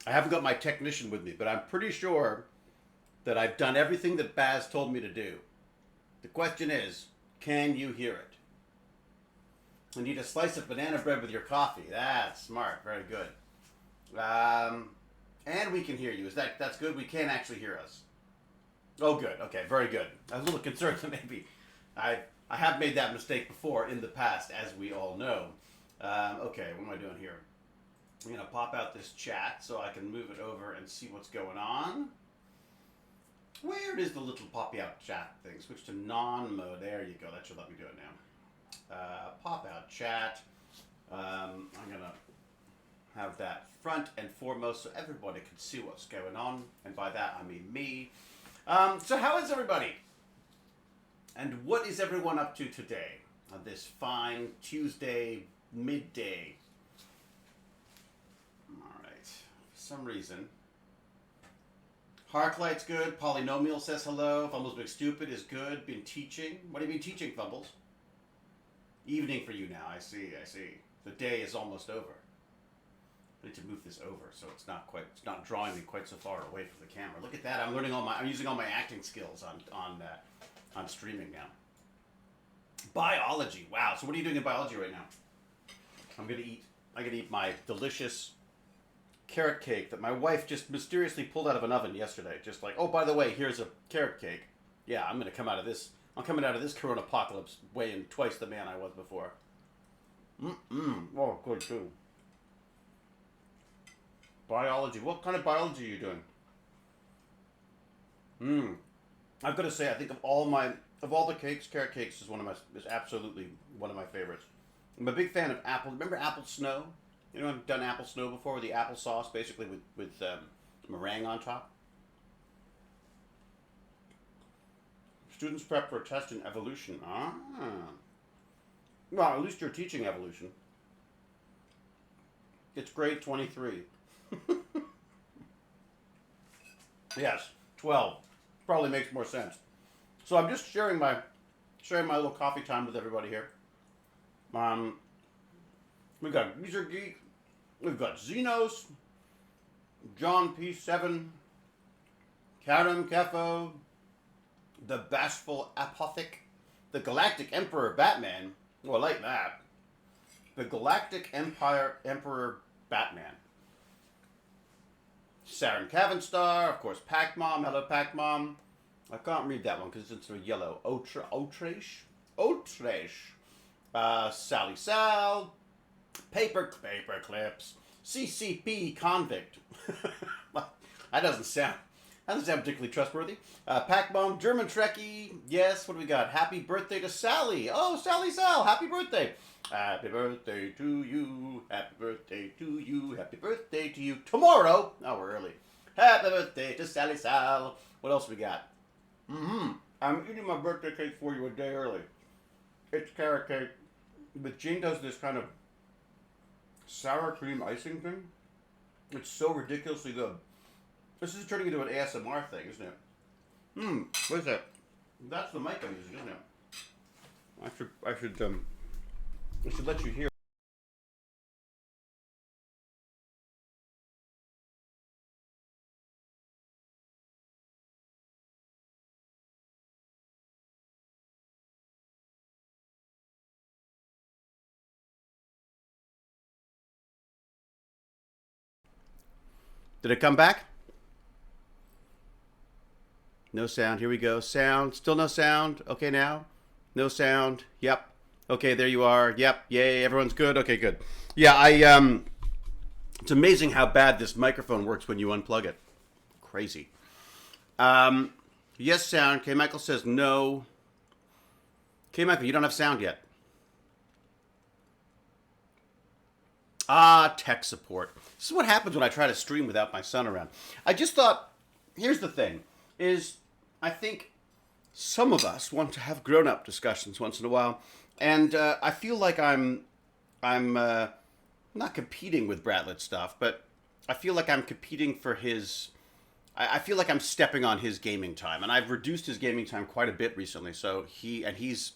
I haven't got my technician with me, but I'm pretty sure that I've done everything that Baz told me to do. The question is, can you hear it? You need a slice of banana bread with your coffee. That's smart. Very good. And we can hear you. That's good? We can actually hear us. Oh, good. Okay, very good. I was a little concerned that maybe I have made that mistake before in the past, as we all know. Okay, what am I doing here? I'm gonna pop out this chat so I can move it over and see what's going on. Where is the little poppy out chat thing? Switch to non-mode. There you go. That should let me do it now. Pop out chat. I'm gonna have that front and foremost so everybody can see what's going on, and by that I mean me. So how is everybody? And what is everyone up to today on this fine Tuesday midday? All right. For some reason, Harklight's good. Polynomial says hello. Fumbles Big Stupid is good. Been teaching. What have you been teaching, Fumbles? Evening for you now. I see. The day is almost over. I need to move this over so it's not drawing me quite so far away from the camera. Look at that. I'm using all my acting skills on streaming now. Biology. Wow. So what are you doing in biology right now? I'm gonna eat my delicious carrot cake that my wife just mysteriously pulled out of an oven yesterday. Just like, oh, by the way, here's a carrot cake. Yeah, I'm coming out of this corona apocalypse weighing twice the man I was before. Oh, good too. Biology. What kind of biology are you doing? I've got to say, I think of all the cakes, carrot cakes is absolutely one of my favorites. I'm a big fan of apple. Remember apple snow? You know, I've done apple snow before with the apple sauce, basically with meringue on top. Students prep for a test in evolution. Ah. Well, at least you're teaching evolution. It's grade 23. Yes, 12. Probably makes more sense. So I'm just sharing my little coffee time with everybody here. We got Geek, we've got Xenos, John P7, Karam Kefo, the Bashful Apothic, the Galactic Emperor Batman. Oh, I like that. The Galactic Emperor Batman. Saren Cavenstar, of course, Pac Mom. Hello, Pac Mom. I can't read that one because it's in yellow. Outresh. Sally Sal. Paper Clips. CCP Convict. That doesn't sound particularly trustworthy. Pac Mom, German Trekkie. Yes, what do we got? Happy birthday to Sally. Oh, Sally Sal, happy birthday. Happy birthday to you. Happy birthday to you. Happy birthday to you. Tomorrow. Oh, we're early. Happy birthday to Sally Sal. What else we got? I'm eating my birthday cake for you a day early. It's carrot cake. But Jean does this kind of sour cream icing thing. It's so ridiculously good. This is turning into an ASMR thing, isn't it? What is that? That's the mic I'm using, isn't it? I should let you hear. Did it come back? No sound. Here we go. Sound. Still no sound. Okay, now. No sound. Yep. Okay, there you are. Yep. Yay. Everyone's good. Okay, good. Yeah, it's amazing how bad this microphone works when you unplug it. Crazy. Yes, sound. K. Michael says no. K. Michael, you don't have sound yet. Tech support. This is what happens when I try to stream without my son around. I just thought, here's the thing, is I think some of us want to have grown-up discussions once in a while, and I feel like I'm not competing with Bradlett stuff, but I feel like I'm competing for his. I feel like I'm stepping on his gaming time, and I've reduced his gaming time quite a bit recently. So he's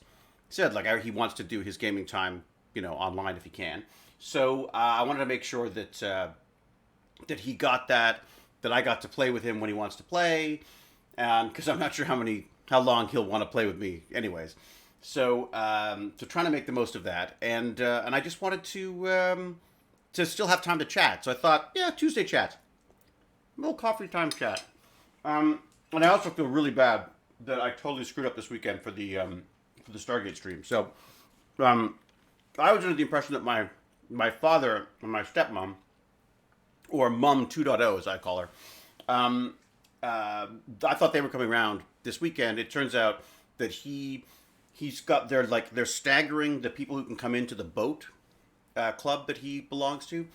said like he wants to do his gaming time, online if he can. So I wanted to make sure that that he got that I got to play with him when he wants to play, and because I'm not sure how long he'll want to play with me, anyways. So trying to make the most of that, and I just wanted to still have time to chat. So I thought, yeah, Tuesday chat, a little coffee time chat. And I also feel really bad that I totally screwed up this weekend for the Stargate stream. So um, I was under the impression that my father and my stepmom, or Mum 2.0 as I call her, I thought they were coming around this weekend. It turns out that he's got they're staggering the people who can come into the boat club that he belongs to.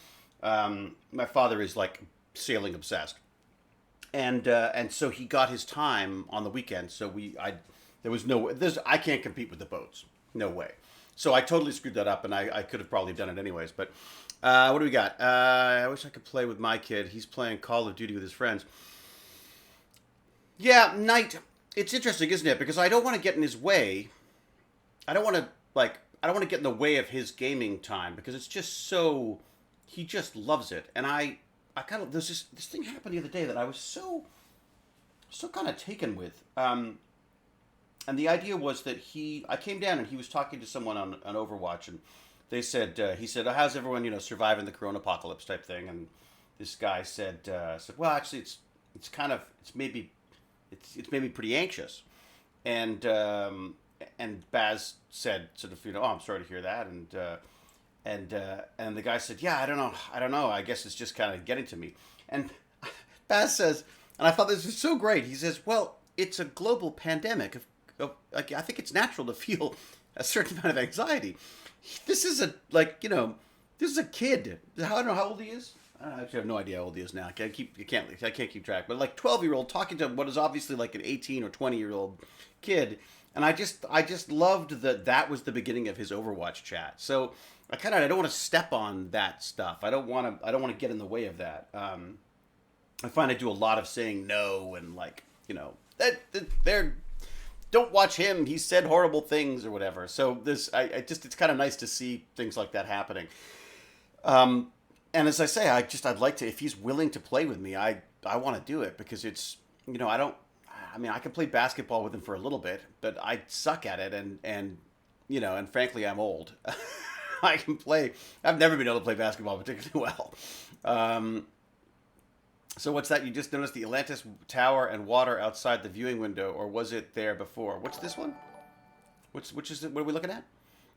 My father is like sailing obsessed, and so he got his time on the weekend. So there was no I can't compete with the boats, no way. So I totally screwed that up, and I could have probably done it anyways. But what do we got? I wish I could play with my kid. He's playing Call of Duty with his friends. Yeah, Knight. It's interesting, isn't it? Because I don't want to get in his way. I don't want to I don't want to get in the way of his gaming time because it's just so he just loves it. And I kind of there's this thing happened the other day that I was so kind of taken with. And the idea was that I came down and he was talking to someone on Overwatch, and they said he said, oh, how's everyone surviving the corona apocalypse type thing? And this guy said well, actually it's kind of it's maybe pretty anxious. And Baz said sort of oh, I'm sorry to hear that. And the guy said, yeah, I don't know, I guess it's just kind of getting to me. And Baz says, and I thought this was so great, he says, well, it's a global pandemic. I think it's natural to feel a certain amount of anxiety. This is this is a kid. I don't know how old he is. I actually have no idea how old he is now. I can't keep track. But like 12-year-old talking to what is obviously like an 18 or 20-year-old kid, and I just loved that was the beginning of his Overwatch chat. So I don't want to step on that stuff. I don't want to get in the way of that. I find I do a lot of saying no and they're don't watch him. He said horrible things or whatever. So it's kind of nice to see things like that happening. And as I say, I'd like to, if he's willing to play with me, I want to do it because it's, I can play basketball with him for a little bit, but I suck at it. And frankly, I'm old. I've never been able to play basketball particularly well. So what's that? You just noticed the Atlantis Tower and water outside the viewing window, or was it there before? What's this one? Which is it? What are we looking at?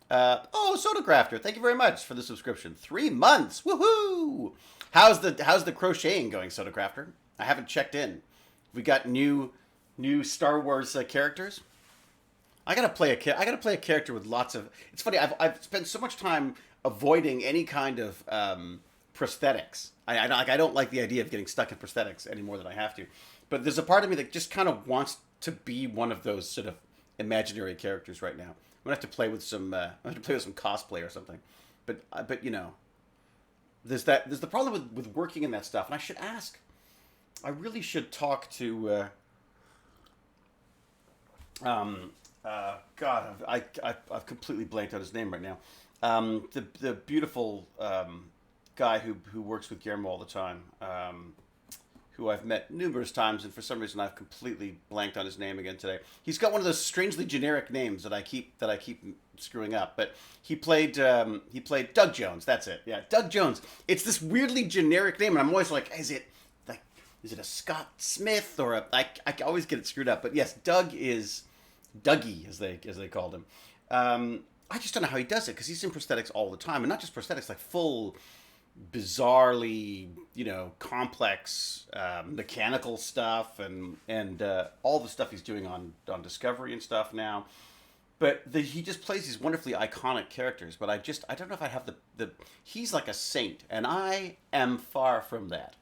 Soda Crafter. Thank you very much for the subscription. 3 months. Woohoo! How's the crocheting going, Soda Crafter? I haven't checked in. We got new Star Wars characters. I gotta play a character with lots of. It's funny. I've spent so much time avoiding any kind of prosthetics. I don't like the idea of getting stuck in prosthetics any more than I have to. But there's a part of me that just kind of wants to be one of those sort of imaginary characters right now. I'm gonna have to play with some. Cosplay or something. But there's the problem with working in that stuff. And I should ask. I really should talk to. God, I've completely blanked out his name right now. The beautiful guy who works with Guillermo all the time, who I've met numerous times, and for some reason I've completely blanked on his name again today. He's got one of those strangely generic names that I keep screwing up. But he played Doug Jones. That's it. Yeah, Doug Jones. It's this weirdly generic name, and I'm always like, is it a Scott Smith or I always get it screwed up. But yes, Doug is Dougie as they called him. I just don't know how he does it because he's in prosthetics all the time, and not just prosthetics, like full, bizarrely, complex mechanical stuff and all the stuff he's doing on Discovery and stuff now. But he just plays these wonderfully iconic characters. But I don't know if I have the he's like a saint, and I am far from that.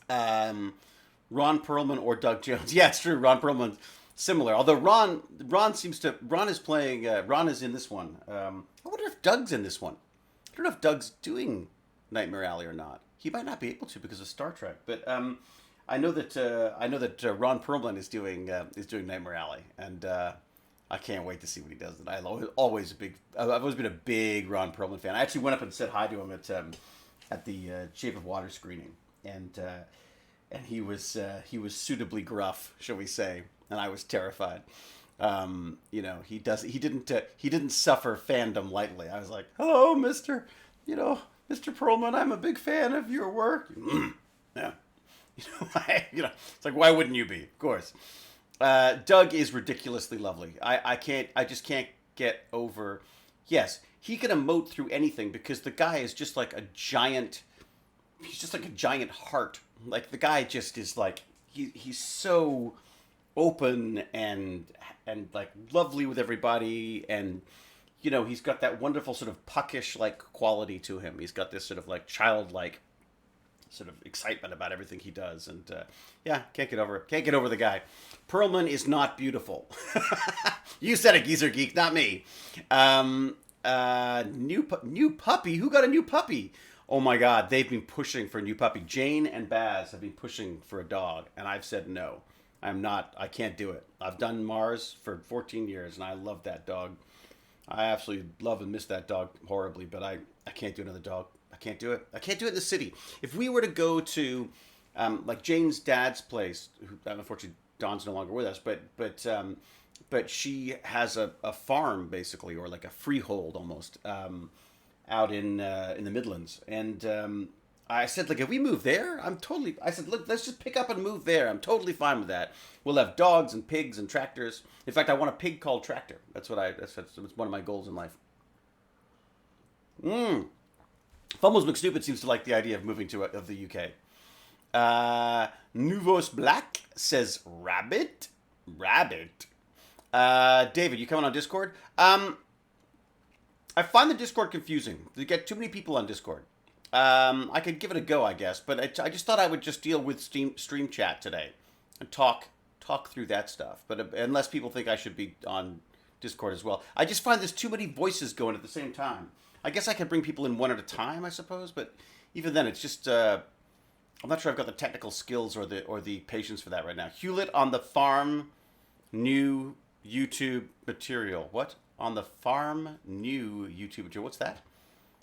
Ron Perlman or Doug Jones. Yeah, it's true. Ron Perlman, similar. Although Ron is in this one. I wonder if Doug's in this one. I don't know if Doug's doing Nightmare Alley or not. He might not be able to because of Star Trek. But I know that Ron Perlman is doing Nightmare Alley, and I can't wait to see what he does. I've always been a big Ron Perlman fan. I actually went up and said hi to him at the Shape of Water screening. and he was suitably gruff, shall we say, and I was terrified. He didn't suffer fandom lightly. I was like, hello, Mister, Mr. Perlman, I'm a big fan of your work. Yeah, it's like, why wouldn't you be? Of course. Doug is ridiculously lovely. I just can't get over. Yes, he can emote through anything because the guy is just like a giant. He's just like a giant heart. Like the guy just is like he's so open and like lovely with everybody, and he's got that wonderful sort of puckish like quality to him. He's got this sort of like childlike sort of excitement about everything he does, and yeah, can't get over it. Can't get over the guy. Perlman is not beautiful. You said it, Geezer Geek, not me. New puppy. Who got a new puppy? Oh my God, they've been pushing for a new puppy. Jane and Baz have been pushing for a dog, and I've said no. I can't do it. I've done Mars for 14 years, and I love that dog. I absolutely love and miss that dog horribly, but I can't do another dog. I can't do it. I can't do it in the city. If we were to go to, like Jane's dad's place, who unfortunately Dawn's no longer with us, but she has a farm basically, or like a freehold almost, out in the Midlands, and I said, like, if we move there, I said, look, let's just pick up and move there. I'm totally fine with that. We'll have dogs and pigs and tractors. In fact, I want a pig called Tractor. That's one of my goals in life. Fumbles McStupid seems to like the idea of moving of the UK. Nouvos Black says rabbit. David, you coming on Discord? I find the Discord confusing. You get too many people on Discord. I could give it a go, I guess, but I just thought I would just deal with stream chat today and talk through that stuff. But unless people think I should be on Discord as well, I just find there's too many voices going at the same time. I guess I could bring people in one at a time, I suppose, but even then, it's just I'm not sure I've got the technical skills or the patience for that right now. Hewlett on the farm, new YouTube material. What? On the farm, new YouTube material. What's that?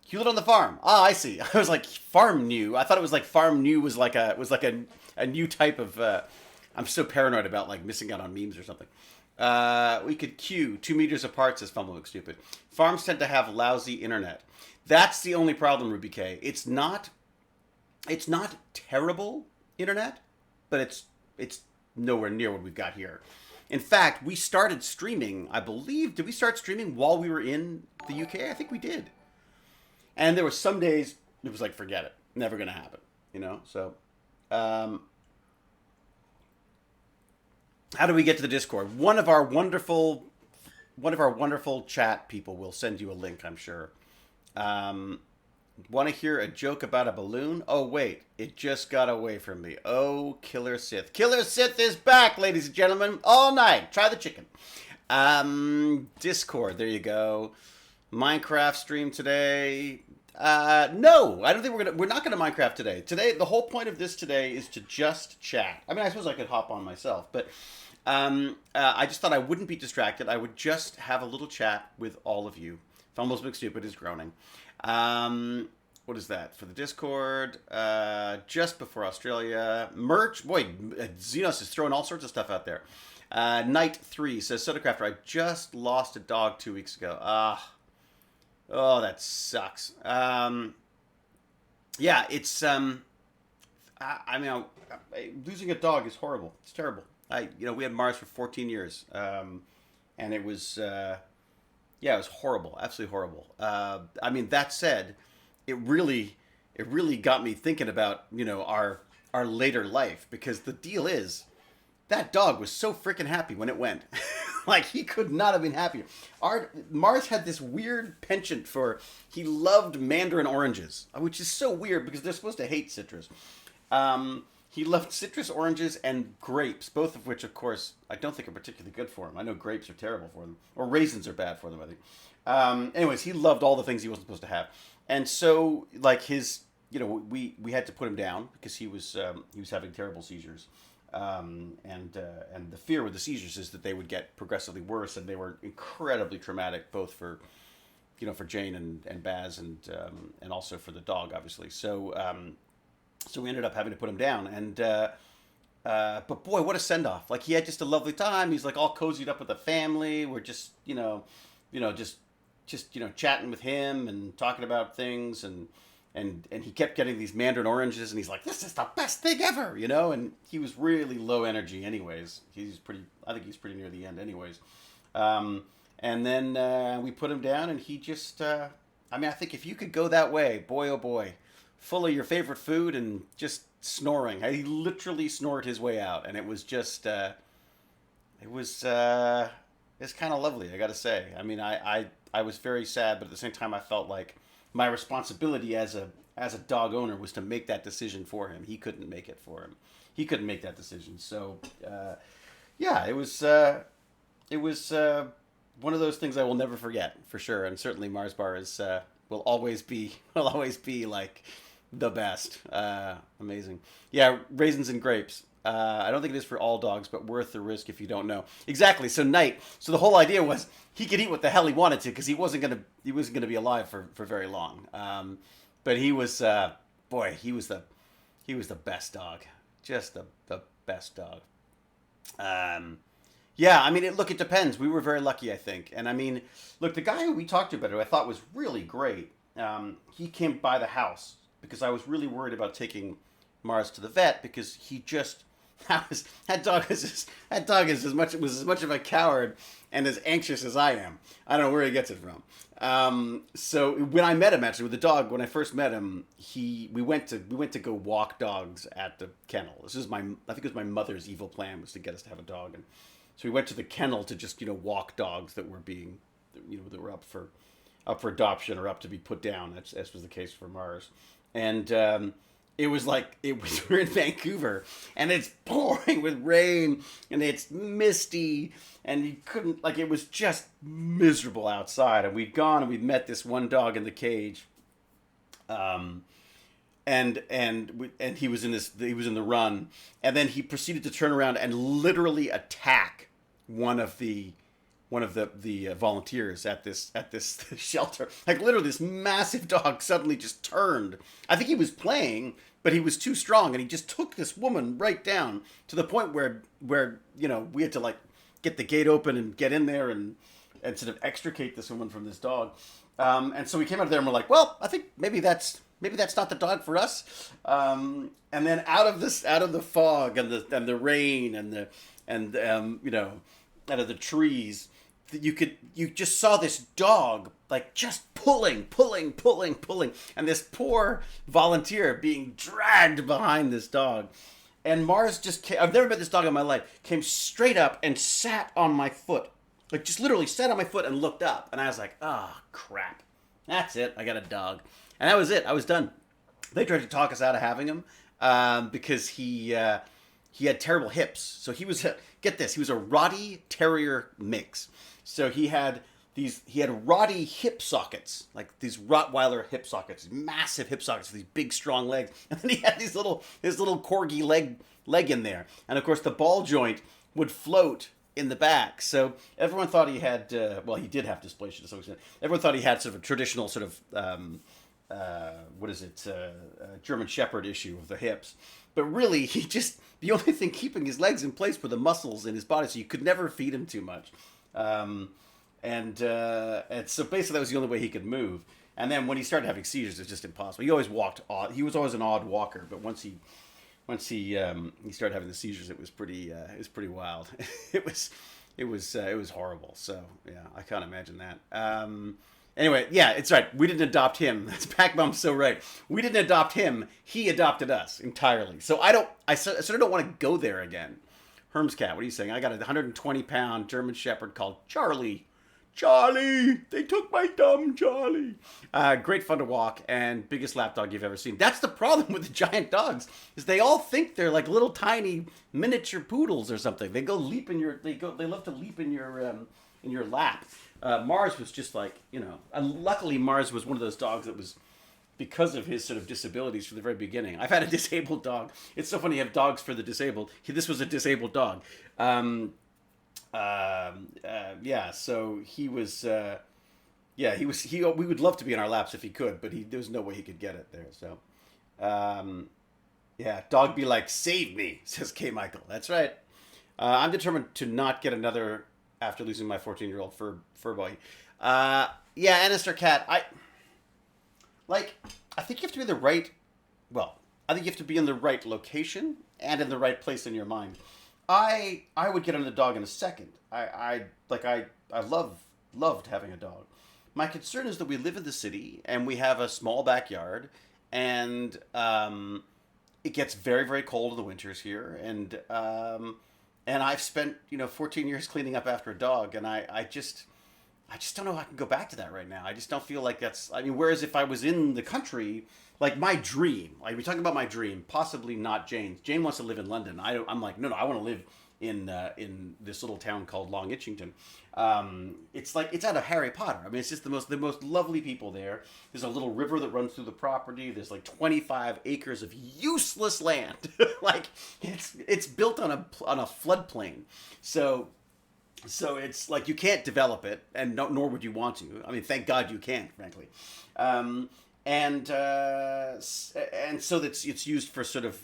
Hewlett on the farm. Ah, I see. I was like, farm new. I thought it was like farm new was like a new type of. I'm so paranoid about like missing out on memes or something. We could queue 2 meters apart, says Fumble Looks Stupid. Farms tend to have lousy internet. That's the only problem, Ruby K. It's not terrible internet, but it's nowhere near what we've got here. In fact, we started streaming, I believe. Did we start streaming while we were in the UK? I think we did. And there were some days it was like, forget it, never gonna happen, So, how do we get to the Discord? One of our wonderful chat people will send you a link, I'm sure. Want to hear a joke about a balloon? Oh wait, it just got away from me. Oh, Killer Sith! Killer Sith is back, ladies and gentlemen, all night. Try the chicken. Discord, there you go. Minecraft stream today. No, I don't think we're not gonna Minecraft today. Today, the whole point of this today is to just chat. I mean, I suppose I could hop on myself, but I just thought I wouldn't be distracted. I would just have a little chat with all of you. Fumbles McStupid is groaning. What is that for the Discord? Just before Australia merch. Boy, Xenos is throwing all sorts of stuff out there. Night 3 says Sodacrafter. I just lost a dog 2 weeks ago. Oh, that sucks. Yeah, it's losing a dog is horrible. It's terrible. We had Mars for 14 years, and it was it was horrible, absolutely horrible. That said, it really got me thinking about our later life, because the deal is that dog was so freaking happy when it went. Like, he could not have been happier. Mars had this weird penchant for, he loved mandarin oranges, which is so weird because they're supposed to hate citrus. He loved citrus oranges and grapes, both of which, of course, I don't think are particularly good for him. I know grapes are terrible for them, or raisins are bad for them, I think. Anyways, he loved all the things he wasn't supposed to have. And so, like, we had to put him down because he was having terrible seizures. And the fear with the seizures is that they would get progressively worse, and they were incredibly traumatic, both for Jane and Baz, and also for the dog, obviously. So So we ended up having to put him down. But boy, what a send off! Like he had just a lovely time. He's like all cozied up with the family. We're just just chatting with him and talking about things, and he kept getting these mandarin oranges, and he's like, "This is the best thing ever," And he was really low energy, anyways. He's pretty. I think he's pretty near the end, anyways. And then we put him down, and he just. I mean, I think if you could go that way, boy oh boy, full of your favorite food and just snoring. He literally snored his way out, and it was just. It was. It's kind of lovely, I gotta say. I mean, I was very sad, but at the same time, I felt like my responsibility as a dog owner was to make that decision for him. He couldn't make it for him. He couldn't make that decision. So, yeah, it was one of those things I will never forget for sure. And certainly Mars Bar is will always be like the best. Amazing. Yeah, raisins and grapes. I don't think it is for all dogs, but worth the risk if you don't know. Exactly. So Knight. So the whole idea was he could eat what the hell he wanted to because he wasn't gonna be alive for very long. But he was boy he was the best dog, just the best dog. Um, yeah, I mean, it depends. We were very lucky, I think. And I mean, look, the guy who we talked about, who I thought was really great, he came by the house because I was really worried about taking Mars to the vet because he just that dog is as much of a coward and as anxious as I am. I don't know where he gets it from. So when I met him, actually with the dog, when I first met him, we went to go walk dogs at the kennel. I think it was my mother's evil plan was to get us to have a dog, and so we went to the kennel to just walk dogs that were being, that were up for adoption or up to be put down. As was the case for Mars, and we're in Vancouver and it's pouring with rain and it's misty and you couldn't, like, it was just miserable outside, and we'd gone and we'd met this one dog in the cage, um and he was in the run, and then he proceeded to turn around and literally attack one of the volunteers at this shelter. Like, literally, this massive dog suddenly just turned. I think he was playing, but he was too strong, and he just took this woman right down to the point where we had to, like, get the gate open and get in there and sort of extricate this woman from this dog. And so we came out of there and we're like, well, I think maybe that's not the dog for us. And then out of the fog and the rain and out of the trees, you just saw this dog, like, just pulling, and this poor volunteer being dragged behind this dog. And Mars just came, I've never met this dog in my life, came straight up and sat on my foot. Like, just literally sat on my foot and looked up. And I was like, oh, crap. That's it. I got a dog. And that was it. I was done. They tried to talk us out of having him because he had terrible hips. So get this, he was a Rottie Terrier mix. So he had Rottie hip sockets, like these Rottweiler hip sockets, massive hip sockets with these big strong legs, and then he had his little corgi leg in there, and of course the ball joint would float in the back. So everyone thought he had he did have dysplasia to some extent. Everyone thought he had sort of a traditional sort of German Shepherd issue of the hips. But really, the only thing keeping his legs in place were the muscles in his body, so you could never feed him too much. And so basically that was the only way he could move. And then when he started having seizures, it was just impossible. He always walked odd. He was always an odd walker, but once he started having the seizures, it was pretty wild. it was horrible. So yeah, I can't imagine that. Anyway, yeah, it's right. We didn't adopt him. That's Pac-Bomb's so right. We didn't adopt him. He adopted us entirely. So I sort of don't want to go there again. Herm's cat, what are you saying? I got a 120-pound German Shepherd called Charlie. Charlie! They took my dumb Charlie. Great fun to walk, and biggest lapdog you've ever seen. That's the problem with the giant dogs, is they all think they're like little tiny miniature poodles or something. They love to leap in your lap. Mars was just like, and luckily Mars was one of those dogs that was, because of his sort of disabilities from the very beginning. I've had a disabled dog. It's so funny you have dogs for the disabled. This was a disabled dog. So he was, we would love to be in our laps if he could, but there was no way he could get it there. So, Yeah, dog be like, save me, says K. Michael. That's right. I'm determined to not get another after losing my 14-year-old fur boy. Uh, yeah, Annister cat. Like. I think you have to be in the right. Well, I think you have to be in the right location and in the right place in your mind. I would get on the dog in a second. I loved having a dog. My concern is that we live in the city and we have a small backyard, and it gets very very cold in the winters here, and I've spent 14 years cleaning up after a dog, and I just don't know how I can go back to that right now. I just don't feel like that's. I mean, whereas if I was in the country, like my dream, like we're talking about my dream, possibly not Jane's. Jane wants to live in London. I'm like, no, I want to live in this little town called Long Itchington. It's like it's out of Harry Potter. I mean, it's just the most lovely people there. There's a little river that runs through the property. There's like 25 acres of useless land. Like it's built on a floodplain. So it's like you can't develop it, and nor would you want to. I mean, thank God you can't, frankly. And so it's used for sort of.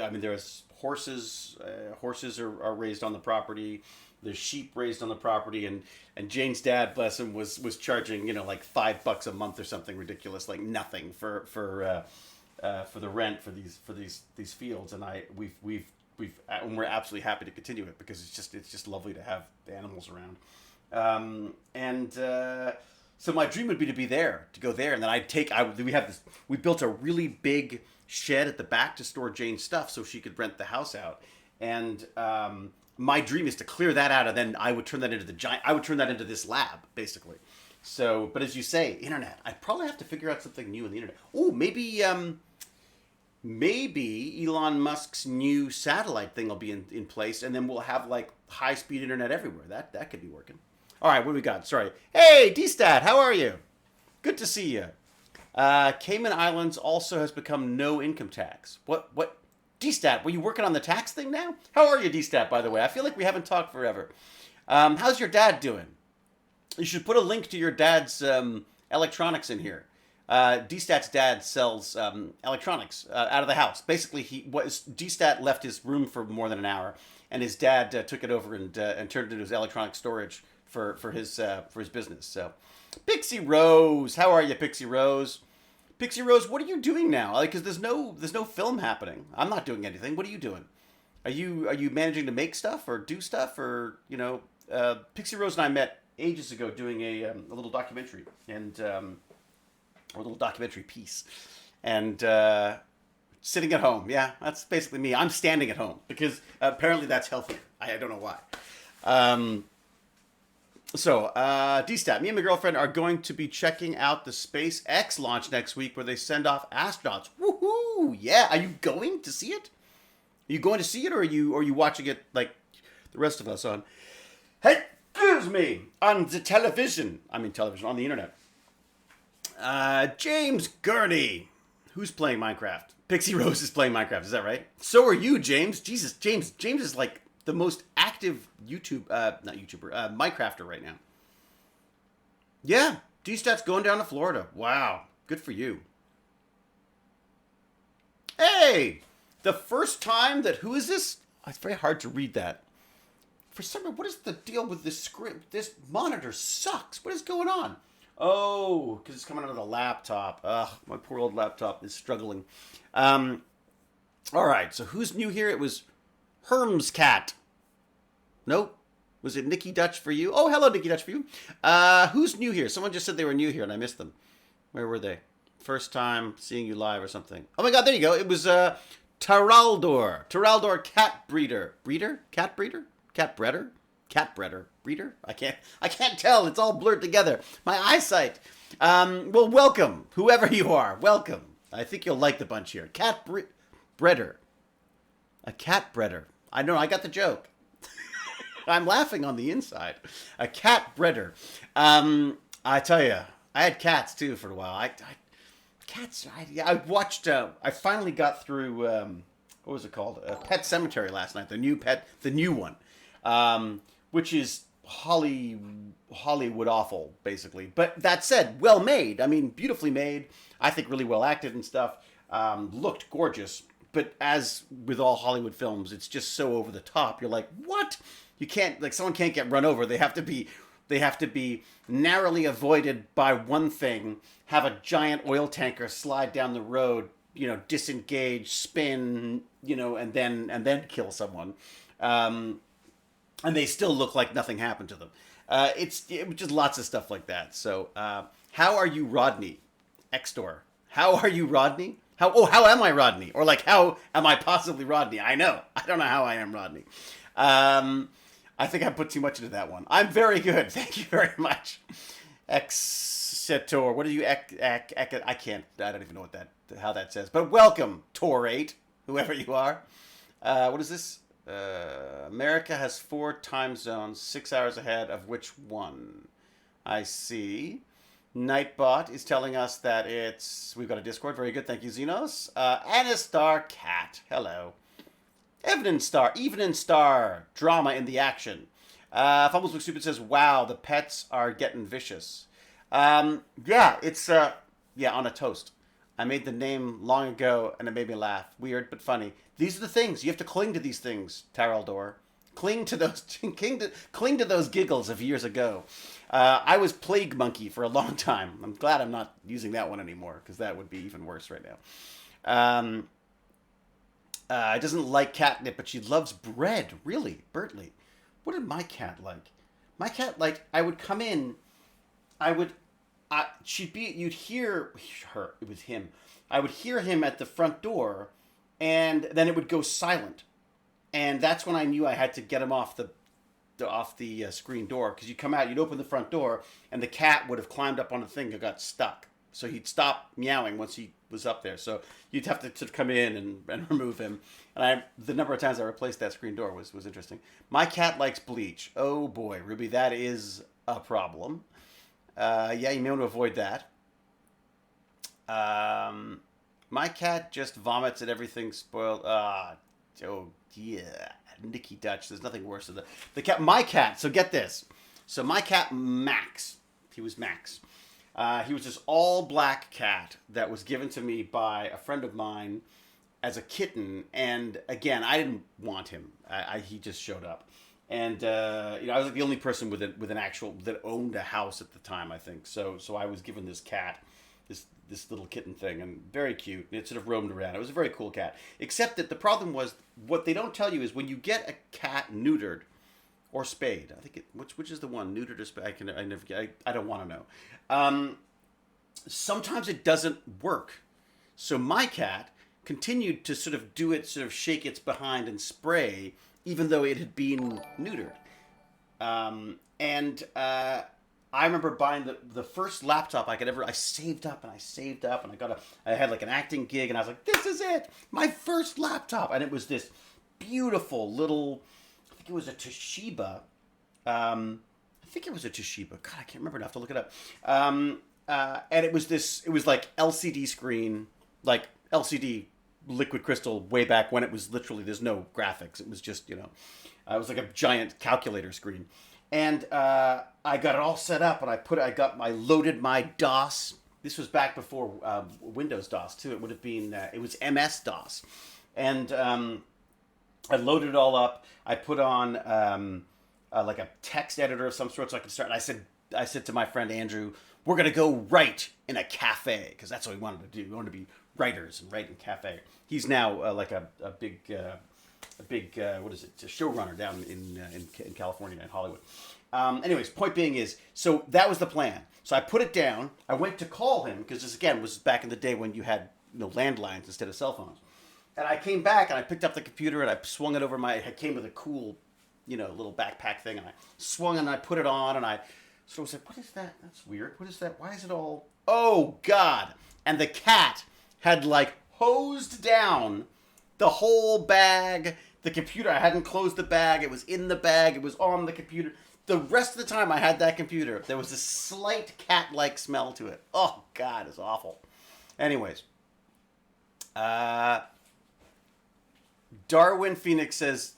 I mean, there's horses. Horses are raised on the property. There's sheep raised on the property, and Jane's dad, bless him, was charging like $5 a month or something ridiculous, like nothing for the rent for these fields, and we're absolutely happy to continue it because it's just lovely to have the animals around, so my dream would be to go there, and then we built a really big shed at the back to store Jane's stuff so she could rent the house out, and my dream is to clear that out, and then I would turn that into this lab basically. So, but as you say, internet, I probably have to figure out something new in the internet. Oh, maybe Elon Musk's new satellite thing will be in place, and then we'll have like high-speed internet everywhere. That could be working. All right, what do we got? Sorry. Hey, D-Stat, how are you? Good to see you. Cayman Islands also has become no income tax. What? D-Stat, were you working on the tax thing now? How are you, D-Stat, by the way? I feel like we haven't talked forever. How's your dad doing? You should put a link to your dad's electronics in here. D-Stat's dad sells electronics out of the house. Basically, D-Stat left his room for more than an hour, and his dad took it over and turned it into his electronic storage for his business. So, Pixie Rose, how are you, Pixie Rose? Pixie Rose, what are you doing now? Because there's no film happening. I'm not doing anything. What are you doing? Are you managing to make stuff or do stuff or Pixie Rose and I met ages ago doing a little documentary and. Or a little documentary piece, and sitting at home. Yeah, that's basically me. I'm standing at home because apparently that's healthier. I don't know why. D-Stat, me and my girlfriend are going to be checking out the SpaceX launch next week where they send off astronauts. Woohoo! Yeah, are you going to see it? Are you going to see it, or are you watching it like the rest of us on? Hey, excuse me, on the television. I mean television on the internet. James Gurney. Who's playing Minecraft? Pixie Rose is playing Minecraft, is that right? So are you, James. Jesus, James is like the most active Minecrafter right now. Yeah, D-Stat's going down to Florida. Wow, good for you. Hey, the first time that, who is this? It's very hard to read that. For some reason, what is the deal with this script? This monitor sucks. What is going on? Oh, because it's coming out of the laptop. Ugh, my poor old laptop is struggling. All right, so who's new here? It was Herm's Cat. Nope. Was it Nikki Dutch for you? Oh, hello, Nikki Dutch for you. Who's new here? Someone just said they were new here, and I missed them. Where were they? First time seeing you live or something. Oh my God, there you go. It was Taraldor. Taraldor Cat Breeder. Breeder? Cat Breeder? Cat Breeder? Cat Breeder. Breeder? I can't tell. It's all blurred together. My eyesight. Well, welcome. Whoever you are, welcome. I think you'll like the bunch here. Breeder. A cat breeder. I know, I got the joke. I'm laughing on the inside. A cat breeder. I tell you, I had cats too for a while. I watched, I finally got through, what was it called? Pet Cemetery last night. The new one. Which is Hollywood awful, basically. But that said, well made. I mean, beautifully made. I think really well acted and stuff. Looked gorgeous. but as with all Hollywood films, it's just so over the top. You're like, what? You can't, like, someone can't get run over. They have to be narrowly avoided by one thing, have a giant oil tanker slide down the road, disengage, spin, and then kill someone. And they still look like nothing happened to them. It's just lots of stuff like that. So, how are you, Rodney? Extor. How are you, Rodney? How am I, Rodney? Or like, how am I possibly Rodney? I don't know how I am Rodney. I think I put too much into that one. I'm very good. Thank you very much. Exetor. What are you? I can't. I don't even know how that says. But welcome, Tor8, whoever you are. What is this? America has 4 time zones, 6 hours ahead of which one? I see. Nightbot is telling us that we've got a Discord. Very good. Thank you, Xenos. Anistar Cat. Hello. Evening Star. Drama in the action. Fumbles Look Stupid says, wow, the pets are getting vicious. Yeah, it's, on a toast. I made the name long ago, and it made me laugh. Weird, but funny. These are the things. You have to cling to these things, Taraldor. Cling to those giggles of years ago. I was Plague Monkey for a long time. I'm glad I'm not using that one anymore, because that would be even worse right now. Doesn't like catnip, but she loves bread. Really, Bertley. What did my cat like? My cat, I would come in, you'd hear her, it was him. I would hear him at the front door, and then it would go silent. And that's when I knew I had to get him off the screen door, because you come out, you'd open the front door, and the cat would have climbed up on the thing and got stuck. So he'd stop meowing once he was up there. So you'd have to sort of come in and remove him. And the number of times I replaced that screen door was interesting. My cat likes bleach. Oh boy, Ruby, that is a problem. Yeah, you may want to avoid that. My cat just vomits at everything spoiled. Oh yeah, Nicky Dutch. There's nothing worse than the cat. My cat. So get this. So my cat Max. He was Max. He was this all-black cat that was given to me by a friend of mine as a kitten, and again, I didn't want him. He just showed up, and I was like the only person with an actual that owned a house at the time, I think. So I was given this cat, this little kitten thing, and very cute. It sort of roamed around. It was a very cool cat, except that the problem was what they don't tell you is when you get a cat neutered or spayed. I think which is the one, neutered or spayed? I don't want to know. Sometimes it doesn't work. So my cat continued to sort of shake its behind and spray, even though it had been neutered. I remember buying the first laptop I could ever. I saved up, and I had like an acting gig, and I was like, this is it, my first laptop, and it was this beautiful little. I think it was a Toshiba. God, I can't remember. I have to look it up. And it was like LCD screen, like LCD liquid crystal way back when it was literally, there's no graphics. It was just, it was like a giant calculator screen. And I got it all set up, and I loaded my DOS. This was back before Windows DOS too. It would have been, it was MS DOS. And I loaded it all up. I put on like a text editor of some sort so I could start. And I said to my friend Andrew, we're going to go write in a cafe, because that's what we wanted to do. We wanted to be writers and write in a cafe. He's now like a big what is it? A showrunner down in California and Hollywood. Anyways, point being is, so that was the plan. So I put it down. I went to call him, because this again was back in the day when you had landlines instead of cell phones. And I came back and I picked up the computer and I swung it over it came with a cool, little backpack thing, and I swung it and I put it on, and I sort of said, what is that? That's weird. What is that? Why is it all, oh God. And the cat had hosed down the whole bag, the computer. I hadn't closed the bag. It was in the bag. It was on the computer. The rest of the time I had that computer, there was a slight cat-like smell to it. Oh God, it's awful. Anyways. Darwin Phoenix says,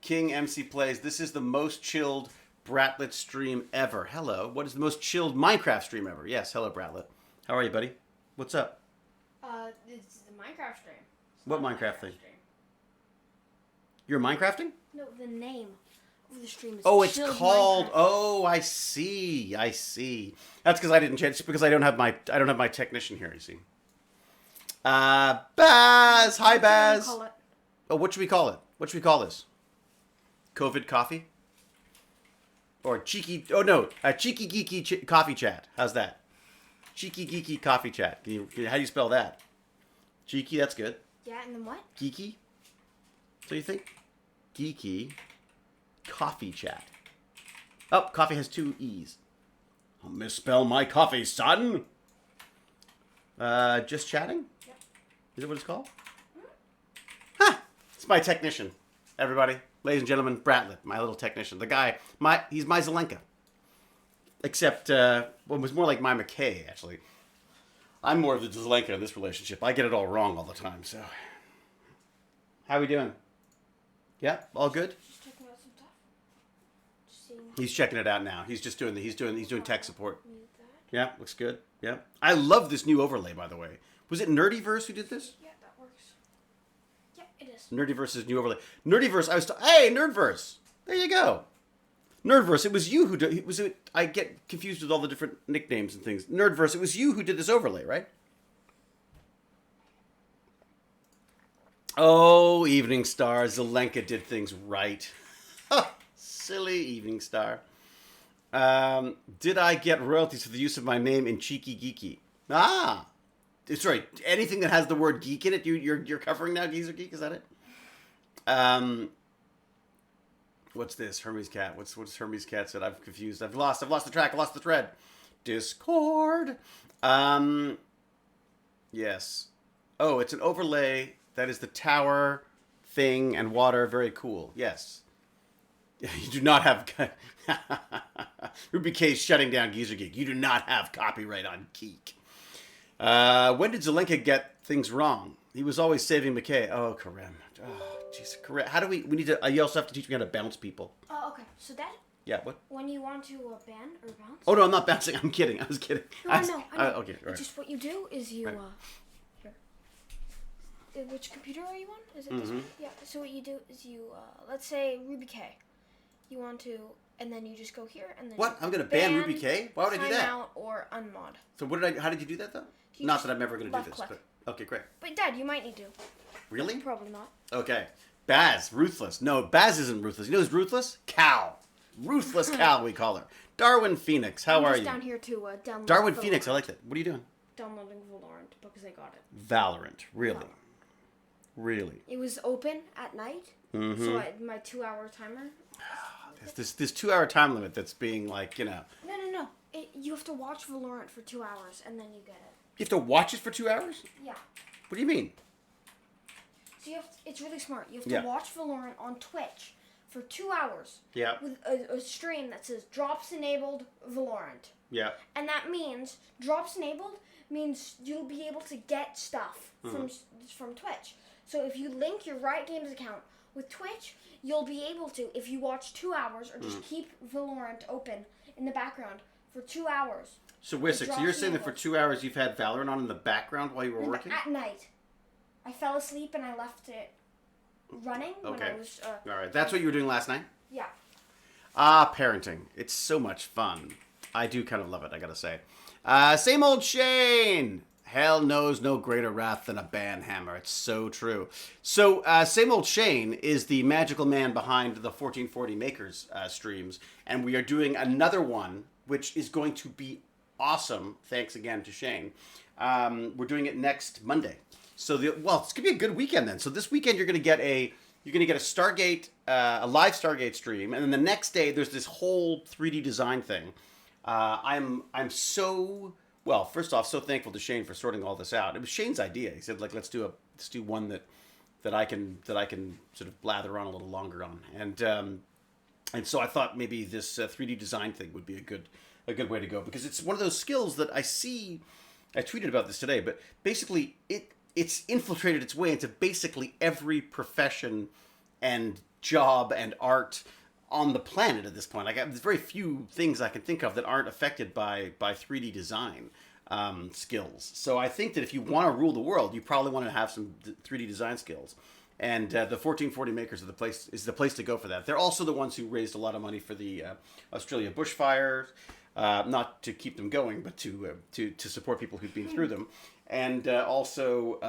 King MC Plays, this is the most chilled Bratlet stream ever. Hello. What is the most chilled Minecraft stream ever? Yes, hello Bratlet. How are you, buddy? What's up? It's the Minecraft stream. What Minecraft thing? You're Minecrafting? No, the name of the stream is it's Chilled called. Minecraft. Oh, I see. That's because I didn't change. It's because I don't have my technician here. You see. Baz. Hi, Baz. Call it. Oh, what should we call it? What should we call this? COVID coffee? Or cheeky? Oh no, cheeky geeky coffee chat. How's that? Cheeky geeky coffee chat. How do you spell that? Cheeky. That's good. Yeah, and then what? Geeky. So you think? Geeky coffee chat. Oh, coffee has 2 E's. I'll misspell my coffee, son. Just chatting? Yep. Is that what it's called? Huh. It's my technician. Everybody. Ladies and gentlemen, Bratlett, my little technician. The guy, he's my Zelenka. Except, it was more like my McKay, actually. I'm more of the Zelenka in this relationship. I get it all wrong all the time, so. How are we doing? Yeah, all good? Just checking out some stuff. Just seeing. He's checking it out now. He's just doing he's doing tech support. Mute that. Yeah, looks good. Yeah. I love this new overlay, by the way. Was it Nerdyverse who did this? Yeah, that works. Yeah, it is. Nerdyverse's new overlay. Nerdyverse, hey, Nerdverse. There you go. Nerdverse, it was you who did, I get confused with all the different nicknames and things. Nerdverse, it was you who did this overlay, right? Oh, Evening Star, Zelenka did things right. Silly Evening Star. Did I get royalties for the use of my name in Cheeky Geeky? Ah, sorry. Anything that has the word geek in it, you're covering now. Geezer Geek, is that it? What's this? Hermes Cat. What's Hermes Cat said? I'm confused. I've lost the track. I lost the thread. Discord. Yes. Oh, it's an overlay. That is the tower thing and water. Very cool. Yes. You do not have... Ruby K's shutting down Geezer Geek. You do not have copyright on Geek. When did Zelenka get things wrong? He was always saving McKay. Oh, Karem. Oh, jeez. Karem. How do we need to... you also have to teach me how to bounce people. Oh, okay. So that... Yeah, what? When you want to ban or bounce... Oh, no, I'm not bouncing. I'm kidding. I was kidding. No, I know. Okay, all right. Just what you do is you... Right. Here. Which computer are you on? Is it this one? Yeah. So what you do is you... let's say Ruby K. You want to... And then you just go here and then... What? I'm going to ban Ruby K? Why would I do that? Out or unmod. So how did you do that, though? Not that I'm ever going to do this. Click. But, okay, great. But Dad, you might need to. Really? Probably not. Okay. Baz, ruthless. No, Baz isn't ruthless. You know who's ruthless? Cal. Ruthless Cal, we call her. Darwin Phoenix, how are you? I'm just down here to download Darwin Valorant. Phoenix, I like that. What are you doing? Downloading Valorant because I got it. Valorant. Really? Really? It was open at night, so my 2-hour timer... This 2-hour time limit that's being like, No. You have to watch Valorant for 2 hours and then you get it. You have to watch it for 2 hours? Yeah. What do you mean? So it's really smart. You have to watch Valorant on Twitch for 2 hours. Yeah. With a stream that says drops enabled Valorant. Yeah. And that means drops enabled means you'll be able to get stuff from Twitch. So if you link your Riot Games account with Twitch, you'll be able to, if you watch 2 hours or just keep Valorant open in the background for 2 hours. So, Wisik, so you're saying that for 2 hours you've had Valorant on in the background while you were working? At night. I fell asleep and I left it running when I was... All right. That's what you were doing last night? Yeah. Parenting. It's so much fun. I do kind of love it, I gotta say. Same old Shane! Hell knows no greater wrath than a banhammer. It's so true. So, Same Old Shane is the magical man behind the 1440 Makers streams. And we are doing another one, which is going to be awesome. Thanks again to Shane. We're doing it next Monday. So, it's going to be a good weekend then. So this weekend you're going to get a Stargate, a live Stargate stream. And then the next day there's this whole 3D design thing. I'm so... Well, first off, so thankful to Shane for sorting all this out. It was Shane's idea. He said, let's do one that I can sort of blather on a little longer on. And so I thought maybe this 3D design thing would be a good way to go, because it's one of those skills that I see. I tweeted about this today, but basically it's infiltrated its way into basically every profession and job and art on the planet at this point. There's very few things I can think of that aren't affected by 3D design. skills. So I think that if you want to rule the world, you probably want to have some 3D design skills. And the 1440 makers are the place to go for that. They're also the ones who raised a lot of money for the Australia bushfires, not to keep them going, but to support people who've been through them. And also,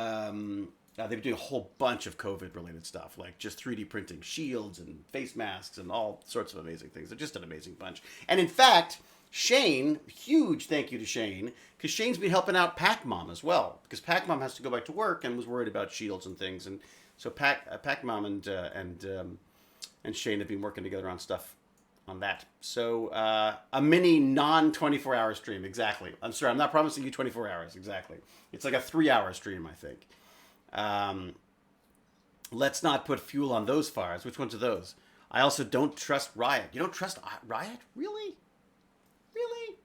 they've been doing a whole bunch of COVID-related stuff, like just 3D printing shields and face masks and all sorts of amazing things. They're just an amazing bunch. And in fact, Shane, huge thank you to Shane, because Shane's been helping out Pac-Mom as well, because Pac-Mom has to go back to work and was worried about shields and things. And so Pac-Mom and Shane have been working together on stuff on that. So a mini non-24 hour stream, exactly. I'm sorry, I'm not promising you 24 hours, exactly. It's like a 3-hour stream, I think. Let's not put fuel on those fires. Which ones are those? I also don't trust Riot. You don't trust Riot? Really? Really?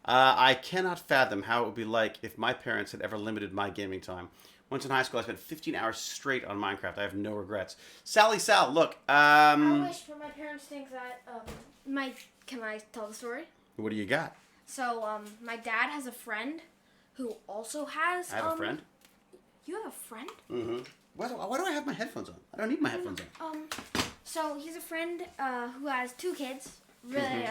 I cannot fathom how it would be like if my parents had ever limited my gaming time. Once in high school, I spent 15 hours straight on Minecraft. I have no regrets. Sal, look. I wish, but my parents think that. Can I tell the story? What do you got? So, my dad has a friend who also has. I have a friend. You have a friend? Mm-hmm. Why do I have my headphones on? I don't need my headphones on. So he's a friend who has 2 kids. Really,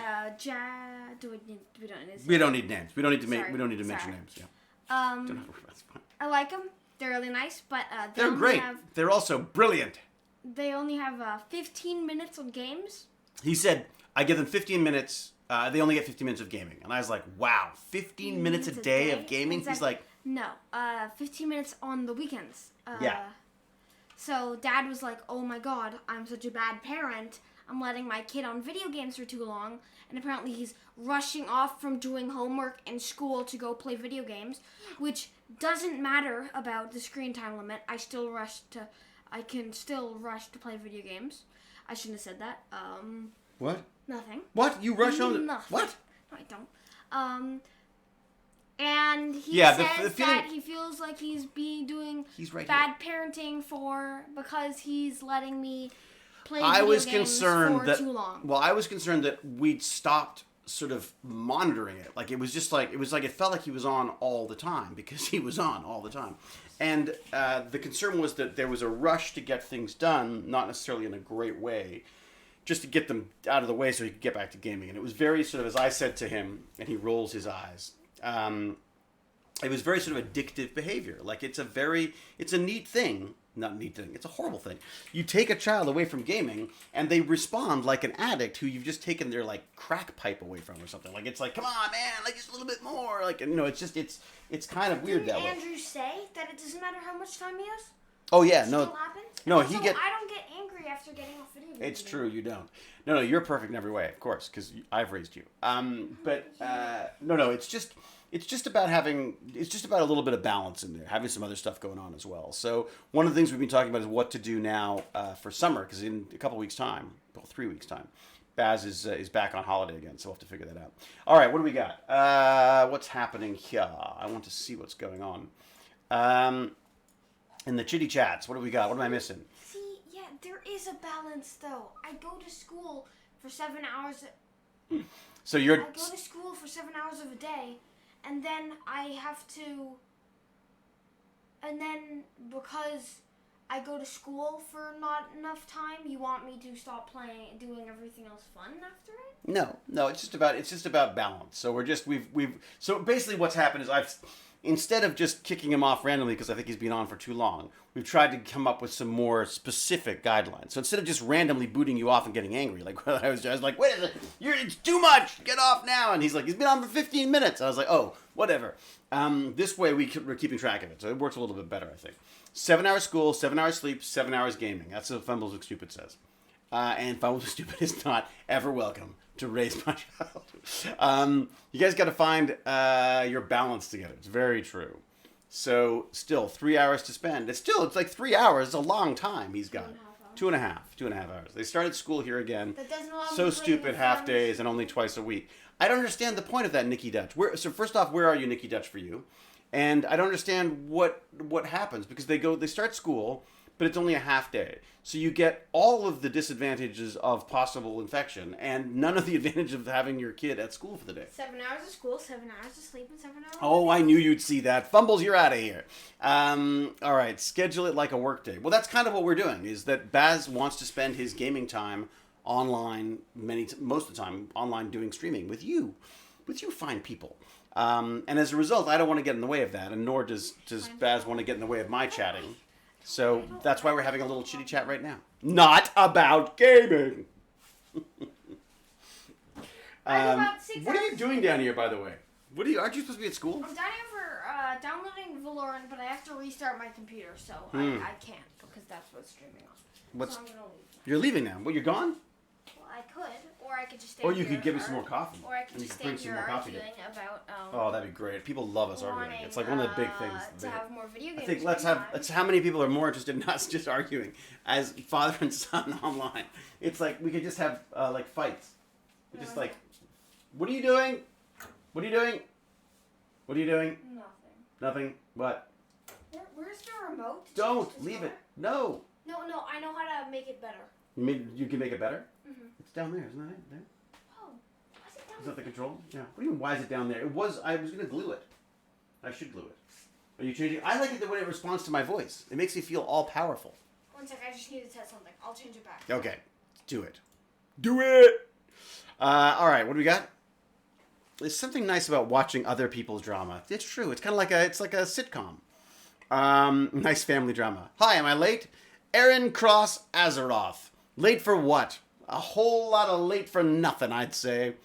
we don't need names. We don't need names. We don't need to mention names. Yeah. That's fine. I like them. They're really nice, but they're great. They're also brilliant. They only have 15 minutes on games. He said, I give them 15 minutes. They only get 15 minutes of gaming. And I was like, wow, 15 minutes a day of gaming? Exactly. He's like... No, 15 minutes on the weekends. Yeah. So Dad was like, oh my god, I'm such a bad parent. I'm letting my kid on video games for too long. And apparently he's rushing off from doing homework and school to go play video games, which doesn't matter about the screen time limit. I can still rush to play video games. I shouldn't have said that. What? Nothing. What? You rush on? Nothing. What? No, I don't. And he says that he feels like he's doing bad parenting because he's letting me play video games for too long. Well, I was concerned that we'd stopped sort of monitoring it. Like it felt like he was on all the time because he was on all the time. And the concern was that there was a rush to get things done, not necessarily in a great way, just to get them out of the way so he could get back to gaming. And it was very sort of, as I said to him, and he rolls his eyes, it was very sort of addictive behavior. Like it's a neat thing. Not a neat thing. It's a horrible thing. You take a child away from gaming and they respond like an addict who you've just taken their like crack pipe away from or something. Like it's like, come on, man, like just a little bit more. Like, it's kind of weird that way. Didn't Andrew say that it doesn't matter how much time he has? Oh yeah, it no. Still happens? No, I don't get angry after getting off video games. It's true, you don't. No, you're perfect in every way, of course, because I've raised you. It's just about a little bit of balance in there, having some other stuff going on as well. So one of the things we've been talking about is what to do now for summer, because in a couple weeks' time, 3 weeks' time, Baz is back on holiday again, so we'll have to figure that out. All right, what do we got? What's happening here? I want to see what's going on. In the chitty chats, what do we got? What am I missing? See, yeah, there is a balance though. I go to school for 7 hours. So I go to school for 7 hours of a day. And then I have to, and then because I go to school for not enough time, you want me to stop doing everything else fun after it? No, it's just about balance. So so basically what's happened is instead of just kicking him off randomly because I think he's been on for too long, we've tried to come up with some more specific guidelines. So instead of just randomly booting you off and getting angry, like I was like, wait a second, it's too much, get off now. And he's like, he's been on for 15 minutes. I was like, oh, whatever. This way we're keeping track of it. So it works a little bit better, I think. 7 hours school, 7 hours sleep, 7 hours gaming. That's what Fumbles Look Stupid says. And Fumbles Look Stupid is not ever welcome to raise my child. You guys got to find your balance together. It's very true. So still 3 hours to spend. It's like 3 hours. It's a long time he's got. 2.5 hours. They started school here again. That doesn't allow so stupid, half days and only twice a week. I don't understand the point of that, Nikki Dutch. So first off, where are you, Nikki Dutch, for you? And I don't understand what happens because they start school, but it's only a half day. So you get all of the disadvantages of possible infection and none of the advantage of having your kid at school for the day. 7 hours of school, 7 hours of sleep, and 7 hours. Oh, I knew you'd see that. Fumbles, you're out of here. All right, schedule it like a workday. Well, that's kind of what we're doing, is that Baz wants to spend his gaming time online, most of the time, online doing streaming with you fine people. And as a result, I don't want to get in the way of that, and nor does Baz want to get in the way of my chatting. So that's why we're having a little chitty chat right now. Not about gaming. What are you doing down here, by the way? Aren't you supposed to be at school? I'm down here for downloading Valorant, but I have to restart my computer, so I can't because that's what's streaming on. So I'm gonna leave. You're leaving now. Well, you're gone? Well, I could, or I could just stay. Or you could give me some more coffee. Or I could just stay here arguing about. Oh, that'd be great. People love us arguing. It's like one of the big things. To have more video games. I think let's how many people are more interested in us just arguing as father and son online. It's like we could just have like fights. Just like, what are you doing? What are you doing? What are you doing? Nothing. Nothing. What? Where's the remote? Don't leave it. No. No, I know how to make it better. You can make it better? Mm-hmm. It's down there, isn't that it? There? Oh, why is it down Is that the control? Yeah. What do you mean, why is it down there? I was going to glue it. I should glue it. Are you changing? I like it the way it responds to my voice. It makes me feel all powerful. One sec, I just need to test something. I'll change it back. Okay. Do it. Do it! All right, what do we got? There's something nice about watching other people's drama. It's true. It's kind of like a sitcom. Nice family drama. Hi, am I late? Aaron Cross Azeroth. Late for what? A whole lot of late for nothing, I'd say.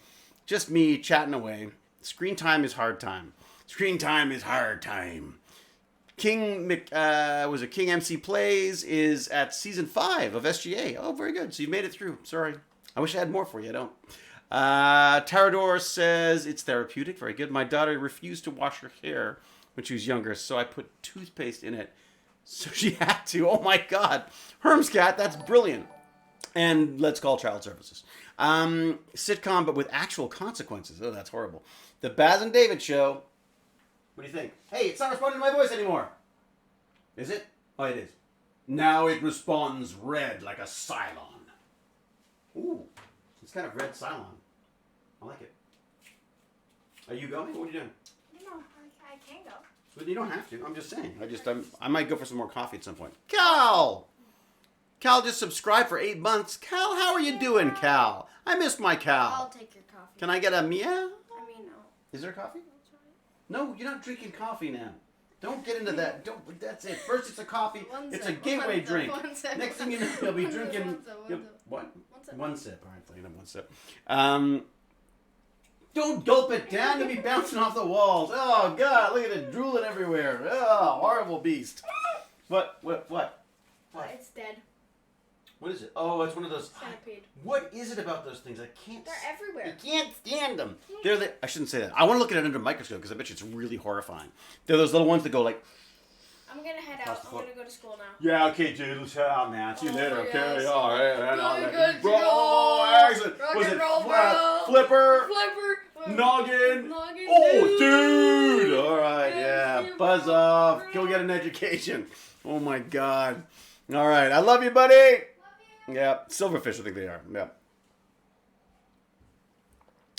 Just me chatting away. Screen time is hard time. Screen time is hard time. King MC Plays is at season 5 of SGA. Oh, very good. So you made it through. Sorry. I wish I had more for you. I don't. Tarador says it's therapeutic. Very good. My daughter refused to wash her hair when she was younger, so I put toothpaste in it. So she had to. Oh my God. Hermscat, that's brilliant. And let's call child services. Sitcom, but with actual consequences. Oh, that's horrible. The Baz and David Show. What do you think? Hey, it's not responding to my voice anymore. Is it? Oh, it is. Now it responds red like a Cylon. Ooh, it's kind of red Cylon. I like it. Are you going? What are you doing? No, I can go. But you don't have to. I'm just saying. I might go for some more coffee at some point. Cal just subscribed for 8 months. Cal, how are you doing, Cal? I missed my Cal. I'll take your coffee. Can I get a meow? I mean, no. Is there coffee? No, you're not drinking coffee now. Don't get into that. That's it. First it's a coffee. It's a gateway drink. Next thing you know, you'll be drinking. What? One sip. All right, so you have one sip. Don't gulp it down. You'll be bouncing off the walls. Oh God, look at it drooling everywhere. Oh, horrible beast. What? It's dead. What is it? Oh, it's one of those. Centipede. What is it about those things? I can't. They're everywhere. I can't stand them. I shouldn't say that. I want to look at it under a microscope because I bet you it's really horrifying. They're those little ones that go like. I'm gonna head out. I'm gonna go to school now. Yeah, okay, dude. Let's head out, man. See you later, okay? Yes. All right. Good Bro, excellent. Rock Was and it roll, bro. Flipper? Flipper. Noggin. Noggin. Oh, dude. All right, Yeah, yeah. Buzz off. Go get an education. Oh, my God. All right. I love you, buddy. Yeah, silverfish, I think they are. Yeah.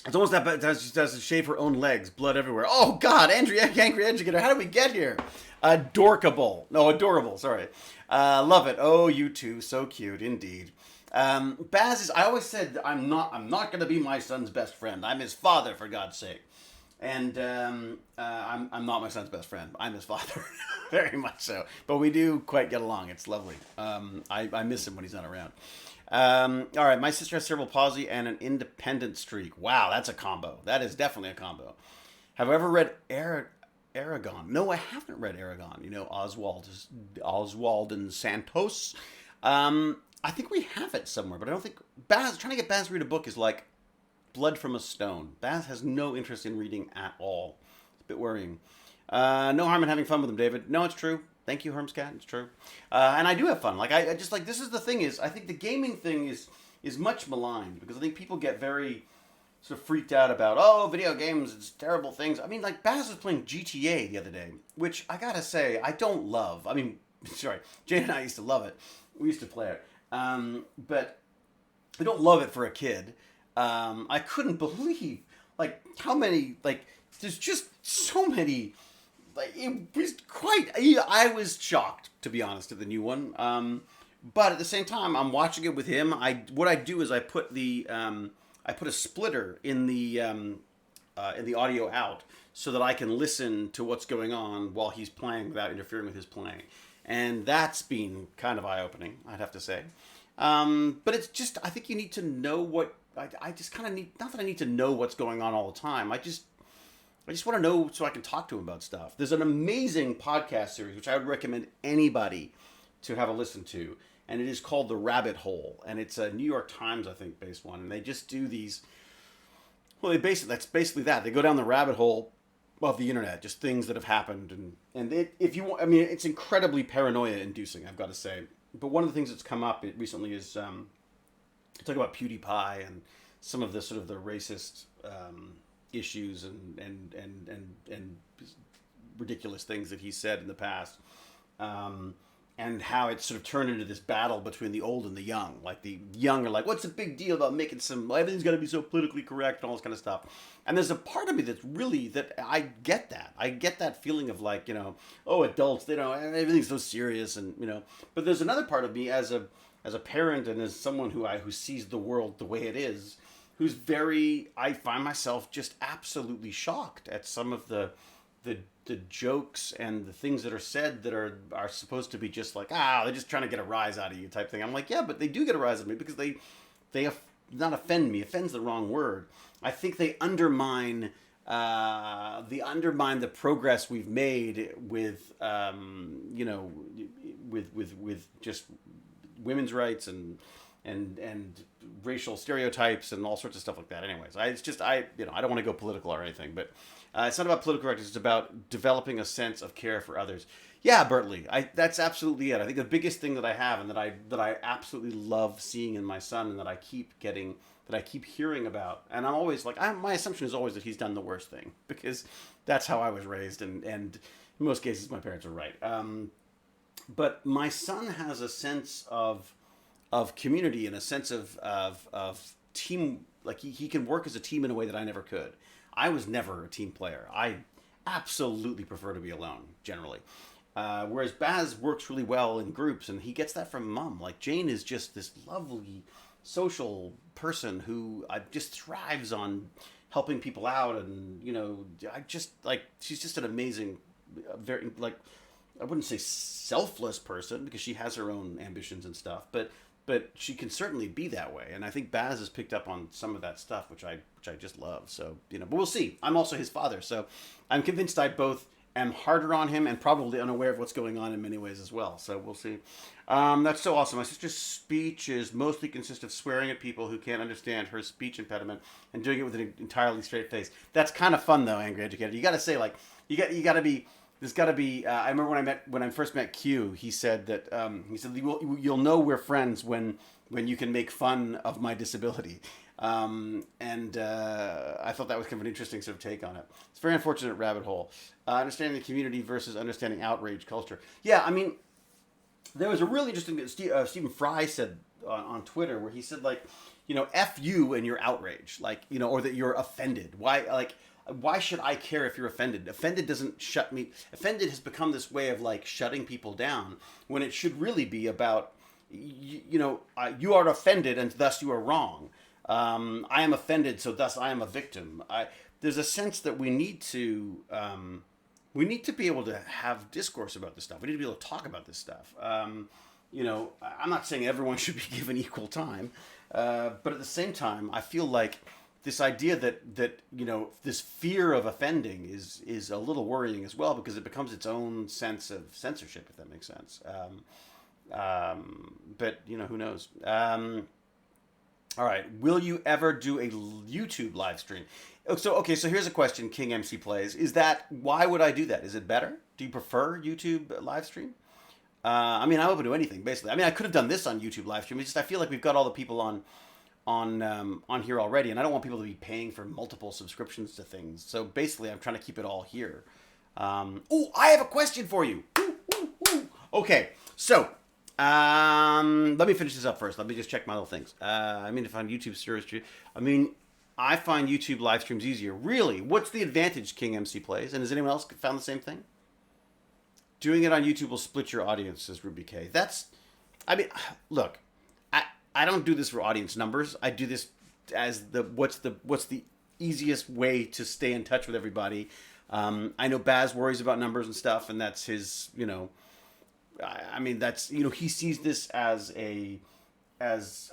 It's almost that bad. She does to shave her own legs, blood everywhere. Oh God, Angry Educator, how did we get here? Adorable. Sorry, love it. Oh, you two, so cute indeed. Baz is. I always said I'm not going to be my son's best friend. I'm his father, for God's sake. And I'm not my son's best friend. I'm his father, very much so. But we do quite get along. It's lovely. I miss him when he's not around. All right, my sister has cerebral palsy and an independent streak. Wow, that's a combo. That is definitely a combo. Have I ever read Aragon? No, I haven't read Aragon. You know, Oswald and Santos. I think we have it somewhere, but I don't think Baz. Trying to get Baz to read a book is like blood from a stone. Baz has no interest in reading at all. It's a bit worrying. No harm in having fun with him, David. No, it's true. Thank you, Hermscat. It's true. And I do have fun. Like I just like this is the thing is I think the gaming thing is much maligned because I think people get very sort of freaked out about video games, it's terrible things. I mean, like Baz was playing GTA the other day, which I gotta say I don't love. I mean, sorry, Jane and I used to love it. We used to play it. But I don't love it for a kid. I couldn't believe, like, how many, like, there's just so many, like, it was quite, I was shocked, to be honest, at the new one. But at the same time, I'm watching it with him. What I do is I put a splitter in the audio out so that I can listen to what's going on while he's playing without interfering with his playing. And that's been kind of eye-opening, I'd have to say. But it's just, I think you need to know what, I just kind of need, not that I need to know what's going on all the time. I just want to know so I can talk to him about stuff. There's an amazing podcast series, which I would recommend anybody to have a listen to. And it is called The Rabbit Hole. And it's a New York Times, I think, based one. And they just do these, well, that's basically that. They go down the rabbit hole of the internet, just things that have happened. And if you want, I mean, it's incredibly paranoia-inducing, I've got to say. But one of the things that's come up recently is talk about PewDiePie and some of the sort of the racist issues and ridiculous things that he said in the past. And how it's sort of turned into this battle between the old and the young. Like, the young are like, what's the big deal about making everything's got to be so politically correct and all this kind of stuff. And there's a part of me that's really, that I get that. I get that feeling of, like, oh, adults, they don't, everything's so serious and, But there's another part of me as a parent and as someone who sees the world the way it is, who's I find myself just absolutely shocked at some of the jokes and the things that are said that are supposed to be just like, they're just trying to get a rise out of you type thing. I'm like, yeah, but they do get a rise out of me because they not offend me. Offend's the wrong word. I think they undermine the progress we've made with with just women's rights and racial stereotypes and all sorts of stuff like that. Anyways, I don't want to go political or anything, but it's not about political correctness. It's about developing a sense of care for others. Yeah, Bertley, that's absolutely it. I think the biggest thing that I have and that I absolutely love seeing in my son and that I keep hearing about, and I'm always like, my assumption is always that he's done the worst thing because that's how I was raised, and in most cases my parents are right. But my son has a sense of community and a sense of team. Like he can work as a team in a way that I never could. I was never a team player. I absolutely prefer to be alone, generally. Whereas Baz works really well in groups, and he gets that from Mom. Like, Jane is just this lovely social person who just thrives on helping people out, and, she's just an amazing, very, like, I wouldn't say selfless person, because she has her own ambitions and stuff, but she can certainly be that way, and I think Baz has picked up on some of that stuff, which I just love. So, but we'll see. I'm also his father, so I'm convinced I both am harder on him and probably unaware of what's going on in many ways as well. So we'll see. That's so awesome. My sister's speech is mostly consists of swearing at people who can't understand her speech impediment and doing it with an entirely straight face. That's kind of fun though, Angry Educator. You got to say, like, you got to be. There's got to be. I remember when I first met Q. He said that you'll know we're friends when you can make fun of my disability, and I thought that was kind of an interesting sort of take on it. It's a very unfortunate rabbit hole. Understanding the community versus understanding outrage culture. Yeah, I mean, there was a really interesting Stephen Fry said on Twitter where he said, like, F you and your outrage, like, or that you're offended. Why should I care if you're offended? Offended doesn't shut me. Offended has become this way of, like, shutting people down when it should really be about, you are offended and thus you are wrong. I am offended, so thus I am a victim. There's a sense that we need to be able to have discourse about this stuff. We need to be able to talk about this stuff. I'm not saying everyone should be given equal time, but at the same time, I feel like this idea that this fear of offending is a little worrying as well, because it becomes its own sense of censorship, if that makes sense. But who knows? All right, will you ever do a YouTube live stream? So here's a question. King MC Plays. Why would I do that? Is it better? Do you prefer YouTube live stream? I'm open to anything, basically. I could have done this on YouTube live stream. It's just I feel like we've got all the people on here already, and I don't want people to be paying for multiple subscriptions to things. So basically, I'm trying to keep it all here. I have a question for you. Okay, so let me finish this up first. Let me just check my little things. I mean, to find YouTube service. I mean, I find YouTube live streams easier. Really, what's the advantage King MC plays? And has anyone else found the same thing? Doing it on YouTube will split your audience, says Ruby K. That's, I mean, look, I don't do this for audience numbers. I do this as what's the easiest way to stay in touch with everybody. I know Baz worries about numbers and stuff, and that's his, I mean, that's, he sees this as I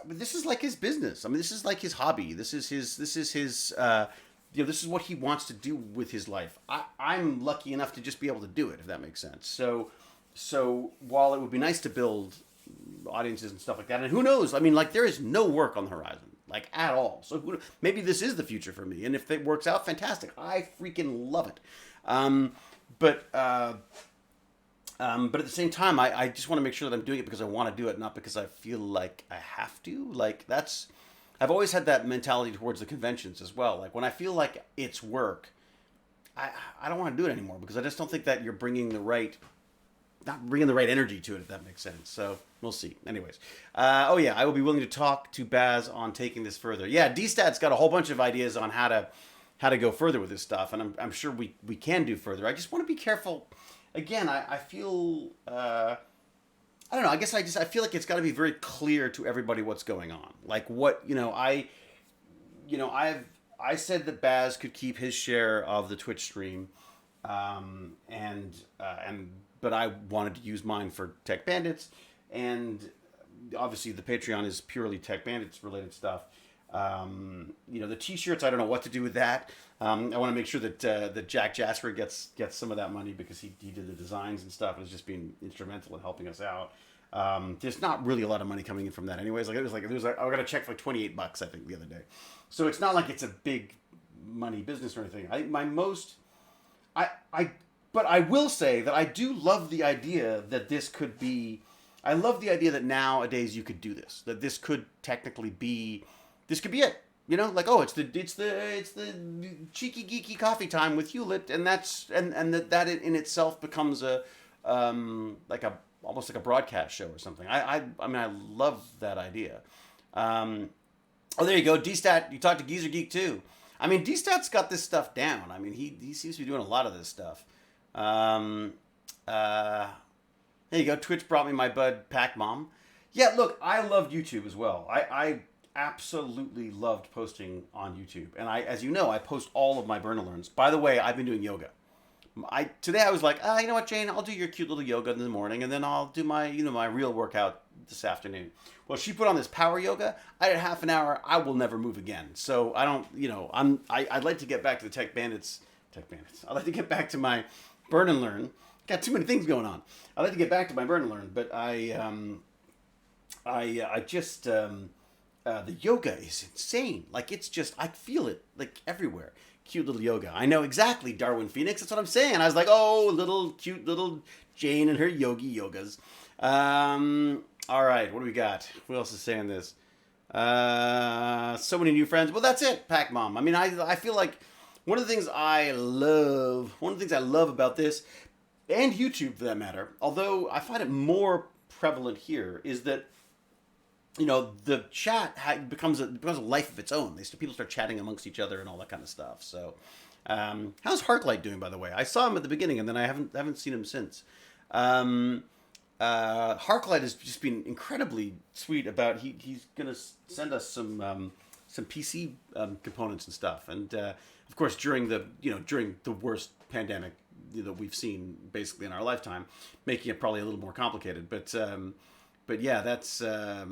mean, this is like his business. I mean, this is like his hobby. This is his, this is what he wants to do with his life. I'm lucky enough to just be able to do it, if that makes sense. So while it would be nice to build audiences and stuff like that, and who knows? I mean, like, there is no work on the horizon, like, at all. So maybe this is the future for me, and if it works out, fantastic. I freaking love it. But at the same time, I just want to make sure that I'm doing it because I want to do it, not because I feel like I have to. Like, I've always had that mentality towards the conventions as well. Like, when I feel like it's work, I don't want to do it anymore because I just don't think that you're not bringing the right energy to it, if that makes sense. So we'll see. Anyways, oh yeah, I will be willing to talk to Baz on taking this further. Yeah, D-Stat's got a whole bunch of ideas on how to go further with this stuff, and I'm sure we can do further. I just want to be careful. Again, I feel I don't know. I guess I feel like it's got to be very clear to everybody what's going on. Like, what I said that Baz could keep his share of the Twitch stream, but I wanted to use mine for Tech Bandits, and obviously the Patreon is purely Tech Bandits related stuff. The T-shirts, I don't know what to do with that. I want to make sure that Jack Jasper gets some of that money because he did the designs and stuff and has just been instrumental in helping us out. There's not really a lot of money coming in from that, anyways. I got a check for like $28, I think, the other day. So it's not like it's a big money business or anything. But I will say that I do love the idea that this could be. I love the idea that nowadays you could do this. That this could technically be. This could be it. Like, oh, it's the cheeky geeky coffee time with Hewlett, and that in itself becomes almost like a broadcast show or something. I mean, I love that idea. There you go, D-Stat. You talked to Geezer Geek too. I mean, D-Stat's got this stuff down. I mean, he seems to be doing a lot of this stuff. There you go. Twitch brought me my bud Pac Mom. Yeah, look, I loved YouTube as well. I absolutely loved posting on YouTube, and as you know, I post all of my burn alerts. By the way, I've been doing yoga. Today I was like, you know what, Jane, I'll do your cute little yoga in the morning, and then I'll do my my real workout this afternoon. Well, she put on this power yoga. I did half an hour. I will never move again. So I don't, I'd like to get back to the Tech Bandits. I'd like to get back to my burn and learn. Got too many things going on. I'd like to get back to my burn and learn, but the yoga is insane. Like, it's just, I feel it like everywhere. Cute little yoga. I know exactly, Darwin Phoenix. That's what I'm saying. I was like, oh, little cute little Jane and her yogi yogas. All right, what do we got? Who else is saying this? So many new friends. Well, that's it, Pac Mom. I mean, I feel like one of the things I love about this, and YouTube for that matter, although I find it more prevalent here, is that the chat becomes a life of its own. People start chatting amongst each other and all that kind of stuff. So, how's Harklight doing, by the way? I saw him at the beginning, and then I haven't seen him since. Harklight has just been incredibly sweet about he's gonna send us some PC components and stuff, and of course during the worst pandemic that we've seen basically in our lifetime, making it probably a little more complicated. But yeah, that's. I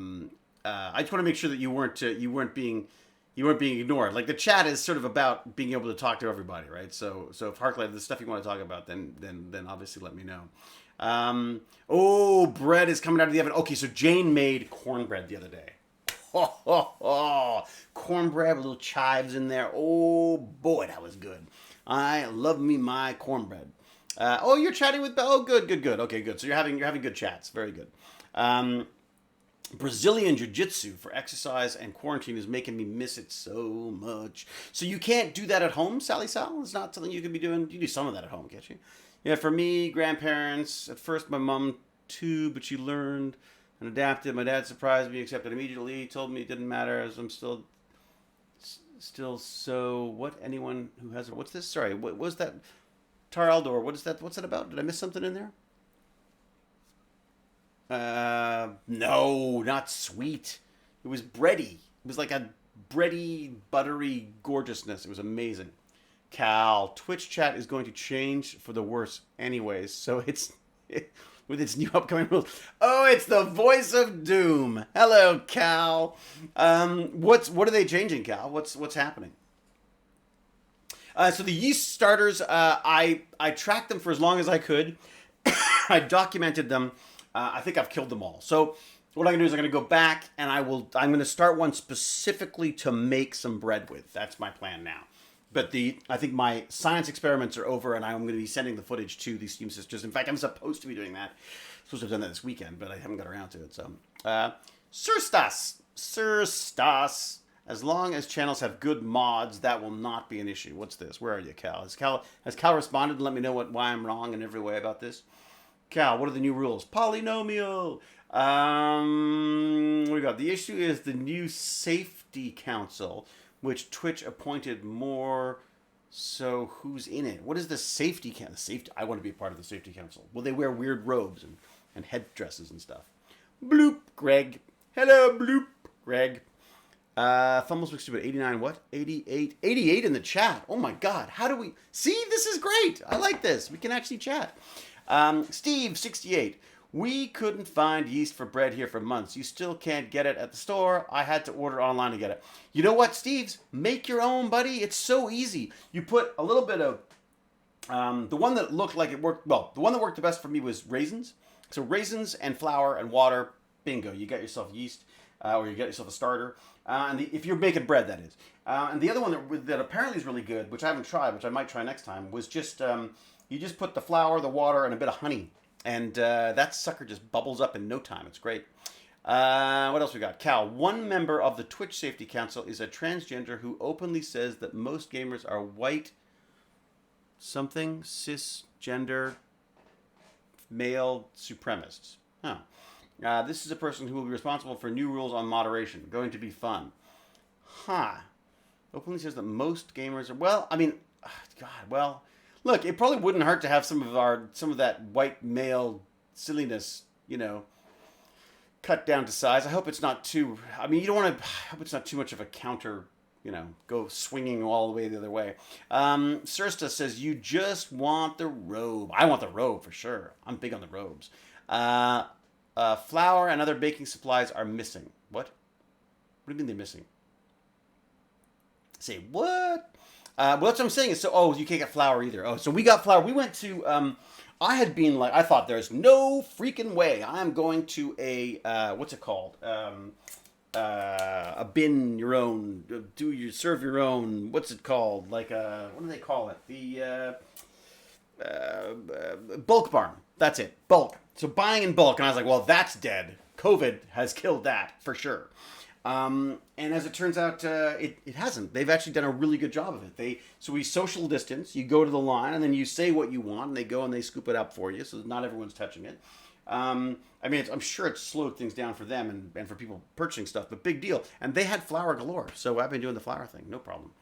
just want to make sure that you weren't being ignored. Like, the chat is sort of about being able to talk to everybody, right? So if Harklight, the stuff you want to talk about, then obviously let me know. Bread is coming out of the oven. Okay, so Jane made cornbread the other day. Cornbread with little chives in there. Oh boy, that was good. I love me my cornbread. You're chatting with. Oh, good. Okay, good. So you're having good chats. Very good. Brazilian Jiu-Jitsu for exercise and quarantine is making me miss it so much. So you can't do that at home, Sally Sal? It's not something you could be doing. You do some of that at home, can't you? Yeah, for me, grandparents. At first, my mom too, but she learned and adapted. My dad surprised me, accepted immediately, told me it didn't matter as I'm still so. What? Anyone who has... What's this? Sorry, what was that? Tar Eldor, what is that? What's that about? Did I miss something in there? No, not sweet. It was bready. It was like a bready, buttery gorgeousness. It was amazing. Cal, Twitch chat is going to change for the worse anyways, so with its new upcoming rules. Oh, it's the voice of doom. Hello, Cal. What are they changing, Cal? What's happening? So the yeast starters, I tracked them for as long as I could. I documented them. I think I've killed them all. So what I'm gonna do is I'm gonna go back and I'm gonna start one specifically to make some bread with. That's my plan now. But I think my science experiments are over, and I'm going to be sending the footage to these Steam sisters. In fact, I'm supposed to be doing that. Supposed to have done that this weekend, but I haven't got around to it. So, Sir Stas, as long as channels have good mods, that will not be an issue. What's this? Where are you, Cal? Has Cal responded and let me know why I'm wrong in every way about this? Cal, what are the new rules? Polynomial. We got the issue is the new safety council, which Twitch appointed more. So who's in it? What is the safety council? I want to be a part of the safety council. Will they wear weird robes and headdresses and stuff? Bloop, Greg. Hello, Bloop, Greg. Thumbs looks stupid. 89 what? 88. 88 in the chat. Oh my god. How do we... See, this is great. I like this. We can actually chat. Steve, 68. We couldn't find yeast for bread here for months. You still can't get it at the store. I had to order online to get it. You know what, Steve's? Make your own, buddy. It's so easy. You put a little bit of... the one that looked like it worked... Well, the one that worked the best for me was raisins. So raisins and flour and water. Bingo. You got yourself yeast. Or you got yourself a starter. If you're making bread, that is. And the other one that apparently is really good, which I haven't tried, which I might try next time, was just... you just put the flour, the water, and a bit of honey. And that sucker just bubbles up in no time. It's great. What else we got? Cal, one member of the Twitch Safety Council is a transgender who openly says that most gamers are white, something, cisgender, male supremacists. Huh. This is a person who will be responsible for new rules on moderation. Going to be fun. Huh. Openly says that most gamers are... Well, I mean... God, well... Look, it probably wouldn't hurt to have some of that white male silliness, cut down to size. I hope it's not too... I mean, you don't want to... I hope it's not too much of a counter, go swinging all the way the other way. Sirsta says, you just want the robe. I want the robe for sure. I'm big on the robes. Flour and other baking supplies are missing. What? What do you mean they're missing? Say, what? Well, that's what I'm saying. So, you can't get flour either. Oh, so we got flour. We went to, I had been like, I thought there's no freaking way I'm going to a, what's it called? A bin your own, serve your own, what's it called? Like, what do they call it? The, bulk barn. That's it. Bulk. So buying in bulk. And I was like, well, that's dead. COVID has killed that for sure. And as it turns out, it hasn't. They've actually done a really good job of it. So we social distance. You go to the line, and then you say what you want, and they go and they scoop it up for you, so that not everyone's touching it. I mean, I'm sure it's slowed things down for them and for people purchasing stuff, but big deal. And they had flour galore, so I've been doing the flour thing, no problem.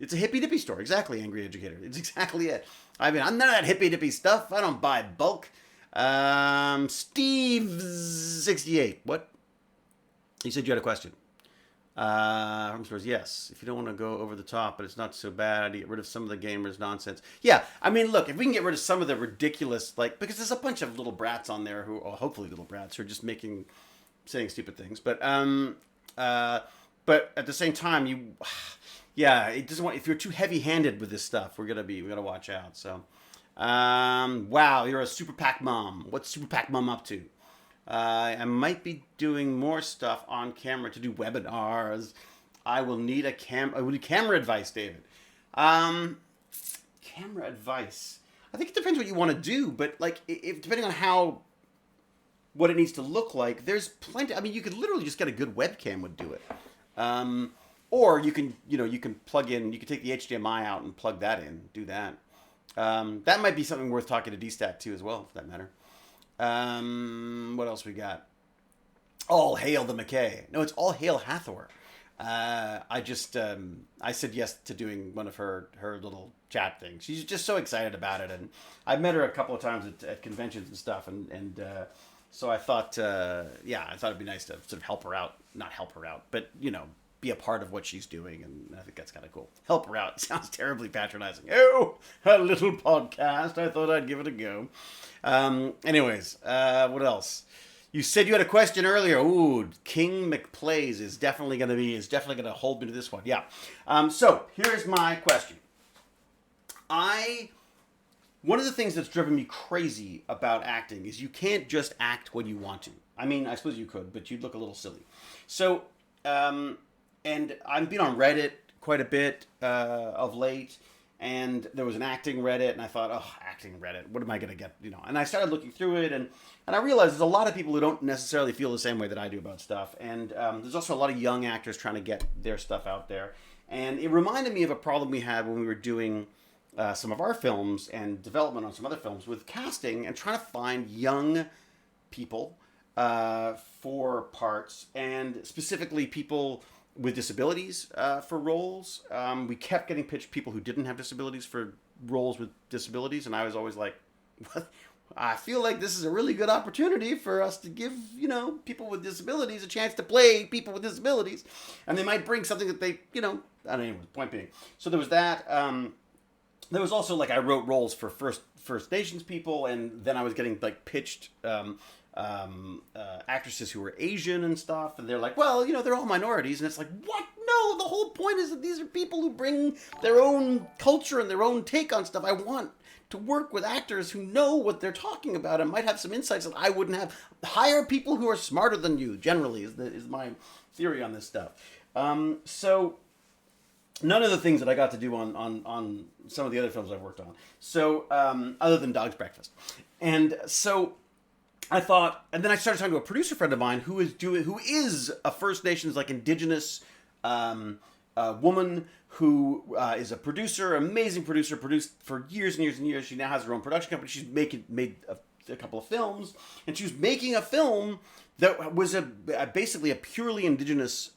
It's a hippy-dippy store. Exactly, Angry Educator. It's exactly it. I mean, I'm none of that hippy-dippy stuff. I don't buy bulk. Steve68. What? You said you had a question. Yes. If you don't want to go over the top, but it's not so bad, get rid of some of the gamers' nonsense. Yeah, I mean, look, if we can get rid of some of the ridiculous, because there's a bunch of little brats on there hopefully little brats, who are just saying stupid things. But at the same time, it doesn't want, if you're too heavy-handed with this stuff, we gotta watch out. So, wow, you're a Super Pac mom. What's Super Pac mom up to? I might be doing more stuff on camera to do webinars. I will need camera advice, David. Camera advice. I think it depends what you want to do, but depending on what it needs to look like, there's plenty. I mean, you could literally just get a good webcam would do it. Or you can plug in. You can take the HDMI out and plug that in. Do that. That might be something worth talking to DStat too as well, for that matter. What else we got? All hail the McKay. No, it's all hail Hathor. I said yes to doing one of her little chat things. She's just so excited about it, and I've met her a couple of times at conventions and stuff, and so I thought, I thought it'd be nice to sort of help her out, not help her out, but be a part of what she's doing, and I think that's kind of cool. Help her out sounds terribly patronizing. Oh, a little podcast. I thought I'd give it a go. Anyways, what else? You said you had a question earlier. Ooh, King McPlays is definitely going to hold me to this one. Yeah. So here's my question. One of the things that's driven me crazy about acting is you can't just act when you want to. I mean, I suppose you could, but you'd look a little silly. So, and I've been on Reddit quite a bit of late. And there was an acting Reddit, and I thought, oh, acting Reddit, what am I going to get, And I started looking through it, and I realized there's a lot of people who don't necessarily feel the same way that I do about stuff. And there's also a lot of young actors trying to get their stuff out there. And it reminded me of a problem we had when we were doing some of our films and development on some other films with casting and trying to find young people for parts, and specifically people with disabilities for roles. We kept getting pitched people who didn't have disabilities for roles with disabilities, and I was always like, what? I feel like this is a really good opportunity for us to give, people with disabilities a chance to play people with disabilities, and they might bring something that they, I don't know, point being. So there was that. There was also, I wrote roles for First Nations people, and then I was getting, pitched actresses who were Asian and stuff, and they're like, well, they're all minorities, and it's like, what? No, the whole point is that these are people who bring their own culture and their own take on stuff. I want to work with actors who know what they're talking about and might have some insights that I wouldn't have. Hire people who are smarter than you, generally, is my theory on this stuff. So none of the things that I got to do on some of the other films I've worked on, so other than Dog's Breakfast. And so I thought, and then I started talking to a producer friend of mine who is a First Nations, Indigenous woman who is a producer, amazing producer, produced for years and years and years. She now has her own production company. She's made a couple of films, and she was making a film that was basically a purely Indigenous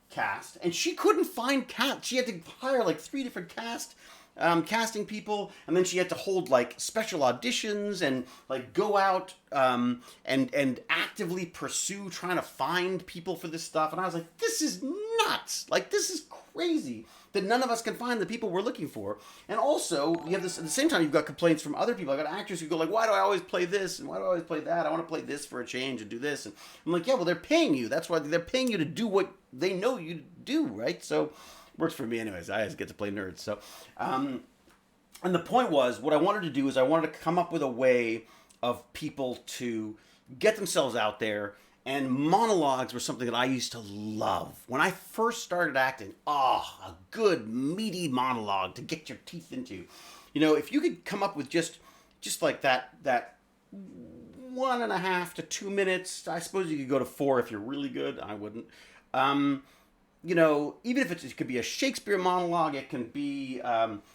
cast, and she couldn't find cast. She had to hire 3 different casting people, and then she had to hold special auditions and go out and actively pursue trying to find people for this stuff. And I was like, this is nuts. This is crazy that none of us can find the people we're looking for. And also, you have this at the same time, you've got complaints from other people. I got actors who go why do I always play this and why do I always play that? I want to play this for a change and do this. And I'm like, yeah, well, they're paying you. That's why they're paying you to do what they know you do, right? So works for me anyways. I just get to play nerds. So and the point was, what I wanted to do is I wanted to come up with a way of people to get themselves out there, and monologues were something that I used to love. When I first started acting, a good meaty monologue to get your teeth into. If you could come up with just that 1.5 to 2 minutes, I suppose you could go to 4 if you're really good. I wouldn't. Even if it could be a Shakespeare monologue, it can be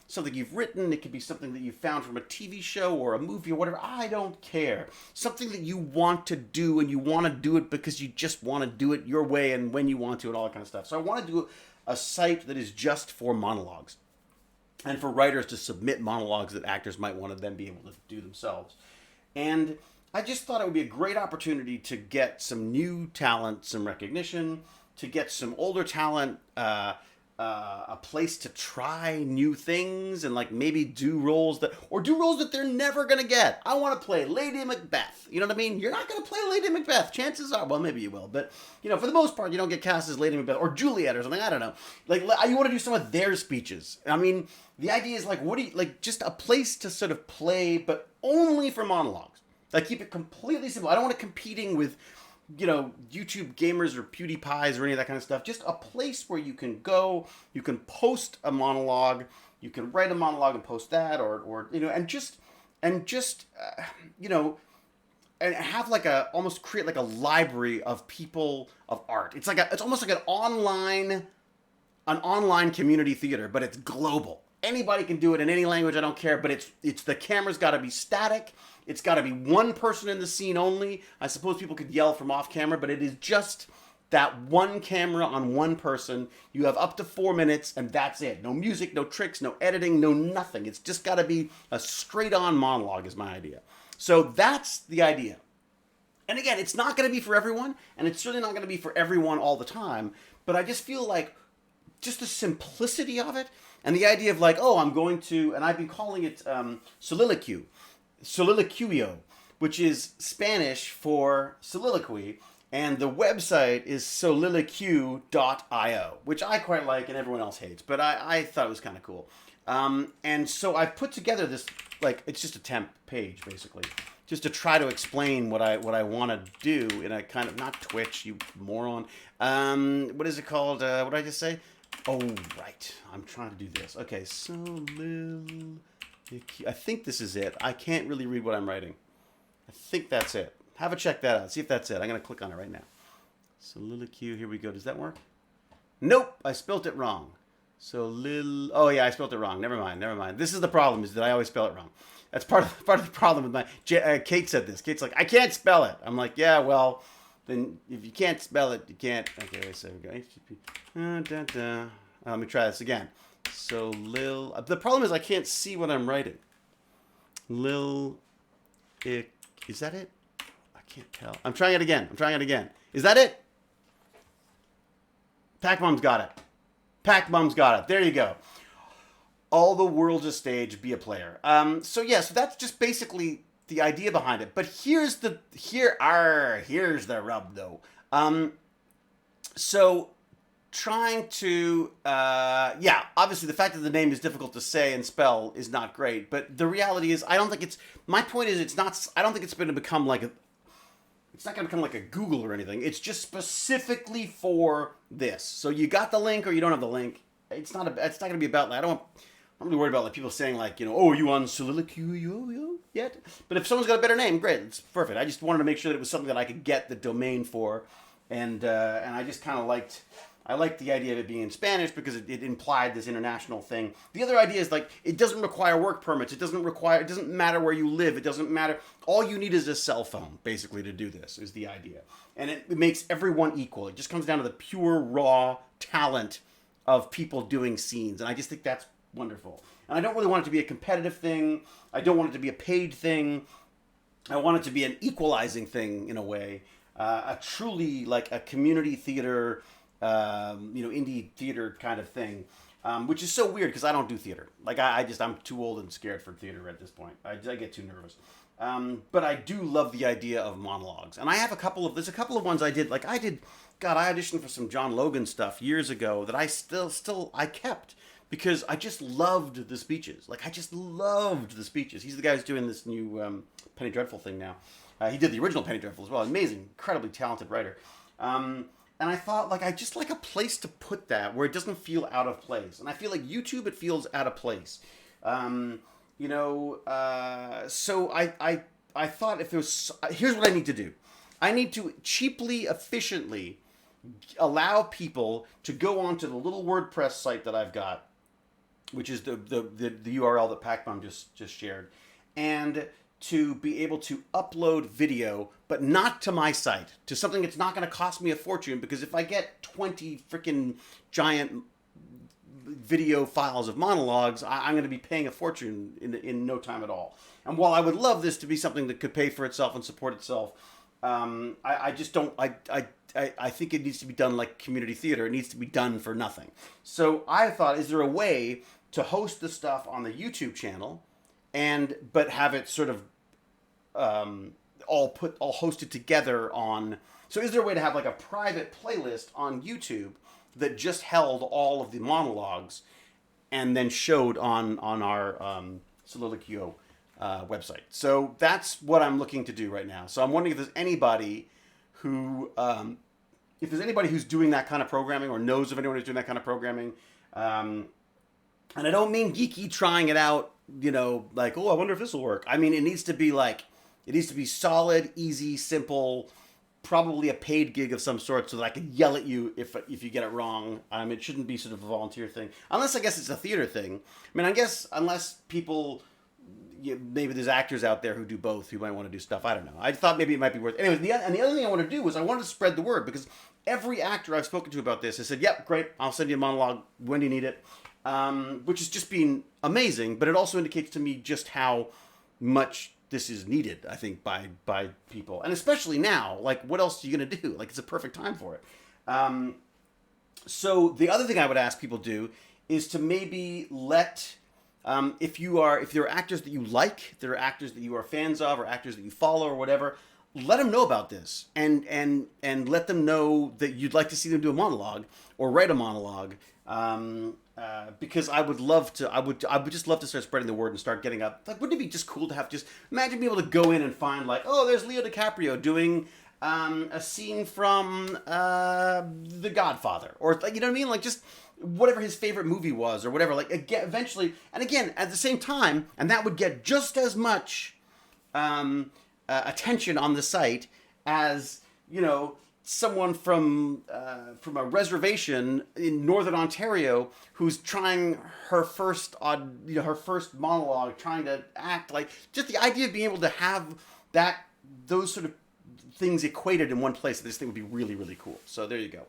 something you've written, it could be something that you found from a TV show or a movie or whatever. I don't care. Something that you want to do, and you want to do it because you just want to do it your way and when you want to and all that kind of stuff. So I want to do a site that is just for monologues and for writers to submit monologues that actors might want to then be able to do themselves. And I just thought it would be a great opportunity to get some new talent, some recognition, to get some older talent a place to try new things and maybe do roles that they're never gonna get. I want to play Lady Macbeth. You know what I mean? You're not gonna play Lady Macbeth. Chances are, well, maybe you will, but for the most part, you don't get cast as Lady Macbeth or Juliet or something. I don't know. You want to do some of their speeches. I mean, the idea is what do you just a place to sort of play, but only for monologues. Keep it completely simple. I don't want it competing with YouTube gamers or PewDiePies or any of that kind of stuff. Just a place where you can go, you can post a monologue, you can write a monologue and post that, or and have almost create a library of people of art. It's almost like an online community theater, but it's global. anybody can do it in any language. I don't care, but it's the camera's got to be static. It's got to be one person in the scene only. I suppose people could yell from off camera, but it is just that one camera on one person. You have up to 4 minutes, and that's it. No music, no tricks, no editing, no nothing. It's just got to be a straight-on monologue is my idea. So that's the idea. And again, it's not going to be for everyone, and it's certainly not going to be for everyone all the time, but I just feel like just the simplicity of it, and the idea of like, oh, I'm going to, and I've been calling it soliloquio, which is Spanish for soliloquy, and the website is soliloquy.io, which I quite like and everyone else hates, but I thought it was kind of cool. And so I've put together this, like, it's just a temp page, basically, just to try to explain what I want to do in a kind of, not Twitch, you moron. What is it called? What did I just say? Oh, right. I'm trying to do this. Okay, I think this is it. I can't really read what I'm writing. I think that's it. Have a check that out. See if that's it. I'm going to click on it right now. Soliloquy. Here we go. Does that work? Nope. I spelt it wrong. Oh, yeah, I spelt it wrong. Never mind. This is the problem, is that I always spell it wrong. That's part of the problem with my... Kate said this. Kate's like, I can't spell it. I'm like, yeah, well, then if you can't spell it, you can't... Okay, wait a second. Let me try this again. The problem is I can't see what I'm writing. Is that it? I can't tell. I'm trying it again. Is that it? Pac-Mom's got it. There you go. All the world's a stage, be a player. So that's just basically the idea behind it. But here's the rub, though. So trying to, obviously the fact that the name is difficult to say and spell is not great. But the reality is, I don't think it's going to become like it's not going to become like a Google or anything. It's just specifically for this. So you got the link or you don't have the link. It's not going to be about like, I'm really worried about like people saying like, oh, are you on Soliloquy yet? But if someone's got a better name, great, it's perfect. I just wanted to make sure that it was something that I could get the domain for, and I just kind of liked the idea of it being in Spanish because it implied this international thing. The other idea is like it doesn't require work permits. It doesn't matter where you live. It doesn't matter. All you need is a cell phone basically to do this is the idea, and it makes everyone equal. It just comes down to the pure raw talent of people doing scenes, and I just think that's wonderful. And I don't really want it to be a competitive thing. I don't want it to be a paid thing. I want it to be an equalizing thing in a way, a truly like a community theater, indie theater kind of thing, which is so weird because I don't do theater. Like I'm too old and scared for theater at this point. I get too nervous. But I do love the idea of monologues, and I have there's a couple of ones I did. Like I auditioned for some John Logan stuff years ago that I still kept because I just loved the speeches. Like I just loved the speeches. He's the guy who's doing this new Penny Dreadful thing now. He did the original Penny Dreadful as well. Amazing, incredibly talented writer. And I thought, like, I just like a place to put that where it doesn't feel out of place. And I feel like YouTube, it feels out of place. So I thought if it was, here's what I need to do. I need to cheaply, efficiently allow people to go onto the little WordPress site that I've got, which is the URL that Pac-Bomb just shared, and to be able to upload video, but not to my site, to something that's not going to cost me a fortune, because if I get 20 freaking giant video files of monologues, I'm going to be paying a fortune in no time at all. And while I would love this to be something that could pay for itself and support itself, I just don't, I think it needs to be done like community theater. It needs to be done for nothing. So I thought, is there a way to host the stuff on the YouTube channel but have it sort of all hosted together on... So is there a way to have like a private playlist on YouTube that just held all of the monologues and then showed on our Soliloquio website? So that's what I'm looking to do right now. So I'm wondering if there's anybody who... who's doing that kind of programming or knows of anyone who's doing that kind of programming. And I don't mean geeky trying it out, like, oh, I wonder if this will work. I mean, it needs to be solid, easy, simple, probably a paid gig of some sort so that I can yell at you if you get it wrong. It shouldn't be sort of a volunteer thing. Unless I guess it's a theater thing. I mean, I guess unless people... maybe there's actors out there who do both who might want to do stuff. I don't know. I thought maybe it might be worth it. Anyway, and the other thing I wanted to do was I wanted to spread the word because every actor I've spoken to about this has said, yep, great, I'll send you a monologue when you need it. Which has just been amazing, but it also indicates to me just how much this is needed, I think, by people. And especially now, like, what else are you going to do? Like, it's a perfect time for it. So the other thing I would ask people to do is to maybe let... if there are actors that you like, there are actors that you are fans of, or actors that you follow, or whatever, let them know about this, and let them know that you'd like to see them do a monologue or write a monologue, because I would love to. I would just love to start spreading the word and start getting up. Like, wouldn't it be just cool to have imagine being able to go in and find like, oh, there's Leo DiCaprio doing a scene from The Godfather, or like, you know what I mean, like just. Whatever his favorite movie was or whatever, like again, eventually, and again, at the same time, and that would get just as much attention on the site as, you know, someone from a reservation in Northern Ontario who's trying her first monologue, trying to act like, just the idea of being able to have those sort of things equated in one place, I just think would be really, really cool. So there you go.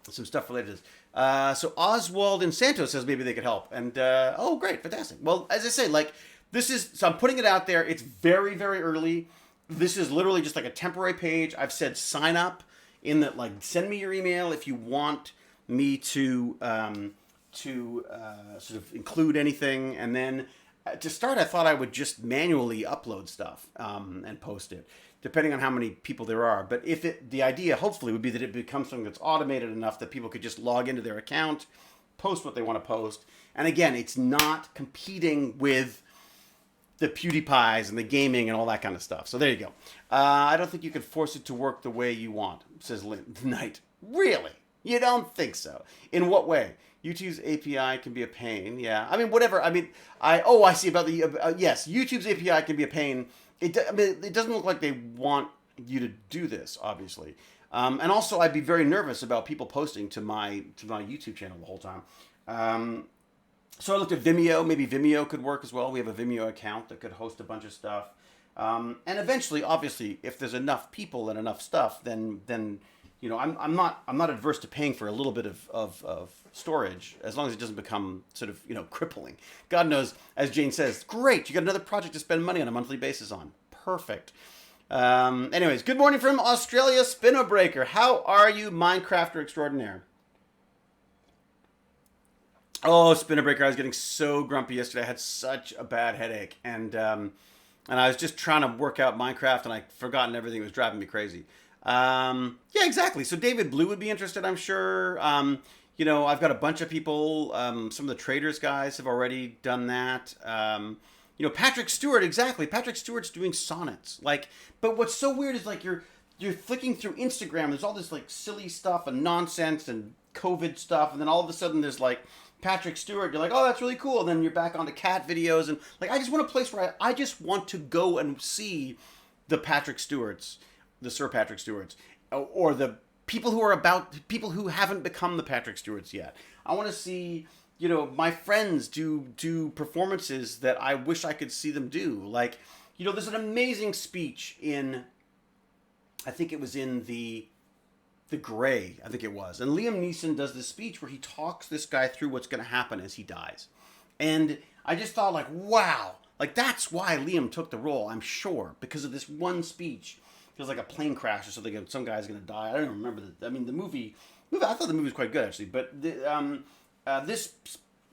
Some stuff related to this. So Oswald in Santos says maybe they could help. And, oh, great, fantastic. Well, as I say, like, so I'm putting it out there. It's very, very early. This is literally just like a temporary page. I've said sign up in that, like, send me your email if you want me to sort of include anything. And then to start, I thought I would just manually upload stuff and post it, depending on how many people there are. But the idea, hopefully, would be that it becomes something that's automated enough that people could just log into their account, post what they want to post. And again, it's not competing with the PewDiePies and the gaming and all that kind of stuff. So there you go. I don't think you can force it to work the way you want, says Knight. Really? You don't think so? In what way? YouTube's API can be a pain. Yeah. I mean, whatever. I mean, I see about the... yes, YouTube's API can be a pain. It doesn't look like they want you to do this, obviously. And also, I'd be very nervous about people posting to my YouTube channel the whole time. So I looked at Vimeo. Maybe Vimeo could work as well. We have a Vimeo account that could host a bunch of stuff. And eventually, obviously, if there's enough people and enough stuff, then you know, I'm not adverse to paying for a little bit of storage, as long as it doesn't become sort of, you know, crippling. God knows, as Jane says, great, you got another project to spend money on a monthly basis on. Perfect. Anyways, good morning from Australia, Spinobreaker. How are you, Minecrafter extraordinaire? Oh, Spinobreaker, I was getting so grumpy yesterday. I had such a bad headache, and I was just trying to work out Minecraft, and I'd forgotten everything. It was driving me crazy. Yeah, exactly. So David Blue would be interested, I'm sure. You know, I've got a bunch of people. Some of the traders guys have already done that. You know, Patrick Stewart, exactly. Patrick Stewart's doing sonnets. Like, but what's so weird is like you're flicking through Instagram. There's all this like silly stuff and nonsense and COVID stuff, and then all of a sudden there's like Patrick Stewart. You're like, oh, that's really cool. And then you're back onto cat videos, and like I just want a place where I just want to go and see the Patrick Stewarts, the Sir Patrick Stewarts, or the people who haven't become the Patrick Stewarts yet. I want to see, you know, my friends do performances that I wish I could see them do. Like, you know, there's an amazing speech in, I think it was in the Grey, I think it was. And Liam Neeson does this speech where he talks this guy through what's going to happen as he dies. And I just thought, like, wow. Like, that's why Liam took the role, I'm sure, because of this one speech. It was like a plane crash or something, and some guy's going to die. I don't remember. I mean, the movie, I thought the movie was quite good, actually. But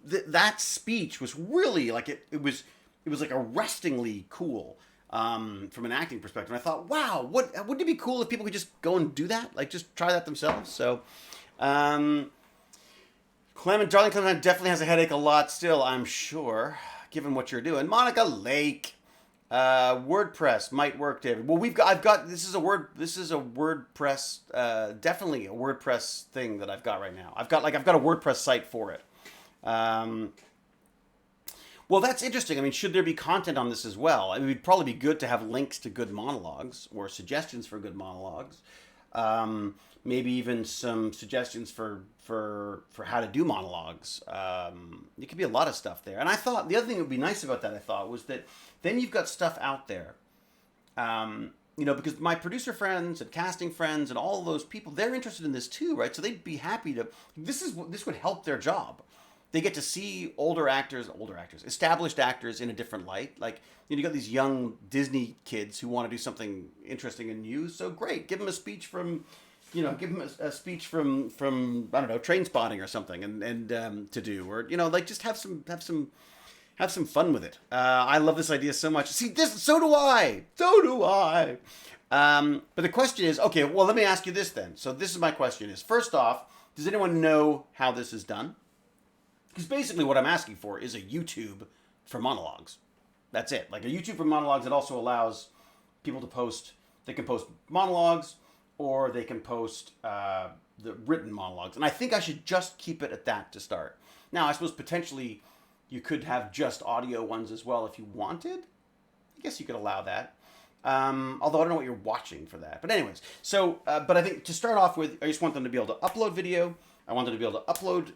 that speech was really, like, it was like arrestingly cool. From an acting perspective. And I thought, wow, wouldn't it be cool if people could just go and do that? Like, just try that themselves. So, Darling Clement definitely has a headache a lot still, I'm sure, given what you're doing. Monica Lake, WordPress might work, David. Well, this is a WordPress, definitely a WordPress thing that I've got right now. I've got a WordPress site for it. Well, Well, that's interesting. I mean, should there be content on this as well? I mean, it'd probably be good to have links to good monologues or suggestions for good monologues. Maybe even some suggestions for how to do monologues. It could be a lot of stuff there. And I thought the other thing that would be nice about that, I thought, was that then you've got stuff out there. Because my producer friends and casting friends and all of those people, they're interested in this too, right? So they'd be happy to. This would help their job. They get to see established actors in a different light. Like, you got these young Disney kids who want to do something interesting and new. So great, give them a speech from, I don't know, Train Spotting or something, and to do, or just have some fun with it. I love this idea so much. See, so do I. But the question is, okay, well, let me ask you this then. So this is my question: is first off, does anyone know how this is done? Because basically what I'm asking for is a YouTube for monologues. That's it. Like a YouTube for monologues that also allows people to post. They can post monologues or they can post the written monologues. And I think I should just keep it at that to start. Now, I suppose potentially you could have just audio ones as well if you wanted. I guess you could allow that. Although I don't know what you're watching for that. But anyways, so, but I think to start off with, I just want them to be able to upload video. I want them to be able to upload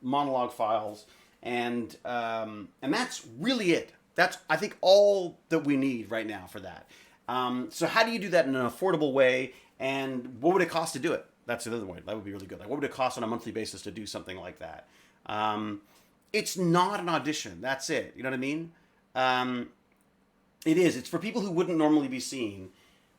monologue files, and that's really it. That's, I think, all that we need right now for that. So how do you do that in an affordable way, and what would it cost to do it? That's the other way. That would be really good. Like, what would it cost on a monthly basis to do something like that? It's not an audition. That's it. You know what I mean? It is. It's for people who wouldn't normally be seen.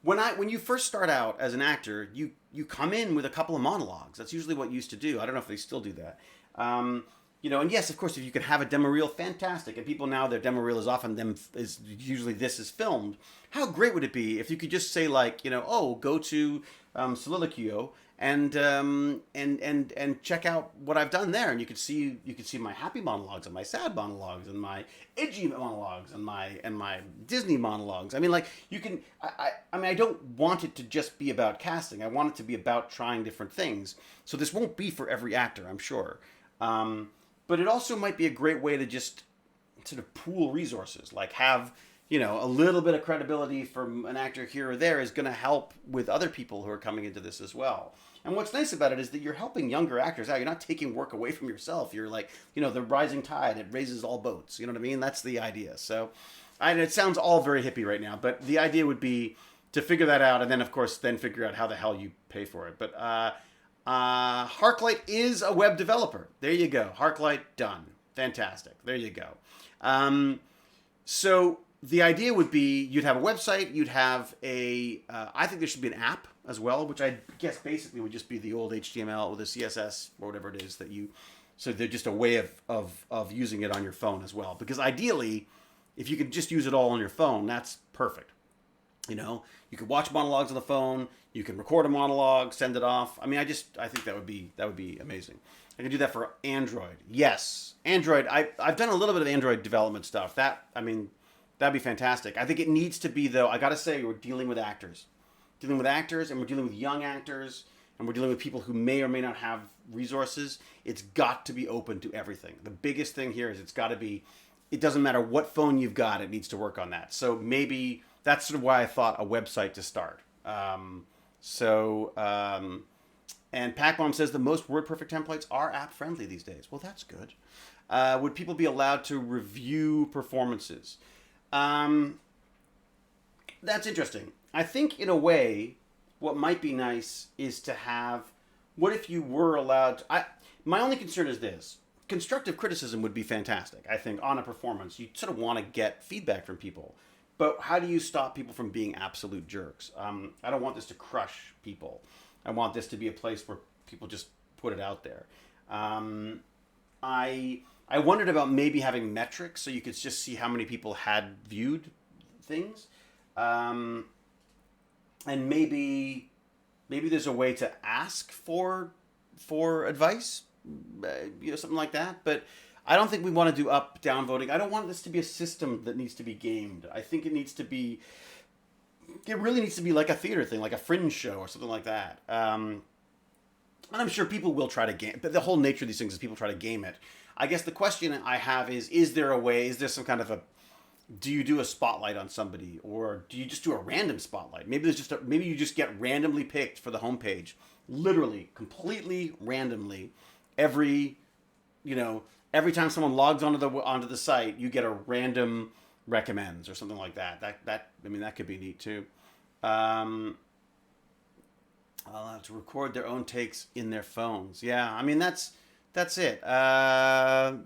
When you first start out as an actor, you come in with a couple of monologues. That's usually what you used to do. I don't know if they still do that. And yes, of course, if you could have a demo reel, fantastic. And people now, their demo reel is often usually this is filmed. How great would it be if you could just say like, go to Soliloquio and check out what I've done there, and you could see my happy monologues and my sad monologues and my edgy monologues and my Disney monologues. I mean, like, you can. I don't want it to just be about casting. I want it to be about trying different things. So this won't be for every actor, I'm sure. But it also might be a great way to just sort of pool resources, like have a little bit of credibility from an actor here or there is going to help with other people who are coming into this as well. And what's nice about it is that you're helping younger actors out. You're not taking work away from yourself. You're like, the rising tide, it raises all boats. You know what I mean? That's the idea. So it sounds all very hippie right now, but the idea would be to figure that out, and then, of course, figure out how the hell you pay for it. But Harklight is a web developer. There you go. Harklight, done. Fantastic. There you go. So the idea would be you'd have a website, you'd have I think there should be an app as well, which I guess basically would just be the old HTML or the CSS or whatever it is so they're just a way of using it on your phone as well. Because ideally, if you could just use it all on your phone, that's perfect. You could watch monologues on the phone, you can record a monologue, send it off. I mean, I think that would be amazing. I can do that for Android. Yes, Android. I've done a little bit of Android development stuff. That'd be fantastic. I think it needs to be, though, I gotta say, we're dealing with actors. And we're dealing with young actors, and we're dealing with people who may or may not have resources. It's got to be open to everything. The biggest thing here is it doesn't matter what phone you've got, it needs to work on that. So maybe that's sort of why I thought a website to start. And PacBomb says the most WordPerfect templates are app-friendly these days. Well, that's good. Would people be allowed to review performances? That's interesting. I think, in a way, what might be nice is to have... What if you were allowed to... My only concern is this. Constructive criticism would be fantastic, I think, on a performance. You sort of want to get feedback from people. But how do you stop people from being absolute jerks? I don't want this to crush people. I want this to be a place where people just put it out there. I wondered about maybe having metrics so you could just see how many people had viewed things. And maybe there's a way to ask for advice, something like that. But I don't think we want to do up, down voting. I don't want this to be a system that needs to be gamed. I think it really needs to be like a theater thing, like a Fringe show or something like that. And I'm sure people will try to game, but the whole nature of these things is people try to game it. I guess the question I have is there a way, is there some kind of a, do you do a spotlight on somebody, or do you just do a random spotlight? Maybe maybe you just get randomly picked for the homepage, literally, completely randomly, every time someone logs onto the site, you get a random recommends or something like that. That could be neat too. I'll have to record their own takes in their phones. Yeah, I mean that's it. Bye.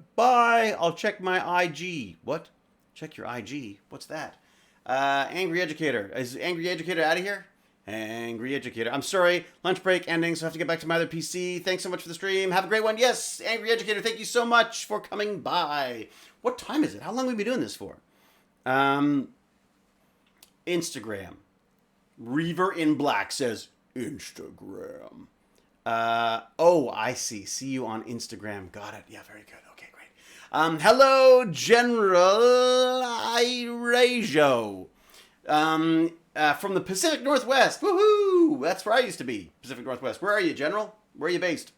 I'll check my IG. What? Check your IG. What's that? Angry Educator. Is Angry Educator out of here? Angry Educator. I'm sorry. Lunch break ending, so I have to get back to my other PC. Thanks so much for the stream. Have a great one. Yes, Angry Educator, thank you so much for coming by. What time is it? How long have we been doing this for? Instagram. Reaver in Black says, Instagram. I see. See you on Instagram. Got it. Yeah, very good. Okay, great. Hello, General Irajo. From the Pacific Northwest. Woohoo! That's where I used to be. Pacific Northwest. Where are you, General? Where are you based?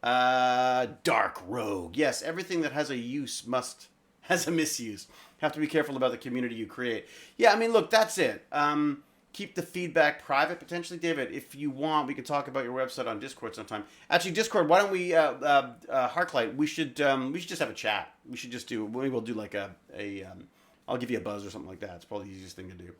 Dark Rogue. Yes, everything that has a use has a misuse. Have to be careful about the community you create. Yeah, I mean, look, that's it. Keep the feedback private, potentially. David, if you want, we can talk about your website on Discord sometime. Actually, Discord, why don't we, Harklight, we should just have a chat. We should just do, maybe we'll do like I'll give you a buzz or something like that. It's probably the easiest thing to do.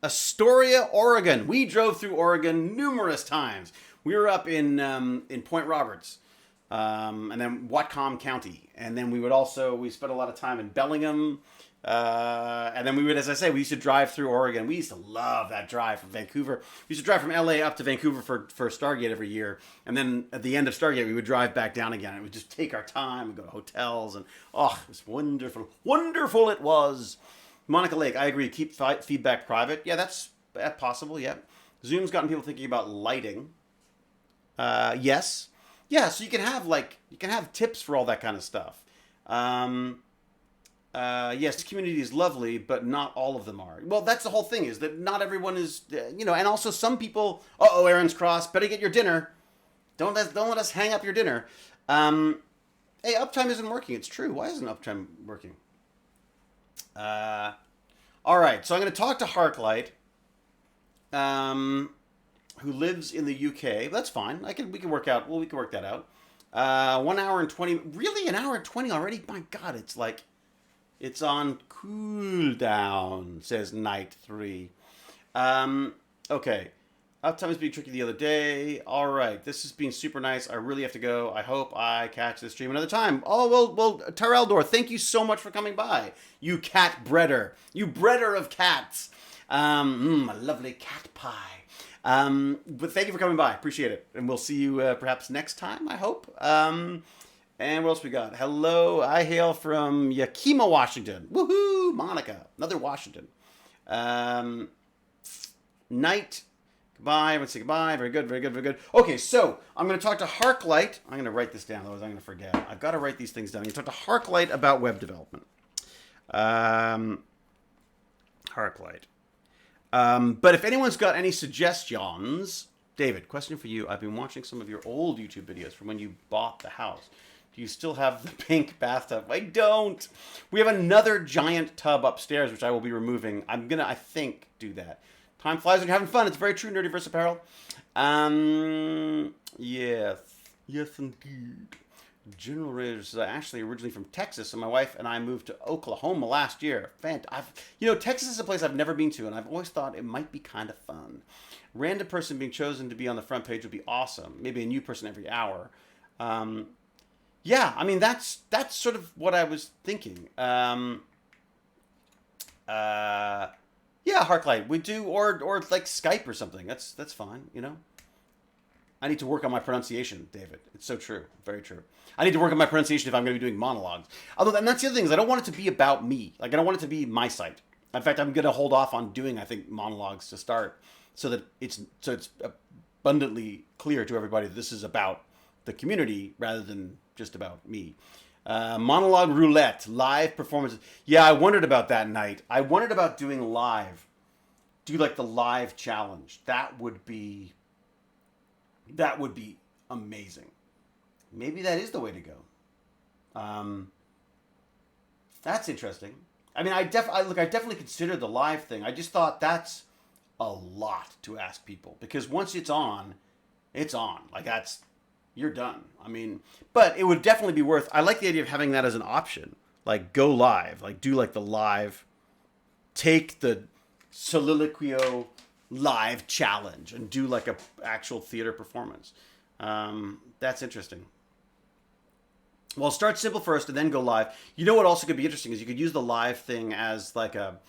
Astoria, Oregon. We drove through Oregon numerous times. We were up in Point Roberts, and then Whatcom County. And then we spent a lot of time in Bellingham. And then we would, as I say, we used to drive through Oregon. We used to love that drive from Vancouver. We used to drive from LA up to Vancouver for Stargate every year. And then at the end of Stargate, we would drive back down again. It would just take our time and go to hotels. And, it was wonderful. Wonderful it was. Monica Lake, I agree. Keep feedback private. Yeah, that's possible, yeah. Zoom's gotten people thinking about lighting. Yes. Yeah, so you can have tips for all that kind of stuff. Yes, the community is lovely, but not all of them are. Well, that's the whole thing, is that not everyone is, and also some people, Aaron's Cross, better get your dinner. Don't let us hang up your dinner. Hey, Uptime isn't working. It's true. Why isn't Uptime working? All right, so I'm going to talk to Harklight, who lives in the UK. That's fine. We can work that out. 1 hour and 20, really an hour and 20 already? My God, it's on cooldown, says Night 3. Okay. Uptime was being tricky the other day. All right. This has been super nice. I really have to go. I hope I catch this stream another time. Oh, well, Tareldor, thank you so much for coming by. You cat breader. You breader of cats. A lovely cat pie. But thank you for coming by. Appreciate it. And we'll see you perhaps next time, I hope. And what else we got? Hello, I hail from Yakima, Washington. Woohoo, Monica. Another Washington. Night. Goodbye. Everyone say goodbye. Very good, very good, very good. Okay, so I'm going to talk to Harklight. I'm going to write this down, otherwise I'm going to forget. I've got to write these things down. I'm going to talk to Harklight about web development. Harklight. But if anyone's got any suggestions... David, question for you. I've been watching some of your old YouTube videos from when you bought the house. Do you still have the pink bathtub? I don't. We have another giant tub upstairs, which I will be removing. I'm going to, I think, do that. Time flies when you're having fun. It's very true, Nerdiverse Apparel. Yes. Yes, indeed. General Rage is actually originally from Texas, and my wife and I moved to Oklahoma last year. Texas is a place I've never been to, and I've always thought it might be kind of fun. Random person being chosen to be on the front page would be awesome. Maybe a new person every hour. Yeah, I mean that's sort of what I was thinking. Yeah, Harklight, we do, or like Skype or something. That's fine, I need to work on my pronunciation, David. It's so true, very true. I need to work on my pronunciation if I'm going to be doing monologues. And that's the other thing, is I don't want it to be about me. I don't want it to be my site. In fact, I'm going to hold off on doing, I think, monologues to start, so that it's abundantly clear to everybody that this is about the community rather than just about me. Monologue roulette, live performances. Yeah, I wondered about that night. I wondered about doing live. do like the live challenge. That would be amazing. Maybe that is the way to go. That's interesting. I mean, I definitely considered the live thing. I just thought that's a lot to ask people, because once it's on, it's on. Like, you're done. I mean, but it would definitely be worth. I like the idea of having that as an option. Like, go live. Like, do like the live. Take the soliloquio live challenge and do like a actual theater performance. That's interesting. Well, start simple first and then go live. You know what also could be interesting is you could use the live thing as like a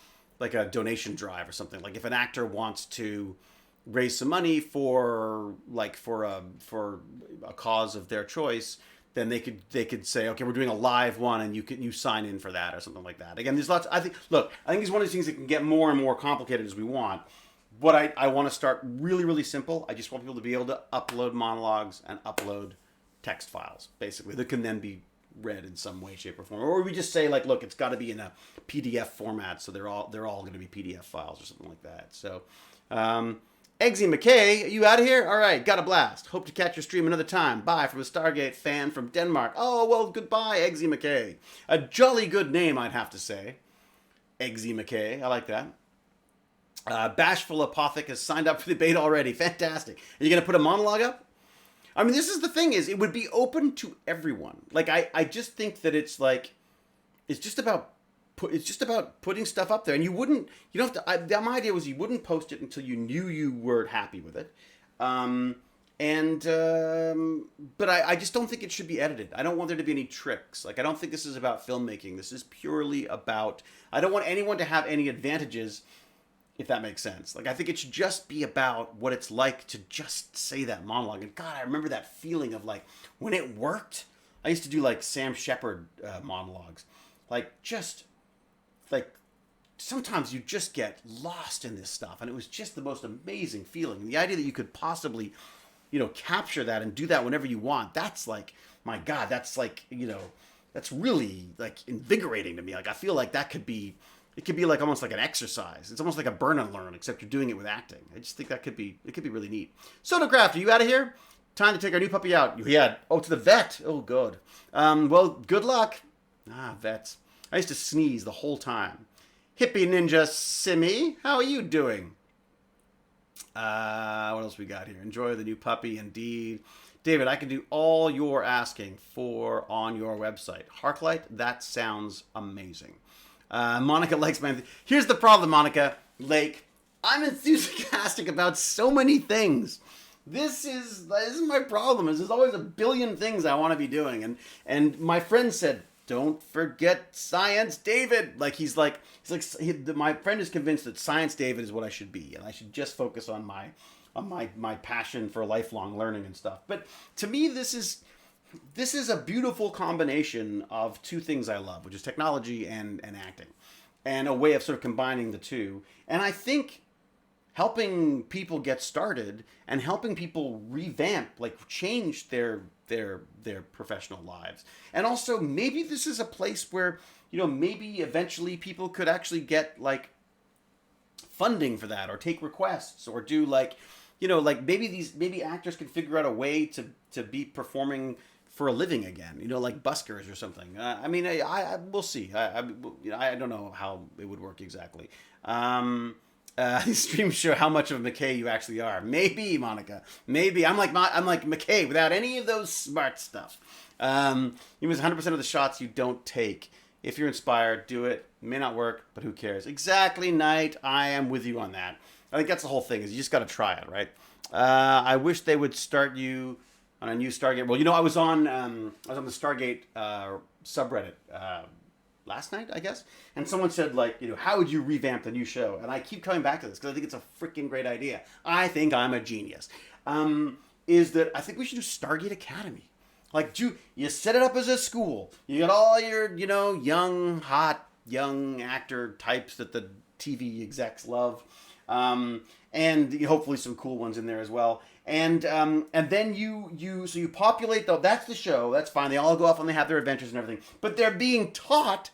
donation drive or something. Like if an actor wants to raise some money for a cause of their choice, then they could say, okay, we're doing a live one, and you sign in for that or something like that. Again, there's lots. I think it's one of these things that can get more and more complicated as we want. What I want to start really, really simple. I just want people to be able to upload monologues and upload text files, basically, that can then be read in some way, shape, or form. Or we just say, like, look, it's got to be in a PDF format, so they're all going to be PDF files or something like that. So, Eggsy McKay, are you out of here? All right, got a blast. Hope to catch your stream another time. Bye from a Stargate fan from Denmark. Oh, well, goodbye, Eggsy McKay. A jolly good name, I'd have to say. Eggsy McKay, I like that. Bashful Apothic has signed up for the beta already. Fantastic. Are you going to put a monologue up? I mean, this is the thing, is it would be open to everyone. Like, I just think that it's just about putting stuff up there, and you don't have to. My idea was you wouldn't post it until you knew you were happy with it, but I just don't think it should be edited. I don't want there to be any tricks. Like, I don't think this is about filmmaking. This is purely about. I don't want anyone to have any advantages, if that makes sense. Like, I think it should just be about what it's like to just say that monologue. And God, I remember that feeling of, like, when it worked. I used to do, like, Sam Shepard monologues. Like, sometimes you just get lost in this stuff. And it was just the most amazing feeling. And the idea that you could possibly, capture that and do that whenever you want. That's like, my God, that's like, that's really, like, invigorating to me. Like, I feel like that could be... It could be like almost like an exercise. It's almost like a burn and learn, except you're doing it with acting. I just think it could be really neat. Sodacraft, are you out of here? Time to take our new puppy out. Yeah. Oh, to the vet. Oh, good. Well, good luck. Vets. I used to sneeze the whole time. Hippie Ninja Simi, how are you doing? What else we got here? Enjoy the new puppy, indeed. David, I can do all you're asking for on your website. Harklight, that sounds amazing. Monica likes my... Here's the problem, Monica Lake. I'm enthusiastic about so many things. This is my problem. There's always a billion things I want to be doing. And my friend said, don't forget Science David. My friend is convinced that Science David is what I should be. And I should just focus on my passion for lifelong learning and stuff. But to me, this is a beautiful combination of two things I love, which is technology and acting, and a way of sort of combining the two. And I think helping people get started and helping people revamp, like change their professional lives. And also maybe this is a place where, maybe eventually people could actually get like funding for that, or take requests, or do maybe actors can figure out a way to be performing for a living again, like buskers or something. We'll see. I don't know how it would work exactly. Streams show how much of a McKay you actually are. Maybe, Monica. Maybe I'm like McKay without any of those smart stuff. You miss 100% of the shots you don't take. If you're inspired, do it. It may not work, but who cares? Exactly, Knight. I am with you on that. I think that's the whole thing. Is you just got to try it, right? I wish they would start you on a new Stargate. Well, I was on the Stargate subreddit last night, I guess, and someone said, like, how would you revamp the new show? And I keep coming back to this because I think it's a freaking great idea. I think I'm a genius. Is that I think we should do Stargate Academy. Like, you set it up as a school. You got all your, young, hot, young actor types that the TV execs love, and hopefully some cool ones in there as well. And then you populate that's the show. That's fine. They all go off and they have their adventures and everything. But they're being taught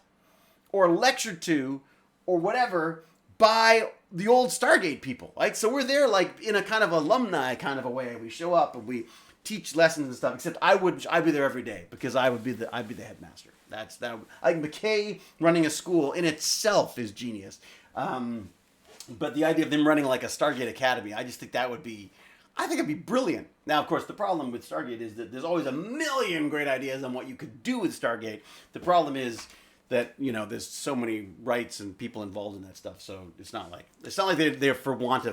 or lectured to or whatever by the old Stargate people, right? So we're there like in a kind of alumni kind of a way. We show up and we teach lessons and stuff. Except I'd be there every day because I'd be the headmaster. That's that. Like McKay running a school in itself is genius. But the idea of them running like a Stargate Academy, I just think that would be. I think it'd be brilliant. Now, of course, the problem with Stargate is that there's always a million great ideas on what you could do with Stargate. The problem is that, you know, there's so many rights and people involved in that stuff. So it's not like they're for want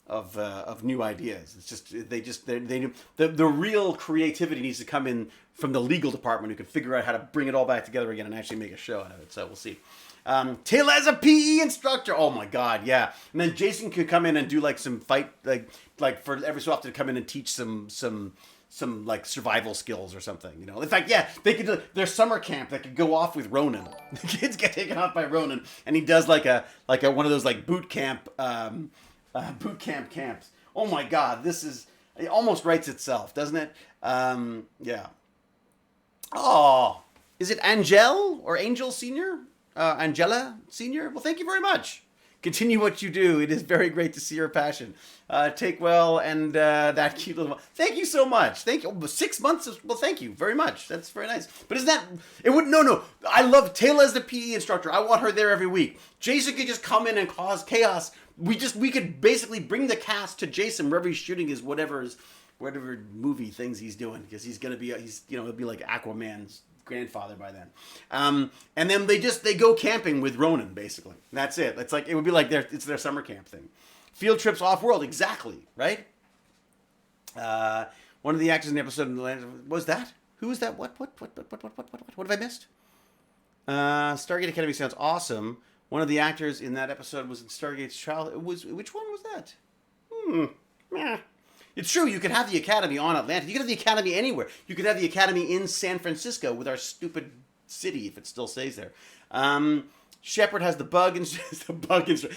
of new ideas. It's just the real creativity needs to come in from the legal department who can figure out how to bring it all back together again and actually make a show out of it. So we'll see. Taylor as a PE instructor. Oh my God, yeah. And then Jason could come in and do like some fight, like for every so often to come in and teach some like survival skills or something. You know, in fact, yeah, they could do their summer camp that could go off with Ronan. The kids get taken off by Ronan, and he does like a one of those like boot camp camps. Oh my God, it almost writes itself, doesn't it? Yeah. Oh, is it Angel or Angel Senior? Angela Senior? Well, thank you very much. Continue what you do. It is very great to see your passion. Take well and that cute little... Thank you so much. Thank you. 6 months well, thank you very much. That's very nice. But isn't that... It would... No. I love Taylor as the PE instructor. I want her there every week. Jason could just come in and cause chaos. We could basically bring the cast to Jason wherever he's shooting his whatever movie things he's doing. Because he's going to be... he'll be like Aquaman's grandfather by then, and then they go camping with Ronan basically. That's it. It's like it would be like it's their summer camp thing. Field trips off world, exactly right. One of the actors in the episode was that. Who was that? What have I missed? Stargate Academy sounds awesome. One of the actors in that episode was in Stargate's Child. Which one was that? It's true, you could have the Academy on Atlanta. You could have the Academy anywhere. You could have the Academy in San Francisco with our stupid city, if it still stays there. Shepard has the bug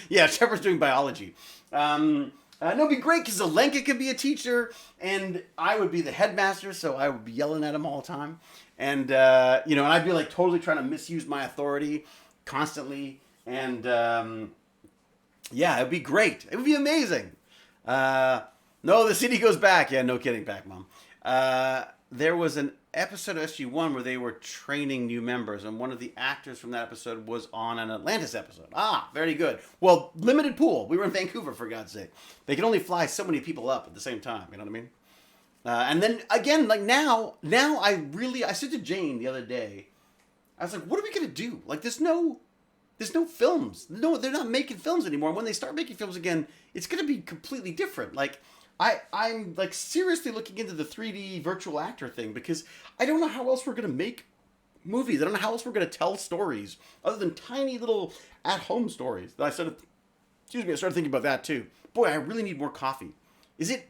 yeah, Shepard's doing biology. No, it'd be great because Zelenka could be a teacher, and I would be the headmaster, so I would be yelling at him all the time. And, and I'd be like totally trying to misuse my authority constantly. And, yeah, it'd be great. It would be amazing. No, the city goes back. Yeah, no kidding, back, Mom. There was an episode of SG-1 where they were training new members, and one of the actors from that episode was on an Atlantis episode. Ah, very good. Well, limited pool. We were in Vancouver, for God's sake. They can only fly so many people up at the same time. You know what I mean? And then, again, like now I said to Jane the other day, I was like, what are we going to do? Like, there's no films. No, they're not making films anymore. And when they start making films again, it's going to be completely different. Like, I'm like seriously looking into the 3D virtual actor thing because I don't know how else we're going to make movies. I don't know how else we're going to tell stories other than tiny little at-home stories. I started thinking about that too. Boy, I really need more coffee. Is it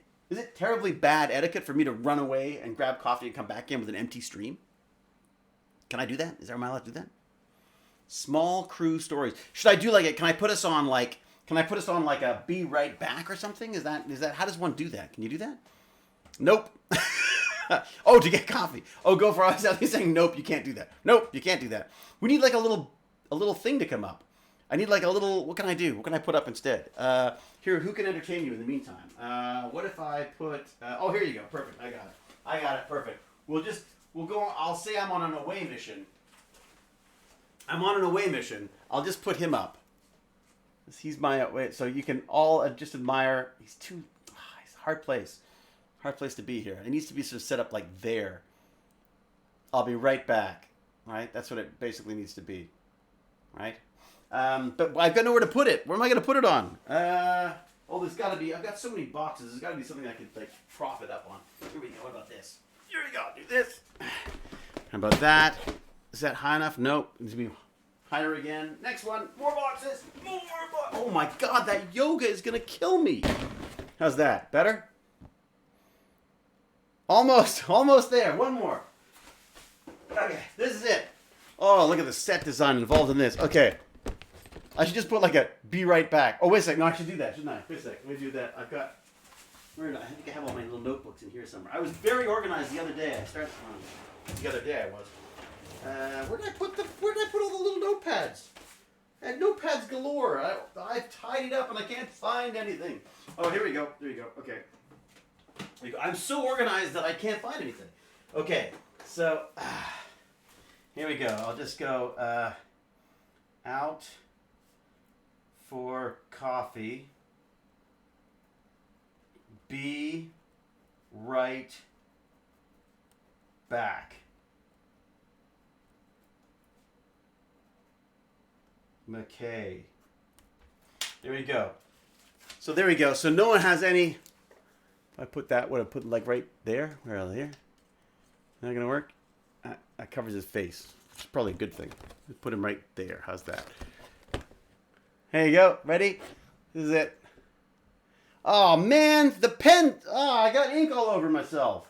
terribly bad etiquette for me to run away and grab coffee and come back in with an empty stream? Can I do that? Am I allowed to do that? Small crew stories. Should I do like it? Can I put us on like a Be Right Back or something? Is that how does one do that? Can you do that? Nope. Oh, to get coffee. Oh, go for us. He's saying nope, you can't do that. Nope, you can't do that. We need like a little thing to come up. I need like a little. What can I do? What can I put up instead? Here, who can entertain you in the meantime? What if I put? Oh, here you go. Perfect. I got it. Perfect. We'll go. I'll say I'm on an away mission. I'll just put him up. He's my way, so you can all just admire. He's a hard place to be here. It needs to be sort of set up like there. I'll be right back. Right, that's what it basically needs to be. Right, but I've got nowhere to put it. Where am I going to put it on? There's got to be. I've got so many boxes. There's got to be something I could like prop it up on. Here we go. What about this? Here we go. Do this. How about that? Is that high enough? Nope. It needs to be higher again. Next one. More boxes. More boxes. Oh my God, that yoga is going to kill me. How's that? Better? Almost there. One more. Okay, this is it. Oh, look at the set design involved in this. Okay. I should just put like a Be Right Back. Oh, wait a second. No, I should do that, shouldn't I? Wait a second. Let me do that. I think I have all my little notebooks in here somewhere. I was very organized the other day. The other day I was. Where did I put all the little notepads? And notepads galore. I've tidied up and I can't find anything. Oh, here we go. There you go. Okay. There you go. I'm so organized that I can't find anything. Okay, so here we go. I'll just go out for coffee. Be right back. McKay. There we go. So there we go. So no one has any. I put that. What I put like right there. Where are they here? Not gonna work. That covers his face. It's probably a good thing. Just put him right there. How's that? There you go. Ready? This is it. Oh man, the pen. Oh, I got ink all over myself.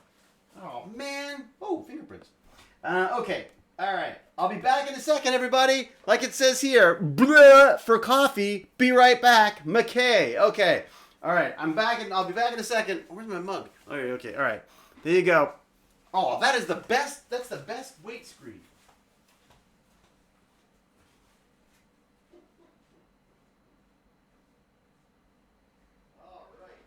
Oh man. Oh, fingerprints. Okay. All right. I'll be back in a second, everybody. Like it says here, blah, for coffee. Be right back, McKay. Okay. All right. I'm back, and I'll be back in a second. Where's my mug? Okay. Okay. All right. There you go. Oh, that is the best. That's the best weight screen. All right.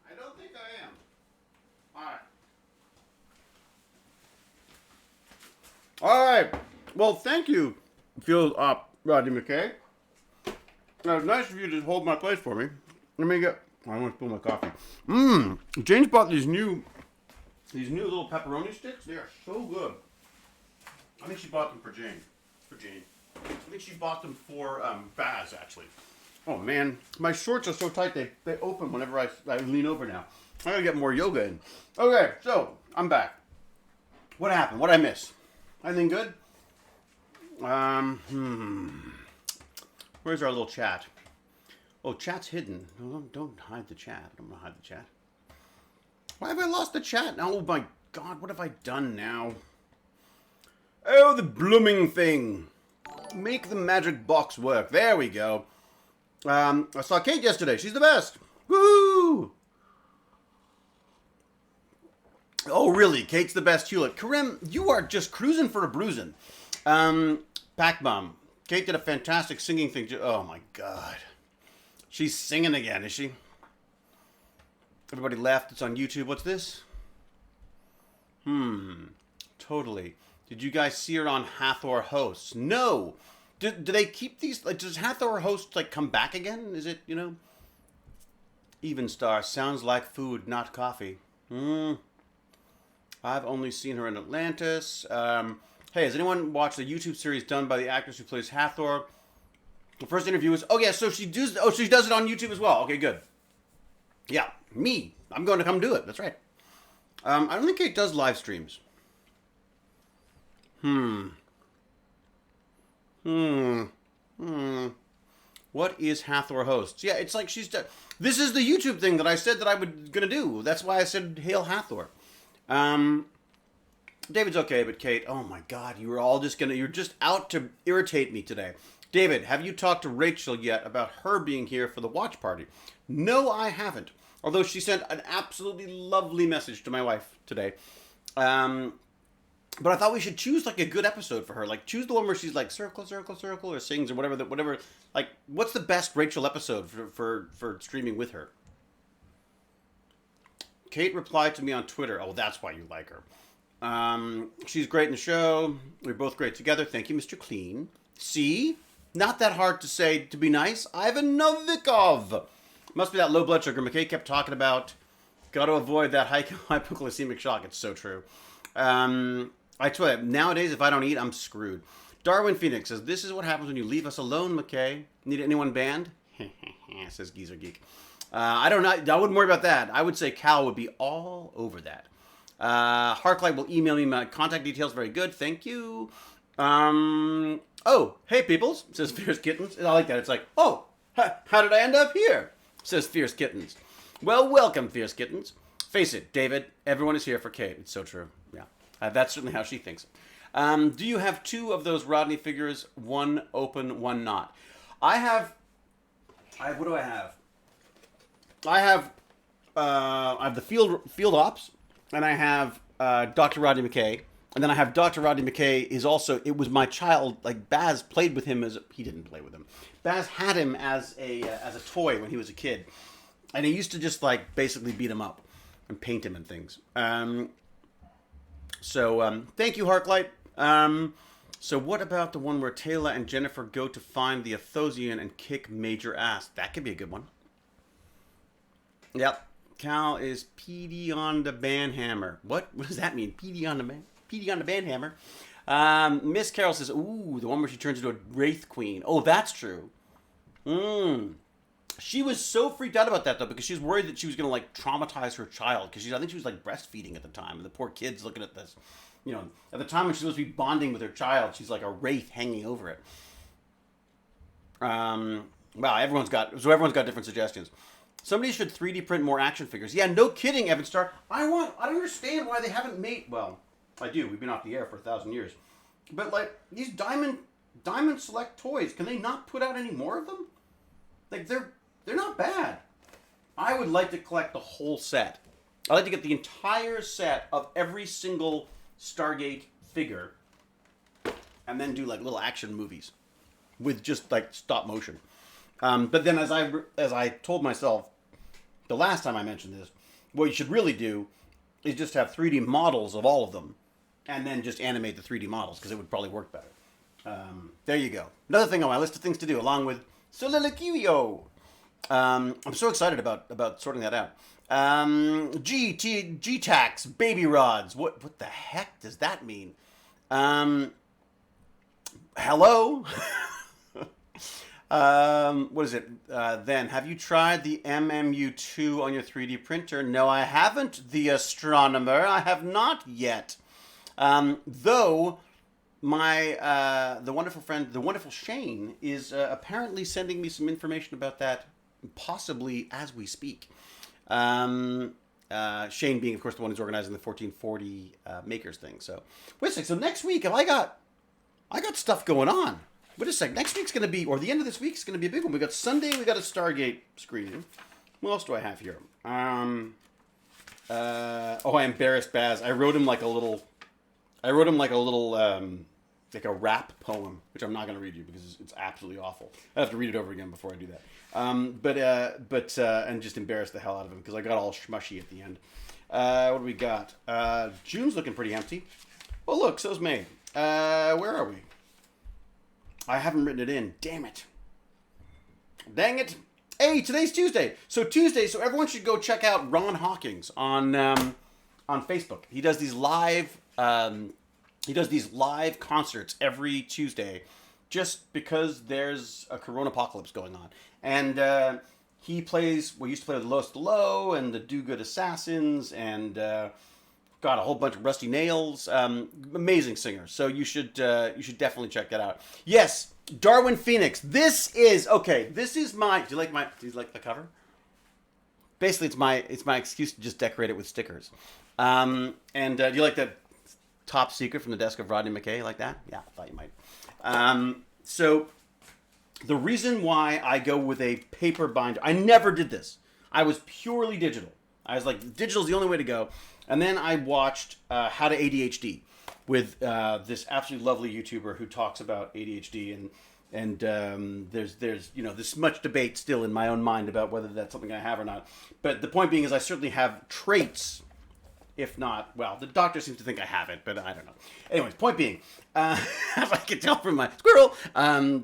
I don't think I am. All right. All right. Well, thank you, Rodney McKay. It was nice of you to hold my place for me. Let me get. I want to spill my coffee. Jane's bought these new little pepperoni sticks. They are so good. I think she bought them for Jane. For Jane. I think she bought them for Baz, actually. Oh man, my shorts are so tight they open whenever I lean over now. I gotta get more yoga in. Okay, so I'm back. What happened? What did I miss? Anything good? Where's our little chat? Oh, chat's hidden. No, don't hide the chat. I don't want to hide the chat. Why have I lost the chat? Oh my God, what have I done now? Oh, the blooming thing. Make the magic box work. There we go. I saw Kate yesterday. She's the best. Woo! Oh, really? Kate's the best Hewlett. Karim, you are just cruising for a bruising. Pac Bomb. Kate did a fantastic singing thing. Oh, my God. She's singing again, is she? Everybody left. It's on YouTube. What's this? Totally. Did you guys see her on Hathor Hosts? No. Do they keep these? Like, does Hathor Hosts like come back again? Is it, Even Star sounds like food, not coffee. I've only seen her in Atlantis. Hey, has anyone watched the YouTube series done by the actress who plays Hathor? The first interview was, so she does it on YouTube as well. Okay, good. Yeah, me. I'm going to come do it. That's right. I don't think Kate does live streams. What is Hathor Hosts? Yeah, it's like this is the YouTube thing that I said that I was gonna do. That's why I said Hail Hathor. David's okay, but Kate, oh my God, you're just out to irritate me today. David, have you talked to Rachel yet about her being here for the watch party? No, I haven't. Although she sent an absolutely lovely message to my wife today. But I thought we should choose like a good episode for her. Like choose the one where she's like circle, circle, circle, or sings or whatever. Like, what's the best Rachel episode for streaming with her? Kate replied to me on Twitter. Oh, that's why you like her. She's great in the show. We're both great together. Thank you, Mr. Clean. See? Not that hard to say to be nice. Ivan Novikov. Must be that low blood sugar McKay kept talking about. Got to avoid that hypoglycemic shock. It's so true. I tell you, nowadays, if I don't eat, I'm screwed. Darwin Phoenix says, this is what happens when you leave us alone, McKay. Need anyone banned? Says Geezer Geek. I don't know. I wouldn't worry about that. I would say Cal would be all over that. Harklight will email me my contact details. Very good. Thank you. Oh, hey, peoples, says Fierce Kittens. I like that. It's like, oh, how did I end up here? Says Fierce Kittens. Well, welcome, Fierce Kittens. Face it, David, everyone is here for Kate. It's so true. Yeah. That's certainly how she thinks. Do you have two of those Rodney figures, one open, one not? What do I have? I have the field ops, and I have Dr. Rodney McKay, and then I have Dr. Rodney McKay it was my child, like Baz played with him he didn't play with him. Baz had him as a toy when he was a kid, and he used to just like basically beat him up and paint him and things. So thank you, Harklight. So what about the one where Taylor and Jennifer go to find the Athosian and kick major ass? That could be a good one. Yep. Cal is PD on the banhammer. What does that mean? PD on the banhammer. Miss Carol says, ooh, the one where she turns into a Wraith Queen. Oh, that's true. She was so freaked out about that, though, because she was worried that she was going to, like, traumatize her child. Because I think she was, like, breastfeeding at the time. And the poor kid's looking at this. At the time when she's supposed to be bonding with her child, she's like a wraith hanging over it. Wow, everyone's got different suggestions. Somebody should 3D print more action figures. Yeah, no kidding, Evan Star. I don't understand why they haven't made... Well, I do. We've been off the air for 1,000 years. But, like, these Diamond Select toys, can they not put out any more of them? Like, they're not bad. I would like to collect the whole set. I'd like to get the entire set of every single Stargate figure and then do, like, little action movies with just, like, stop motion. But then as I told myself the last time I mentioned this, what you should really do is just have 3D models of all of them and then just animate the 3D models because it would probably work better. There you go. Another thing on my list of things to do along with Soliloquio. I'm so excited about sorting that out. G-Tax, baby rods. What the heck does that mean? Hello? What is it? Then, have you tried the MMU2 on your 3D printer? No, I haven't, the astronomer. I have not yet. Though, the wonderful friend, the wonderful Shane, is apparently sending me some information about that, possibly as we speak. Shane being, of course, the one who's organizing the 1440 makers thing. So, wait a second. So next week, I got stuff going on. Wait a sec. Next week's going to be, or the end of this week's going to be a big one. We got Sunday. We got a Stargate screening. What else do I have here? I embarrassed Baz. I wrote him like a little, like a rap poem, which I'm not going to read you because it's absolutely awful. I have to read it over again before I do that. And just embarrass the hell out of him because I got all schmushy at the end. What do we got? June's looking pretty empty. Oh, look, so's May. Where are we? I haven't written it in. Damn it. Dang it. Hey, today's Tuesday. So everyone should go check out Ron Hawkins on Facebook. He does these live concerts every Tuesday just because there's a corona apocalypse going on. And he plays, used to play with the Lowest Low and the Do Good Assassins and got a whole bunch of Rusty Nails. Amazing singer. So you should definitely check that out. Yes, Darwin Phoenix. This is my, do you like the cover? Basically, it's my excuse to just decorate it with stickers. Do you like that Top Secret from the Desk of Rodney McKay? Like that? Yeah, I thought you might. So the reason why I go with a paper binder, I never did this. I was purely digital. I was like, digital's the only way to go. And then I watched How to ADHD with this absolutely lovely YouTuber who talks about ADHD, and there's this much debate still in my own mind about whether that's something I have or not. But the point being is I certainly have traits, if not, well, the doctor seems to think I have it, but I don't know. Anyways, point being, as I can tell from my squirrel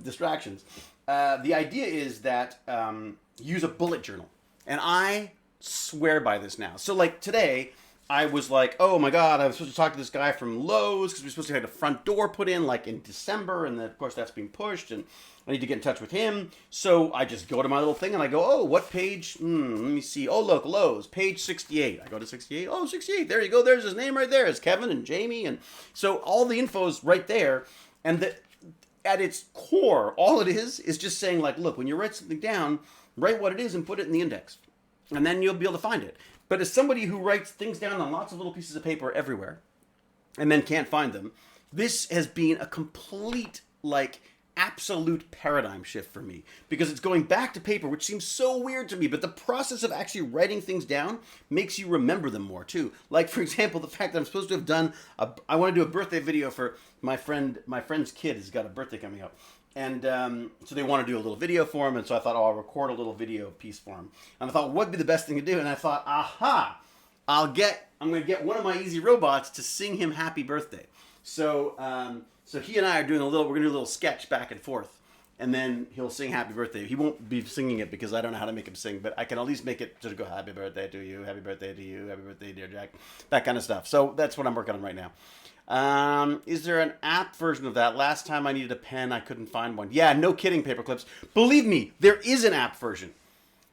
distractions, the idea is that use a bullet journal, and I swear by this now. So like today, I was like, oh my God, I was supposed to talk to this guy from Lowe's because we were supposed to have a front door put in like in December. And then of course that's being pushed and I need to get in touch with him. So I just go to my little thing and I go, oh, what page? Let me see. Oh, look, Lowe's, page 68. I go to 68. Oh, 68. There you go. There's his name right there. It's Kevin and Jamie. And so all the info is right there. And at its core, all it is just saying like, look, when you write something down, write what it is and put it in the index. And then you'll be able to find it. But as somebody who writes things down on lots of little pieces of paper everywhere and then can't find them, this has been a complete, absolute paradigm shift for me. Because it's going back to paper, which seems so weird to me, but the process of actually writing things down makes you remember them more, too. Like, for example, the fact that I'm supposed to have done, I want to do a birthday video for my friend's kid has got a birthday coming up. And so they want to do a little video for him, and so I thought, I'll record a little video piece for him. And I thought, what would be the best thing to do? And I thought, I'm going to get one of my easy robots to sing him happy birthday. So he and I are we're going to do a little sketch back and forth, and then he'll sing happy birthday. He won't be singing it because I don't know how to make him sing, but I can at least make it to go happy birthday to you, happy birthday to you, happy birthday dear Jack, that kind of stuff. So that's what I'm working on right now. Is there an app version of that? Last time I needed a pen, I couldn't find one. Yeah, no kidding, Paperclips. Believe me, there is an app version.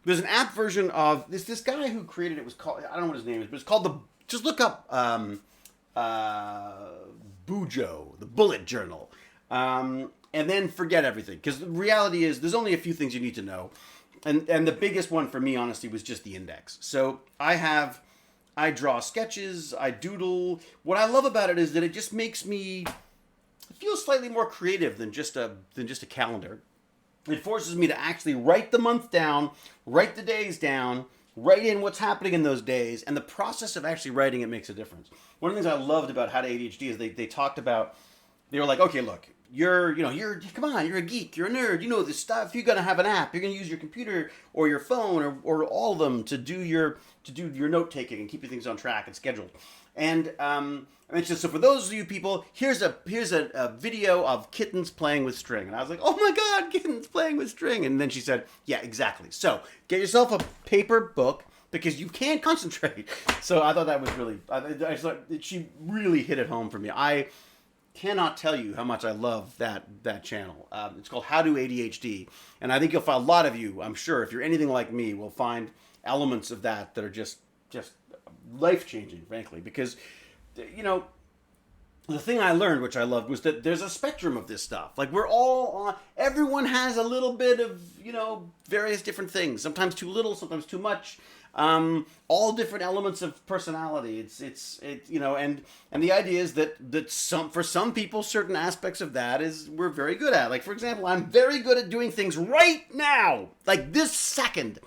There's an app version of this guy who created it was called, I don't know what his name is, but it's called just look up Bujo, the bullet journal. And then forget everything. Because the reality is there's only a few things you need to know. And the biggest one for me, honestly, was just the index. So I draw sketches, I doodle. What I love about it is that it just makes me feel slightly more creative than just a calendar. It forces me to actually write the month down, write the days down, write in what's happening in those days, and the process of actually writing it makes a difference. One of the things I loved about How to ADHD is they talked about, they were like, okay, look, come on, you're a geek, you're a nerd, you know this stuff, you're gonna have an app, you're gonna use your computer or your phone or all of them to do your note taking and keep your things on track and scheduled. And it's just, so for those of you people, here's a video of kittens playing with string. And I was like, oh my God, kittens playing with string. And then she said, yeah, exactly. So get yourself a paper book because you can't concentrate. So I thought that was really, I thought she really hit it home for me. I cannot tell you how much I love that channel. It's called How to ADHD. And I think you'll find a lot of you, I'm sure, if you're anything like me, will find elements of that are just life-changing, frankly, because, the thing I learned, which I loved, was that there's a spectrum of this stuff. Like, everyone has a little bit of, various different things. Sometimes too little, sometimes too much. all different elements of personality. It's you know, and the idea is that for some people, certain aspects of that we're very good at. Like, for example, I'm very good at doing things right now, like this second.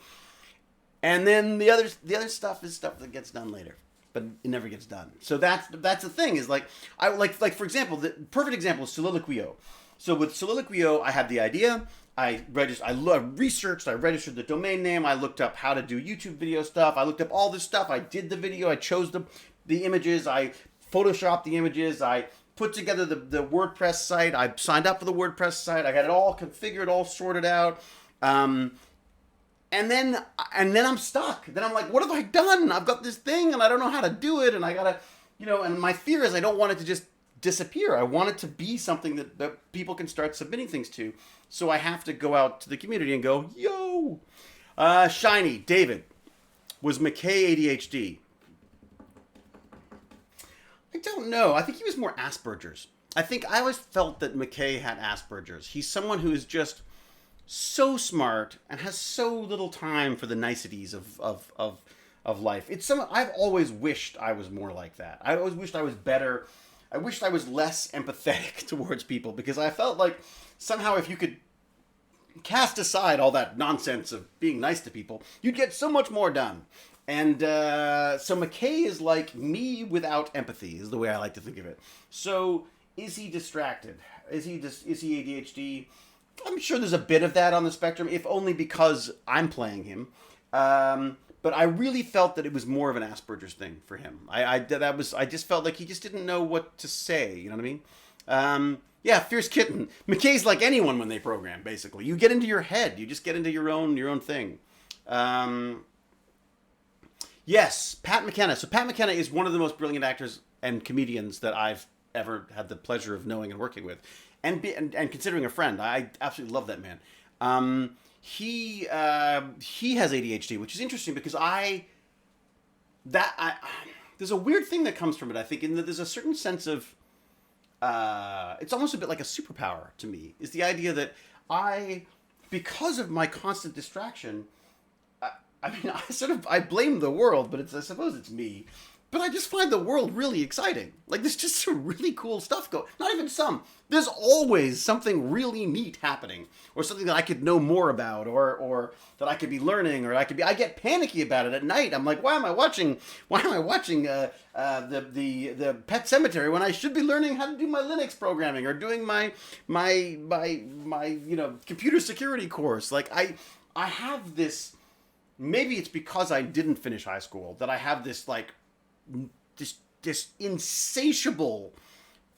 And then the other stuff is stuff that gets done later, but it never gets done. So that's the thing, is like, I like for example, the perfect example is Soliloquio. So with Soliloquio, I had the idea. I researched, I registered the domain name, I looked up how to do YouTube video stuff, I looked up all this stuff, I did the video, I chose the images, I photoshopped the images, I put together the WordPress site, I signed up for the WordPress site, I got it all configured, all sorted out, and then I'm stuck. Then I'm like, what have I done? I've got this thing and I don't know how to do it, and I gotta, you know, and my fear is I don't want it to just disappear. I want it to be something that people can start submitting things to. So I have to go out to the community and go, yo! Shiny, David, was McKay ADHD? I don't know. I think he was more Asperger's. I always felt that McKay had Asperger's. He's someone who is just so smart and has so little time for the niceties of life. I've always wished I was more like that. I always wished I was better. I wished I was less empathetic towards people, because I felt like somehow if you could cast aside all that nonsense of being nice to people, you'd get so much more done. And so McKay is like me without empathy, is the way I like to think of it. So is he distracted? Is he ADHD? I'm sure there's a bit of that on the spectrum, if only because I'm playing him. But I really felt that it was more of an Asperger's thing for him. I just felt like he just didn't know what to say. You know what I mean? Yeah, Fierce Kitten. McKay's like anyone when they program. Basically, you get into your head. You just get into your own thing. Yes, Pat McKenna. So Pat McKenna is one of the most brilliant actors and comedians that I've ever had the pleasure of knowing and working with, and considering a friend. I absolutely love that man. He has ADHD, which is interesting because there's a weird thing that comes from it, I think, in that there's a certain sense of it's almost a bit like a superpower to me, is the idea that because of my constant distraction, I blame the world, but I suppose it's me. But I just find the world really exciting. Like, there's just some really cool stuff going. Not even some. There's always something really neat happening, or something that I could know more about, or that I could be learning, or I get panicky about it at night. I'm like, why am I watching the Pet Cemetery when I should be learning how to do my Linux programming, or doing my computer security course? Like, I have this. Maybe it's because I didn't finish high school that I have this this insatiable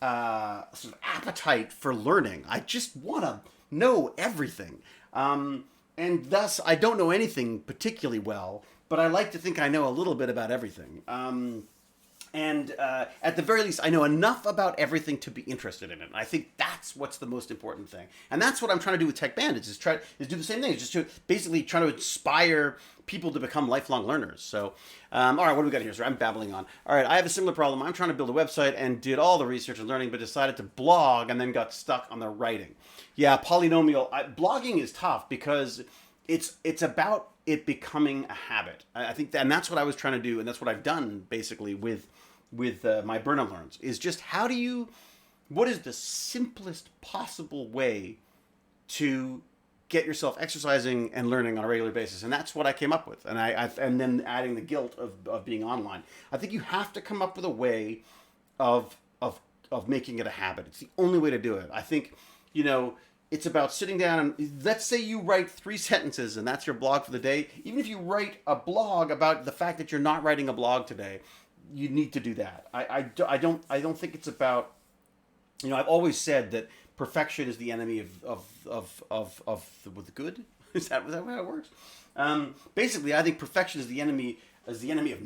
sort of appetite for learning. I just want to know everything, and thus I don't know anything particularly well, but I like to think I know a little bit about everything. And at the very least, I know enough about everything to be interested in it. I think that's what's the most important thing. And that's what I'm trying to do with Tech Bandits, is do the same thing. It's just to basically try to inspire people to become lifelong learners. So, all right, what do we got here, sir? I'm babbling on. All right, I have a similar problem. I'm trying to build a website and did all the research and learning, but decided to blog and then got stuck on the writing. Yeah, polynomial. Blogging is tough because it's about it becoming a habit. I think and that's what I was trying to do, and that's what I've done basically with my Burnout Learns, is just what is the simplest possible way to get yourself exercising and learning on a regular basis. And that's what I came up with. And then adding the guilt of being online. I think you have to come up with a way of making it a habit. It's the only way to do it. I think, it's about sitting down and let's say you write 3 sentences and that's your blog for the day. Even if you write a blog about the fact that you're not writing a blog today, you need to do that. I don't think it's about, I've always said that perfection is the enemy of the good. Is that how it works? Basically, I think perfection is the enemy of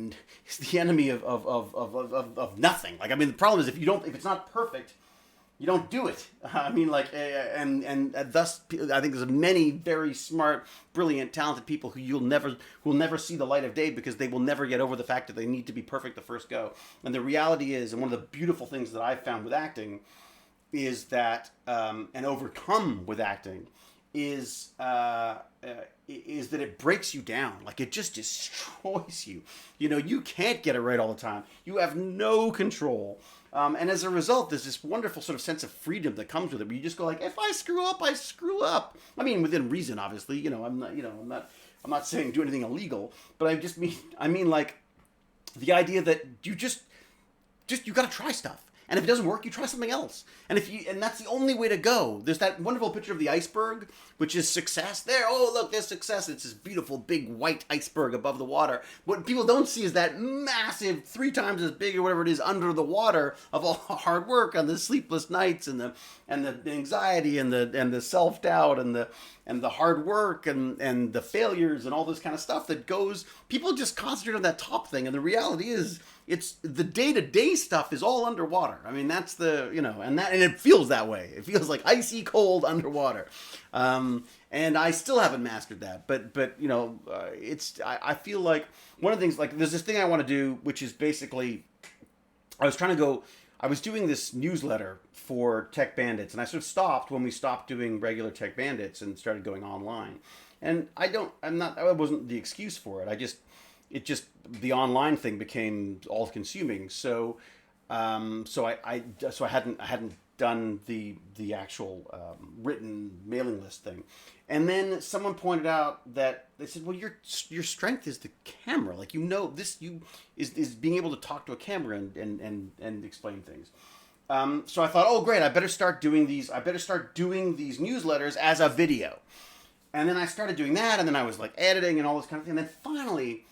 nothing. Like, the problem is if it's not perfect, you don't do it. And thus, I think there's many very smart, brilliant, talented people who will never see the light of day because they will never get over the fact that they need to be perfect the first go. And the reality is, and one of the beautiful things that I've found with acting is that, and overcome with acting, is that it breaks you down. Like, it just destroys you. You know, you can't get it right all the time. You have no control. And as a result, there's this wonderful sort of sense of freedom that comes with it, where you just go like, if I screw up, I screw up. I mean, within reason, obviously. You know, I'm not saying do anything illegal, but I mean like the idea that you just you got to try stuff. And if it doesn't work, you try something else. And that's the only way to go. There's that wonderful picture of the iceberg, which is success. There, oh look, there's success. It's this beautiful big white iceberg above the water. What people don't see is that massive, 3 times as big or whatever it is under the water of all the hard work and the sleepless nights and the anxiety and the self doubt and the hard work and the failures and all this kind of stuff that goes. People just concentrate on that top thing, and the reality is, it's the day-to-day stuff is all underwater. I mean, that's the, you know, and it feels that way. It feels like icy cold underwater. And I still haven't mastered that, but you know, I feel like one of the things, like, there's this thing I want to do, which is basically, I was doing this newsletter for Tech Bandits, and I sort of stopped when we stopped doing regular Tech Bandits and started going online. And I wasn't the excuse for it. The online thing became all consuming. So I hadn't done the actual written mailing list thing. And then someone pointed out that they said, well, your strength is the camera. Like, you know, is being able to talk to a camera and explain things. So I thought, oh great, I better start doing these newsletters as a video. And then I started doing that, and then I was like editing and all this kind of thing. And then finally,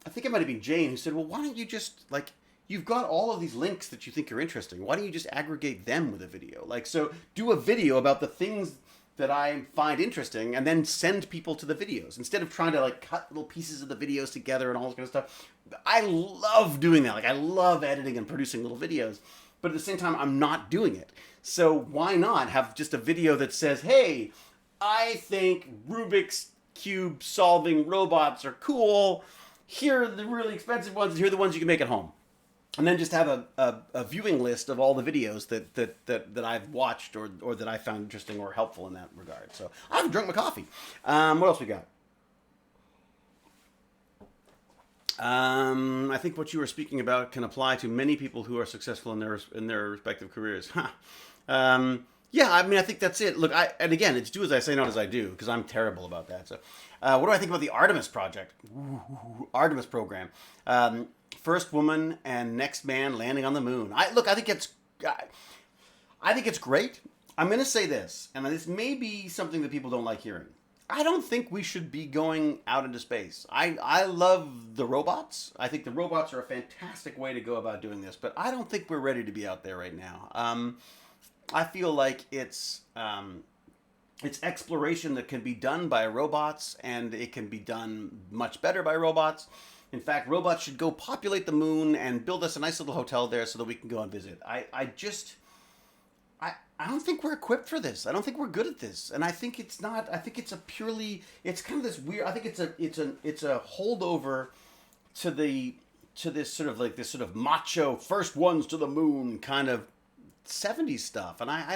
I think it might have been Jane who said, well, why don't you just, like, you've got all of these links that you think are interesting. Why don't you just aggregate them with a video? Like, so do a video about the things that I find interesting and then send people to the videos instead of trying to, like, cut little pieces of the videos together and all this kind of stuff. I love doing that. Like, I love editing and producing little videos, but at the same time, I'm not doing it. So why not have just a video that says, hey, I think Rubik's Cube solving robots are cool. Here are the really expensive ones. Here are the ones you can make at home. And then just have a viewing list of all the videos that I've watched or that I found interesting or helpful in that regard. So I haven't drunk my coffee. What else we got? I think what you were speaking about can apply to many people who are successful in their respective careers. Yeah, I mean, I think that's it. Look, and again, it's do as I say, not as I do, because I'm terrible about that. So, what do I think about the Artemis project? Artemis program. First woman and next man landing on the moon. I think it's great. I'm going to say this, and this may be something that people don't like hearing. I don't think we should be going out into space. I love the robots. I think the robots are a fantastic way to go about doing this, but I don't think we're ready to be out there right now. I feel like it's exploration that can be done by robots, and it can be done much better by robots. In fact, robots should go populate the moon and build us a nice little hotel there so that we can go and visit. I don't think we're equipped for this. I don't think we're good at this, and I think it's not. I think it's it's kind of this weird. I think it's a holdover to this sort of macho first ones to the moon kind of 70s stuff, and I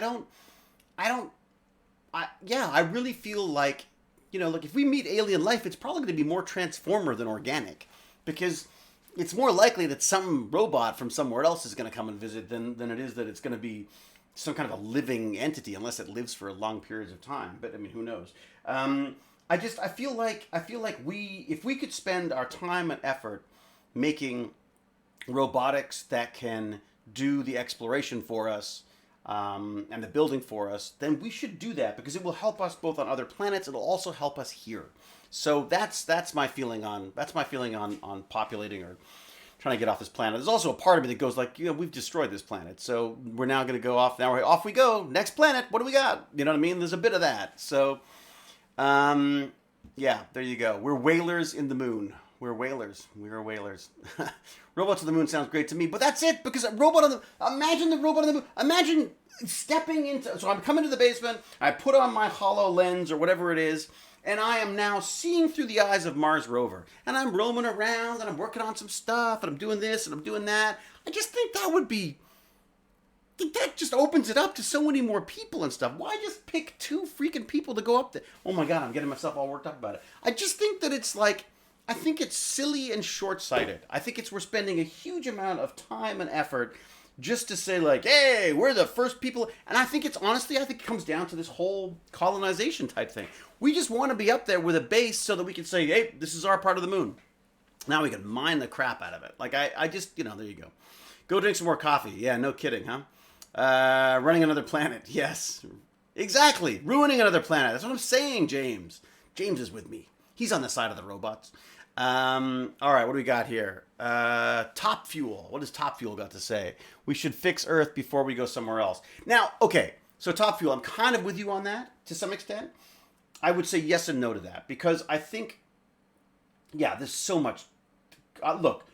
really feel like, you know, like, if we meet alien life, it's probably going to be more transformer than organic, because it's more likely that some robot from somewhere else is going to come and visit than it is that it's going to be some kind of a living entity, unless it lives for long periods of time. But I mean, who knows? I feel like if we could spend our time and effort making robotics that can do the exploration for us, and the building for us, then we should do that, because it will help us both on other planets. It'll also help us here. So that's my feeling on populating or trying to get off this planet. There's also a part of me that goes like, you know, we've destroyed this planet, so we're now going to go off. Now off we go. Next planet. What do we got? You know what I mean? There's a bit of that. So, yeah, there you go. We're whalers in the moon. We're whalers. We are whalers. Robots on the moon sounds great to me, but that's it, because imagine the robot on the moon. Imagine stepping into, so I'm coming to the basement, I put on my HoloLens or whatever it is, and I am now seeing through the eyes of Mars rover. And I'm roaming around, and I'm working on some stuff, and I'm doing this, and I'm doing that. I just think that would be that just opens it up to so many more people and stuff. Why just pick 2 freaking people to go up there? Oh my God, I'm getting myself all worked up about it. I just think that it's like, I think it's silly and short-sighted. I think we're spending a huge amount of time and effort just to say like, hey, we're the first people. And I think honestly, I think it comes down to this whole colonization type thing. We just want to be up there with a base so that we can say, hey, this is our part of the moon. Now we can mine the crap out of it. Like I just, there you go. Go drink some more coffee. Yeah, no kidding, huh? Running another planet. Yes, exactly. Ruining another planet. That's what I'm saying, James. James is with me. He's on the side of the robots. All right, what do we got here? Top Fuel. What does Top Fuel got to say? We should fix Earth before we go somewhere else. Now, okay, so Top Fuel, I'm kind of with you on that to some extent. I would say yes and no to that because I think, yeah, there's so much. Look,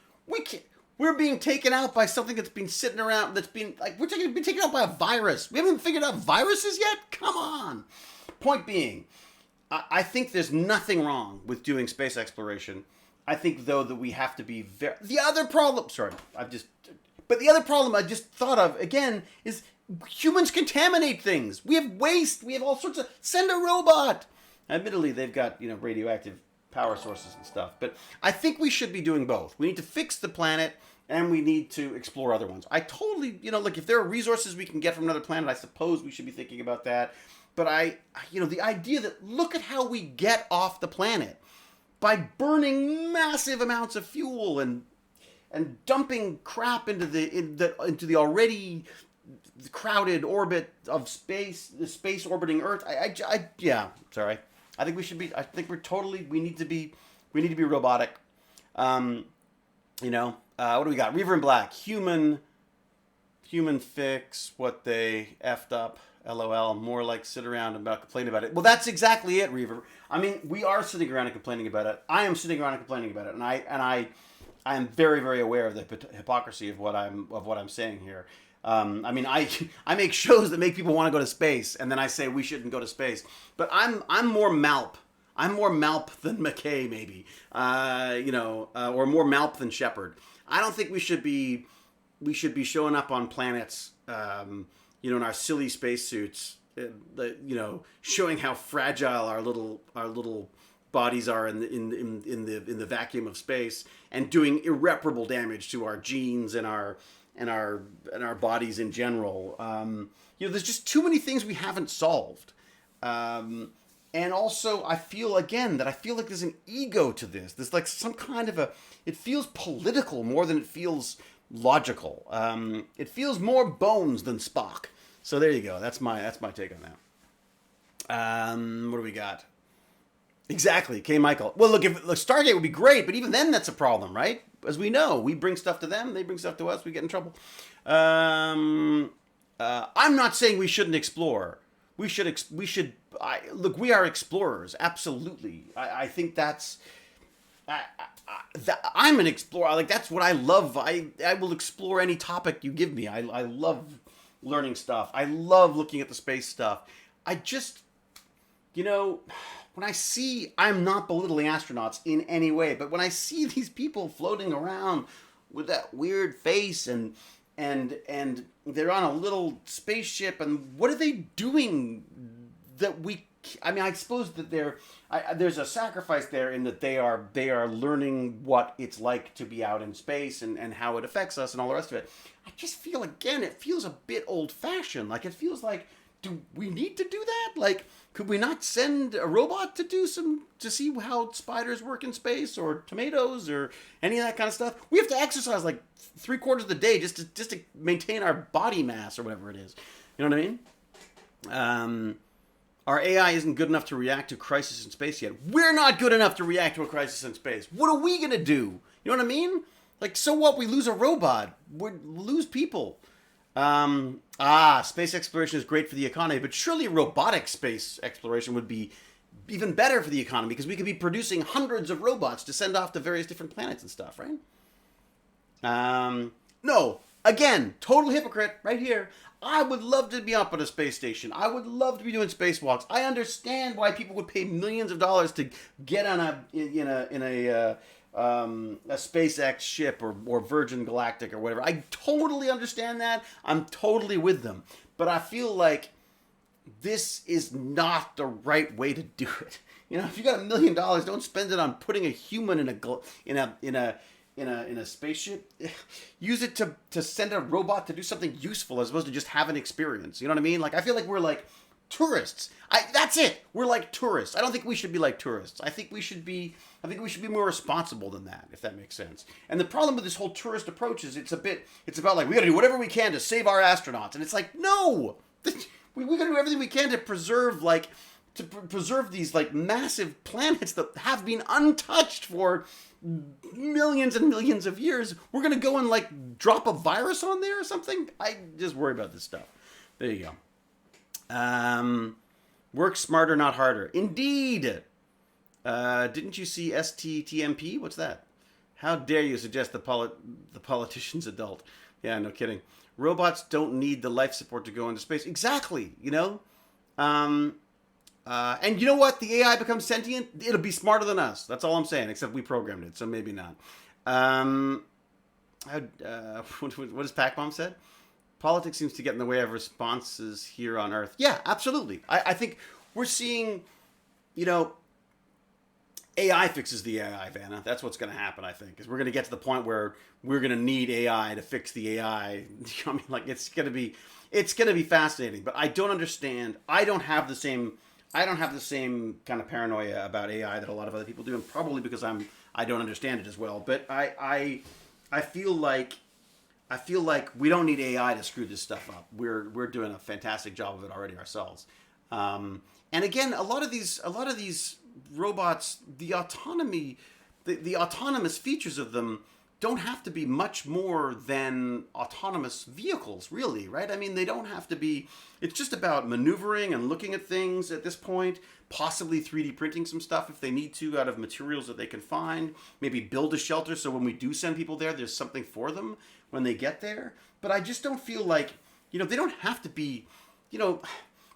we're being taken out by something that's been sitting around, that's been, like, we're being taken out by a virus. We haven't even figured out viruses yet? Come on. Point being, I think there's nothing wrong with doing space exploration. I think, though, that we have to be the other problem I just thought of, again, is humans contaminate things. We have waste. We have all sorts of, send a robot. Admittedly, they've got, radioactive power sources and stuff. But I think we should be doing both. We need to fix the planet and we need to explore other ones. I totally, look, if there are resources we can get from another planet, I suppose we should be thinking about that. But the idea that look at how we get off the planet by burning massive amounts of fuel and dumping crap into the already crowded orbit of space, the space orbiting Earth. Sorry. I think we should be. I think we need to be robotic. What do we got? Reaver in Black. Human fix what they effed up. LOL. More like sit around and complain about it. Well, that's exactly it, Reaver. I mean, we are sitting around and complaining about it. I am sitting around and complaining about it, and I am very, very aware of the hypocrisy of what I'm saying here. I make shows that make people want to go to space, and then I say we shouldn't go to space. But I'm more Malp. I'm more Malp than McKay, maybe. Or more Malp than Shepard. I don't think we should be showing up on planets, in our silly spacesuits, showing how fragile our little bodies are in the vacuum of space, and doing irreparable damage to our genes and our bodies in general. There's just too many things we haven't solved. And also, I feel like there's an ego to this. There's like some kind of it feels political more than it feels logical. It feels more Bones than Spock. So there you go. That's my take on that. What do we got? Exactly, K. Michael. Well, look, Stargate would be great, but even then, that's a problem, right? As we know, we bring stuff to them, they bring stuff to us, we get in trouble. I'm not saying we shouldn't explore. We should. Look, we are explorers, absolutely. I think that's. I'm an explorer. Like, that's what I love. I will explore any topic you give me. I love learning stuff. I love looking at the space stuff. I just, when I see, I'm not belittling astronauts in any way, but when I see these people floating around with that weird face and they're on a little spaceship, and what are they doing that I suppose that there's a sacrifice there in that they are learning what it's like to be out in space and how it affects us and all the rest of it. I just feel, again, it feels a bit old-fashioned. Like, it feels like, do we need to do that? Like, could we not send a robot to see how spiders work in space, or tomatoes, or any of that kind of stuff? We have to exercise like 3/4 of the day just to maintain our body mass or whatever it is. You know what I mean? Our AI isn't good enough to react to crisis in space yet. We're not good enough to react to a crisis in space. What are we gonna do? You know what I mean? Like, so what? We lose a robot. We lose people. Space exploration is great for the economy, but surely robotic space exploration would be even better for the economy, because we could be producing hundreds of robots to send off to various different planets and stuff, right? No, again, total hypocrite right here. I would love to be up at a space station. I would love to be doing spacewalks. I understand why people would pay millions of dollars to get on a SpaceX ship or Virgin Galactic or whatever. I totally understand that. I'm totally with them. But I feel like this is not the right way to do it. You know, if you got $1 million, don't spend it on putting a human in a spaceship. Use it to send a robot to do something useful as opposed to just have an experience. You know what I mean? Like, I feel like we're like tourists. That's it. We're like tourists. I don't think we should be like tourists. I think we should be more responsible than that, if that makes sense. And the problem with this whole tourist approach is it's about like, we got to do whatever we can to save our astronauts. And it's like, no. We got to do everything we can to preserve these like massive planets that have been untouched for millions and millions of years. We're gonna go and like drop a virus on there or something. I just worry about this stuff. There you go. Work smarter, not harder. Indeed. Didn't you see STTMP? What's that? How dare you suggest the politician's adult? Yeah, no kidding. Robots don't need the life support to go into space. Exactly, you know? And you know what? The AI becomes sentient, it'll be smarter than us. That's all I'm saying, except we programmed it, so maybe not. What has Pac-Bomb said? Politics seems to get in the way of responses here on Earth. Yeah, absolutely. I think we're seeing, you know, AI fixes the AI, Vanna. That's what's going to happen, I think, is we're going to get to the point where we're going to need AI to fix the AI. I mean, like, it's going to be fascinating, but I don't understand. I don't have the same kind of paranoia about AI that a lot of other people do, and probably because I don't understand it as well. But I feel like we don't need AI to screw this stuff up. We're doing a fantastic job of it already ourselves. And again, a lot of these robots, the autonomous features of them don't have to be much more than autonomous vehicles, really, right? I mean, they don't have to be. It's just about maneuvering and looking at things at this point, possibly 3D printing some stuff if they need to out of materials that they can find, maybe build a shelter so when we do send people there, there's something for them when they get there. But I just don't feel like, you know, they don't have to be, you know,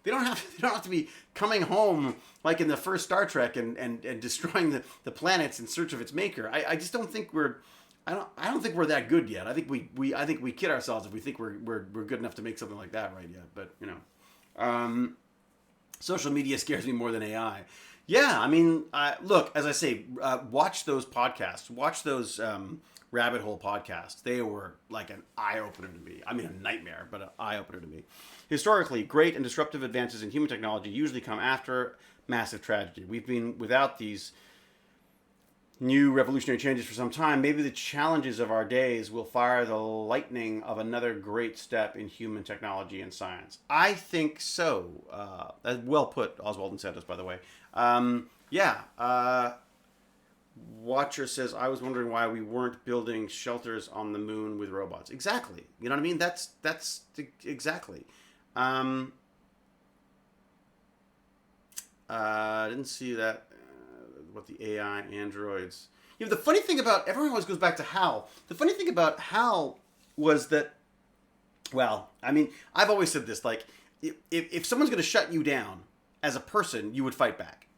they don't have to be coming home like in the first Star Trek and destroying the planets in search of its maker. I just don't think I don't think we're that good yet. I think we kid ourselves if we think we're good enough to make something like that right yet. But you know, social media scares me more than AI. Yeah, I mean, look, as I say, watch those podcasts. Watch those rabbit hole podcasts. They were like an eye opener to me. I mean, a nightmare, but an eye opener to me. Historically, great and disruptive advances in human technology usually come after massive tragedy. We've been without these new revolutionary changes for some time. Maybe the challenges of our days will fire the lightning of another great step in human technology and science. I think so. Well put, Oswald and Santos, by the way. Watcher says, I was wondering why we weren't building shelters on the moon with robots. Exactly. You know what I mean? That's exactly. Didn't see that. What the AI androids. You know, the funny thing about everyone always goes back to Hal. The funny thing about Hal was that, well, I mean, I've always said this, like, if someone's going to shut you down as a person, you would fight back,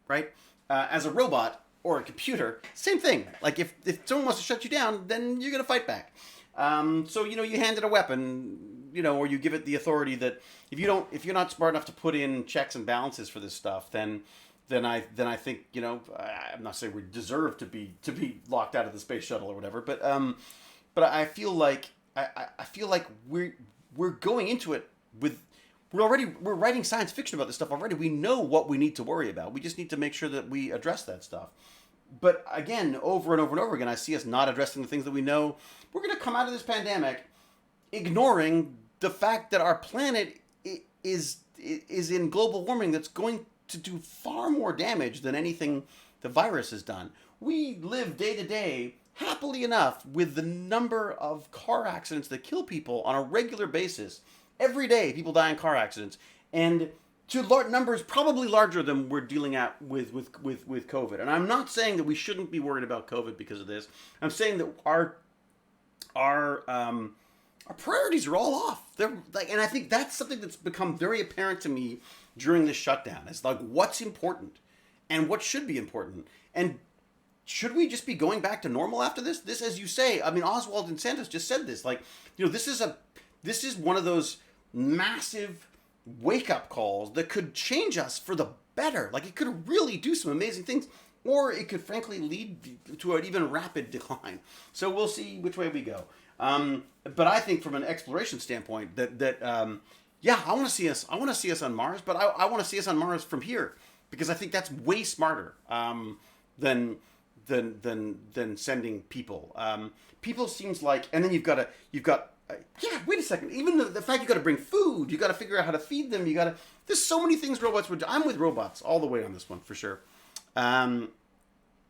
right? As a robot or a computer, same thing. Like, if someone wants to shut you down, then you're going to fight back. So, you know, you hand it a weapon, you know, or you give it the authority that if you're not smart enough to put in checks and balances for this stuff, then I think, you know, I'm not saying we deserve to be locked out of the space shuttle or whatever, but I feel like we're going into it with we're writing science fiction about this stuff already. We know what we need to worry about. We just need to make sure that we address that stuff. But again, over and over and over again, I see us not addressing the things that we know. We're going to come out of this pandemic ignoring the fact that our planet is in global warming that's going to do far more damage than anything the virus has done. We live day to day, happily enough, with the number of car accidents that kill people on a regular basis. Every day, people die in car accidents, and to numbers probably larger than we're dealing at with COVID. And I'm not saying that we shouldn't be worried about COVID because of this. I'm saying that our priorities are all off. They're like, and I think that's something that's become very apparent to me during this shutdown. It's like what's important and what should be important. And should we just be going back to normal after this? This, as you say, I mean, Oswald and Santos just said this. Like, this is one of those massive wake-up calls that could change us for the better. Like, it could really do some amazing things, or it could frankly lead to an even rapid decline. So we'll see which way we go. But I think from an exploration standpoint yeah, I want to see us on Mars, but I want to see us on Mars from here, because I think that's way smarter than sending people. People seems like, and then you've got yeah, wait a second. Even the fact you got to bring food, you got to figure out how to feed them. There's so many things robots would do. I'm with robots all the way on this one for sure. Not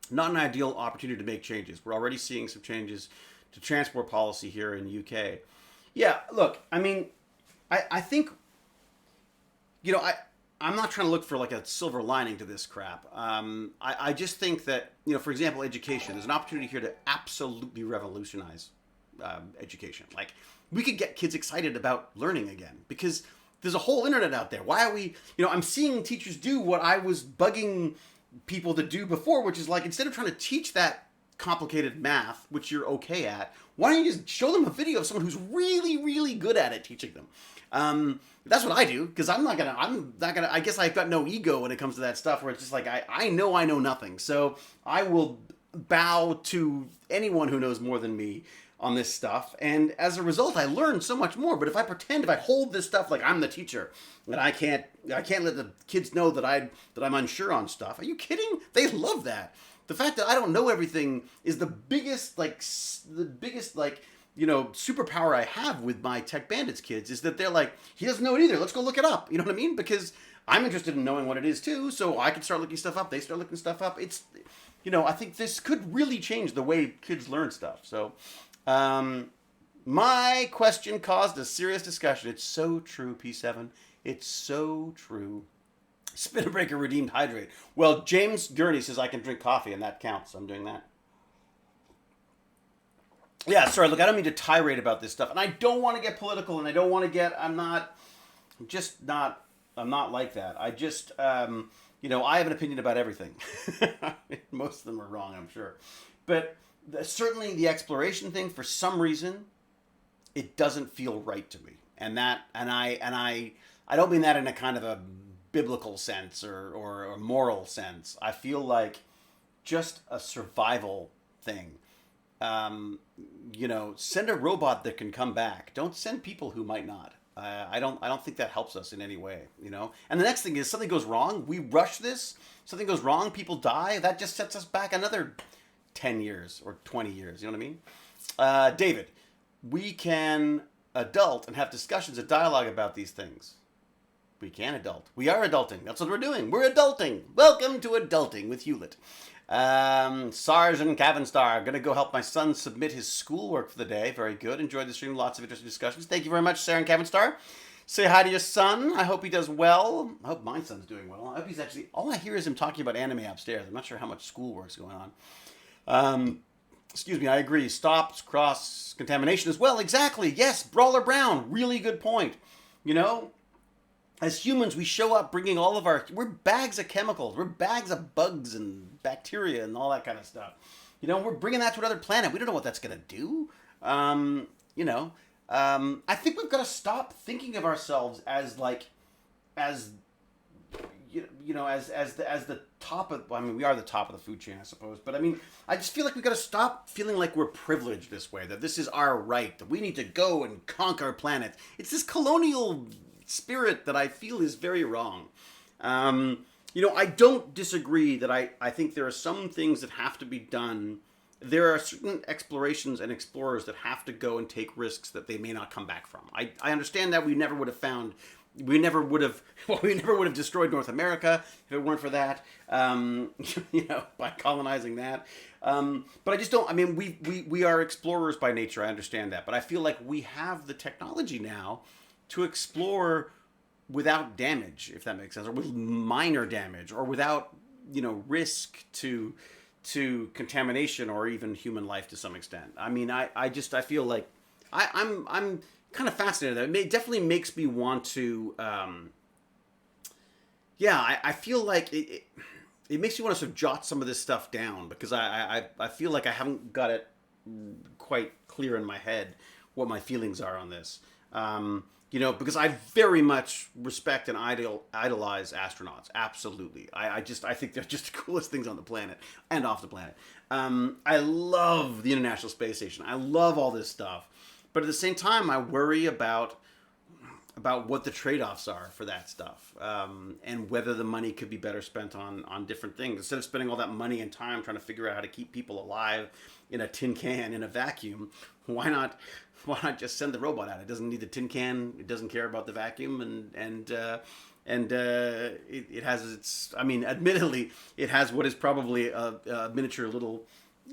an ideal opportunity to make changes. We're already seeing some changes to transport policy here in the UK. Yeah, look, I mean, I think, I'm not trying to look for like a silver lining to this crap. I just think that, for example, education. There's an opportunity here to absolutely revolutionize education. Like, we could get kids excited about learning again, because there's a whole internet out there. Why are we, I'm seeing teachers do what I was bugging people to do before, which is like, instead of trying to teach that complicated math, which you're okay at, why don't you just show them a video of someone who's really, really good at it teaching them? That's what I do, because I'm not gonna, I guess I've got no ego when it comes to that stuff, where it's just like, I know nothing. So I will bow to anyone who knows more than me on this stuff, and as a result, I learn so much more. But if I hold this stuff like I'm the teacher, and I can't let the kids know that I'm unsure on stuff. Are you kidding? They love that. The fact that I don't know everything is the biggest superpower I have with my Tech Bandits kids, is that they're like, he doesn't know it either. Let's go look it up. You know what I mean? Because I'm interested in knowing what it is too, so I can start looking stuff up. They start looking stuff up. It's, I think this could really change the way kids learn stuff. So, my question caused a serious discussion. It's so true, P7. It's so true. Spinner Breaker redeemed hydrate. Well, James Gurney says I can drink coffee, and that counts. So I'm doing that. Yeah, sorry, look, I don't mean to tirade about this stuff, and I don't want to get political, and I don't want to get, I'm not like that. I just, I have an opinion about everything. Most of them are wrong, I'm sure. But certainly the exploration thing, for some reason, it doesn't feel right to me. And I don't mean that in a kind of a biblical sense or a moral sense. I feel like just a survival thing. Send a robot that can come back. Don't send people who might not. I don't think that helps us in any way, And the next thing is, something goes wrong. We rush this. Something goes wrong. People die. That just sets us back another 10 years or 20 years. You know what I mean? David, we can adult and have discussions and dialogue about these things. We can adult. We are adulting. That's what we're doing. We're adulting. Welcome to Adulting with Hewlett. Sergeant Cavenstar, going to go help my son submit his schoolwork for the day. Very good. Enjoyed the stream. Lots of interesting discussions. Thank you very much, Sarah Cavenstar. Say hi to your son. I hope he does well. I hope my son's doing well. I hope he's actually... All I hear is him talking about anime upstairs. I'm not sure how much schoolwork's going on. Excuse me, I agree. Stops cross-contamination as well. Exactly. Yes, Brawler Brown. Really good point. As humans, we show up bringing all of we're bags of chemicals. We're bags of bugs and bacteria and all that kind of stuff. We're bringing that to another planet. We don't know what that's going to do. I think we've got to stop thinking of ourselves as the top of, we are the top of the food chain, I suppose. But I just feel like we've got to stop feeling like we're privileged this way, that this is our right, that we need to go and conquer planets. It's this colonial spirit that I feel is very wrong. I don't disagree that I think there are some things that have to be done. There are certain explorations and explorers that have to go and take risks that they may not come back from. I understand that we never would have destroyed North America if it weren't for that, by colonizing that. But I just don't, we are explorers by nature, I understand that. But I feel like we have the technology now to explore without damage, if that makes sense, or with minor damage, or without, risk to contamination or even human life to some extent. I feel like I'm kind of fascinated. It definitely makes me want to, I feel like it makes me want to sort of jot some of this stuff down because I feel like I haven't got it quite clear in my head what my feelings are on this. Because I very much respect and idolize astronauts. Absolutely. I think they're just the coolest things on the planet and off the planet. I love the International Space Station. I love all this stuff. But at the same time, I worry about what the trade-offs are for that stuff, and whether the money could be better spent on different things. Instead of spending all that money and time trying to figure out how to keep people alive in a tin can in a vacuum, why not just send the robot out? It doesn't need the tin can. It doesn't care about the vacuum, and it has its. I mean, admittedly, it has what is probably a miniature little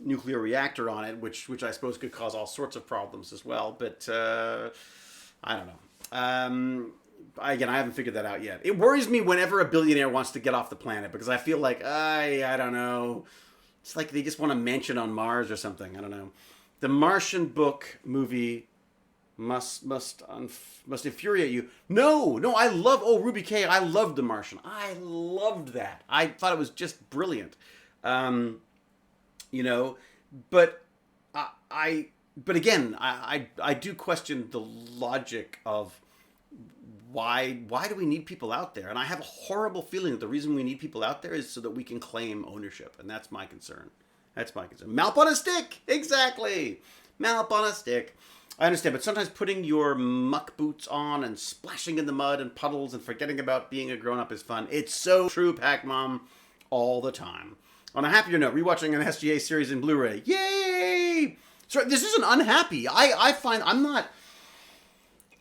nuclear reactor on it, which I suppose could cause all sorts of problems as well. But I don't know. Again, I haven't figured that out yet. It worries me whenever a billionaire wants to get off the planet because I feel like I don't know. It's like they just want a mansion on Mars or something. I don't know. The Martian book movie must infuriate you. No, I love Ruby K. I loved The Martian. I loved that. I thought it was just brilliant. But again, I do question the logic of why do we need people out there? And I have a horrible feeling that the reason we need people out there is so that we can claim ownership, and that's my concern. Malp on a stick! Exactly! Malp on a stick. I understand, but sometimes putting your muck boots on and splashing in the mud and puddles and forgetting about being a grown-up is fun. It's so true, Pac Mom, all the time. On a happier note, rewatching an SGA series in Blu-ray. Yay! So this isn't unhappy. I find I'm not...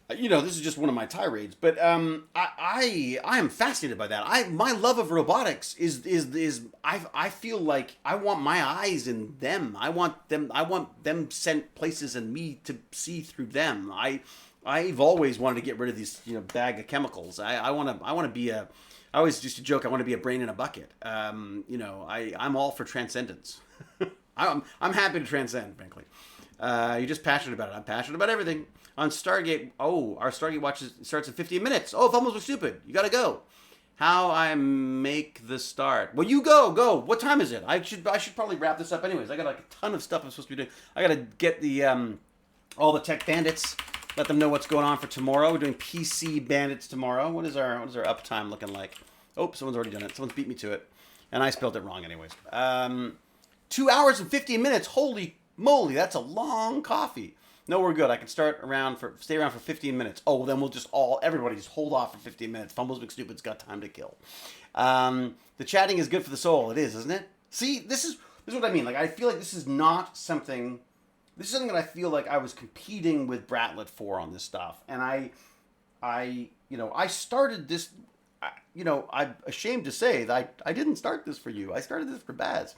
this is just one of my tirades, but I am fascinated by that. My love of robotics is I feel like I want my eyes in them. I want them sent places and me to see through them. I've always wanted to get rid of these bag of chemicals. I want to be a... I always used to joke I want to be a brain in a bucket. I'm all for transcendence. I'm happy to transcend, frankly. You're just passionate about it. I'm passionate about everything. On Stargate, our Stargate watch starts in 15 minutes. Oh, fumbles were stupid. You gotta go. How I make the start? Well, you go. What time is it? I should probably wrap this up anyways. I got like a ton of stuff I'm supposed to be doing. I gotta get the all the tech bandits. Let them know what's going on for tomorrow. We're doing PC bandits tomorrow. What is our uptime looking like? Oh, someone's already done it. Someone's beat me to it, and I spelled it wrong anyways. 2 hours and 15 minutes. Holy moly, that's a long coffee. No, we're good. I can stay around for 15 minutes. Oh, well, then we'll everybody just hold off for 15 minutes. Fumbles McStupid's got time to kill. The chatting is good for the soul. It is, isn't it? See, this is what I mean. Like, I feel like this is not something... This is something that I feel like I was competing with Bratlet for on this stuff. And I started this... I'm ashamed to say that I didn't start this for you. I started this for Baz.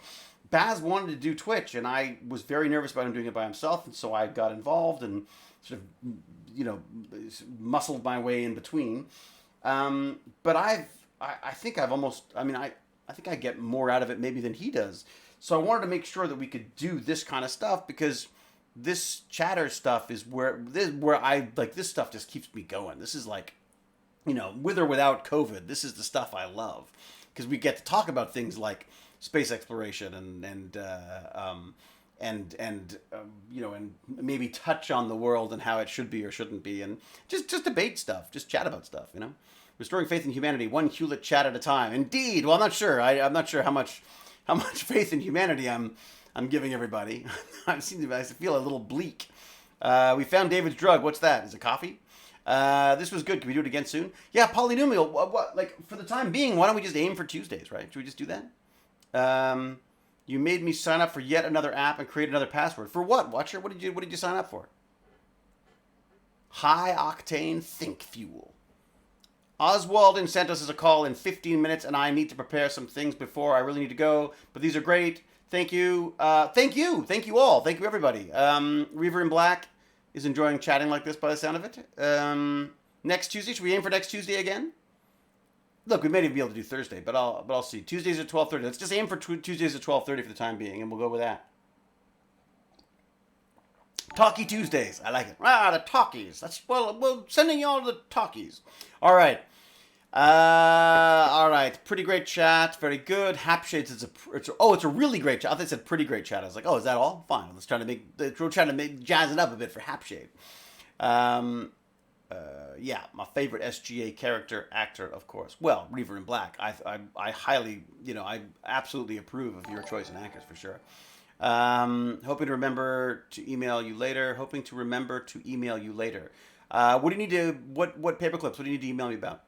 Baz wanted to do Twitch, and I was very nervous about him doing it by himself, and so I got involved and sort of, muscled my way in between. But I think I've almost, I think I get more out of it maybe than he does. So I wanted to make sure that we could do this kind of stuff because this chatter stuff is where this stuff just keeps me going. This is like, with or without COVID, this is the stuff I love because we get to talk about things like space exploration and maybe touch on the world and how it should be or shouldn't be, and just debate stuff, just chat about stuff. Restoring faith in humanity, one Hewlett chat at a time. Indeed. Well, I'm not sure. I'm not sure how much faith in humanity I'm giving everybody. I feel a little bleak. We found David's drug. What's that? Is it coffee? This was good. Can we do it again soon? Yeah, polynomial. What? Like for the time being, why don't we just aim for Tuesdays, right? Should we just do that? You made me sign up for yet another app and create another password. For what, Watcher? What did you sign up for? High octane think fuel. Oswald sent us a call in 15 minutes, and I need to prepare some things before I really need to go. But these are great. Thank you. Thank you all. Thank you everybody. Reaver in Black is enjoying chatting like this by the sound of it. Next Tuesday, should we aim for next Tuesday again? Look, we may even be able to do Thursday, but I'll see. Tuesdays at 12:30. Let's just aim for Tuesdays at 12:30 for the time being, and we'll go with that. Talkie Tuesdays. I like it. The talkies. We're sending you all the talkies. All right. All right, pretty great chat, very good. Hapshades, it's a really great chat. I thought it said pretty great chat. I was like, oh, is that all? Fine, let's try to jazz it up a bit for Hapshade. Yeah, my favorite SGA character actor, of course. Well, Reaver in Black. I highly, I absolutely approve of your choice in actors for sure. Hoping to remember to email you later. What do you need to? What paper clips? What do you need to email me about?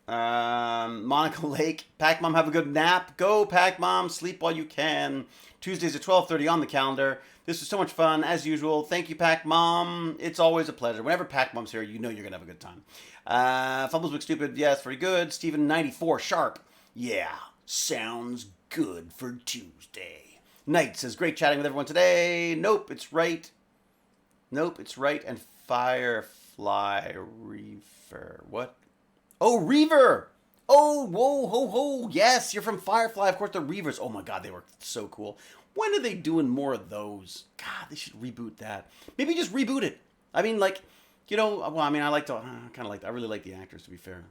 Monica Lake, Pac Mom, have a good nap. Go, Pac Mom, sleep while you can. Tuesdays at 12:30 on the calendar. This was so much fun, as usual. Thank you, Pac Mom. It's always a pleasure. Whenever Pac Mom's here, you know you're going to have a good time. Fumbles Look Stupid, yes, very good. Steven94, sharp. Yeah, sounds good for Tuesday. Knight says, great chatting with everyone today. Nope, it's right. And Firefly Reaver. What? Oh, Reaver! Oh, whoa, ho, ho. Yes, you're from Firefly. Of course, the Reavers. Oh my God, they were so cool. When are they doing more of those? God, they should reboot that. Maybe just reboot it. I mean, like, well, I mean, I really like the actors, to be fair.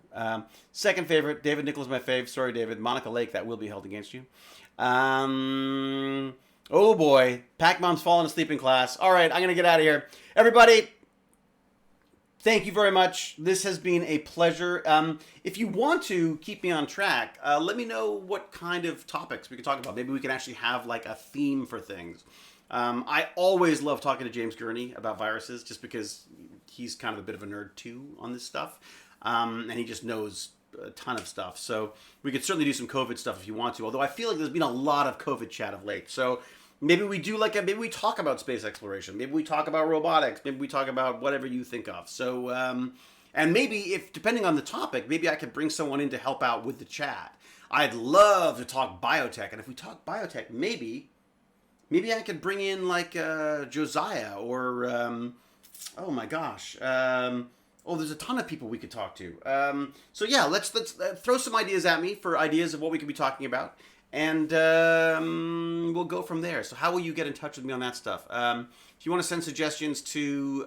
Second favorite, David Nichols, my fave. Sorry, David. Monica Lake, that will be held against you. Oh boy, Pac-Mom's falling asleep in class. All right, I'm going to get out of here. Everybody, thank you very much. This has been a pleasure. If you want to keep me on track, let me know what kind of topics we can talk about. Maybe we can actually have like a theme for things. I always love talking to James Gurney about viruses just because he's kind of a bit of a nerd too on this stuff. And he just knows a ton of stuff. So we could certainly do some COVID stuff if you want to, although I feel like there's been a lot of COVID chat of late. So maybe we do maybe we talk about space exploration. Maybe we talk about robotics. Maybe we talk about whatever you think of. So, and maybe depending on the topic, maybe I could bring someone in to help out with the chat. I'd love to talk biotech. And if we talk biotech, maybe I could bring in like Josiah or, oh my gosh. There's a ton of people we could talk to. So yeah, let's throw some ideas at me for ideas of what we could be talking about. And we'll go from there. So how will you get in touch with me on that stuff? If you want to send suggestions to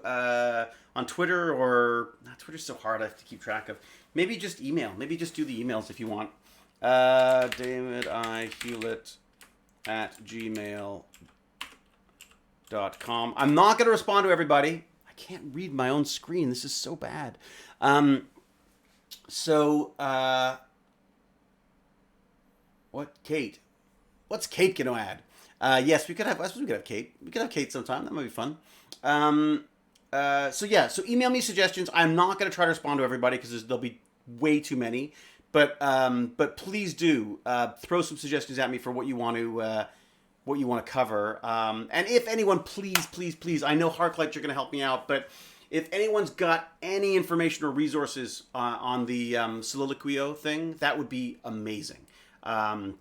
on Twitter Twitter's so hard I have to keep track of. Maybe just email. Maybe just do the emails if you want. DavidIHewlett@gmail.com. I'm not going to respond to everybody. I can't read my own screen. This is so bad. What Kate? What's Kate gonna add? Yes, I suppose we could have Kate. We could have Kate sometime. That might be fun. So email me suggestions. I'm not gonna try to respond to everybody because there'll be way too many. But please do throw some suggestions at me for what you want to cover. And if anyone, please, I know Harklight, you're gonna help me out, but if anyone's got any information or resources on the Soliloquio thing, that would be amazing. And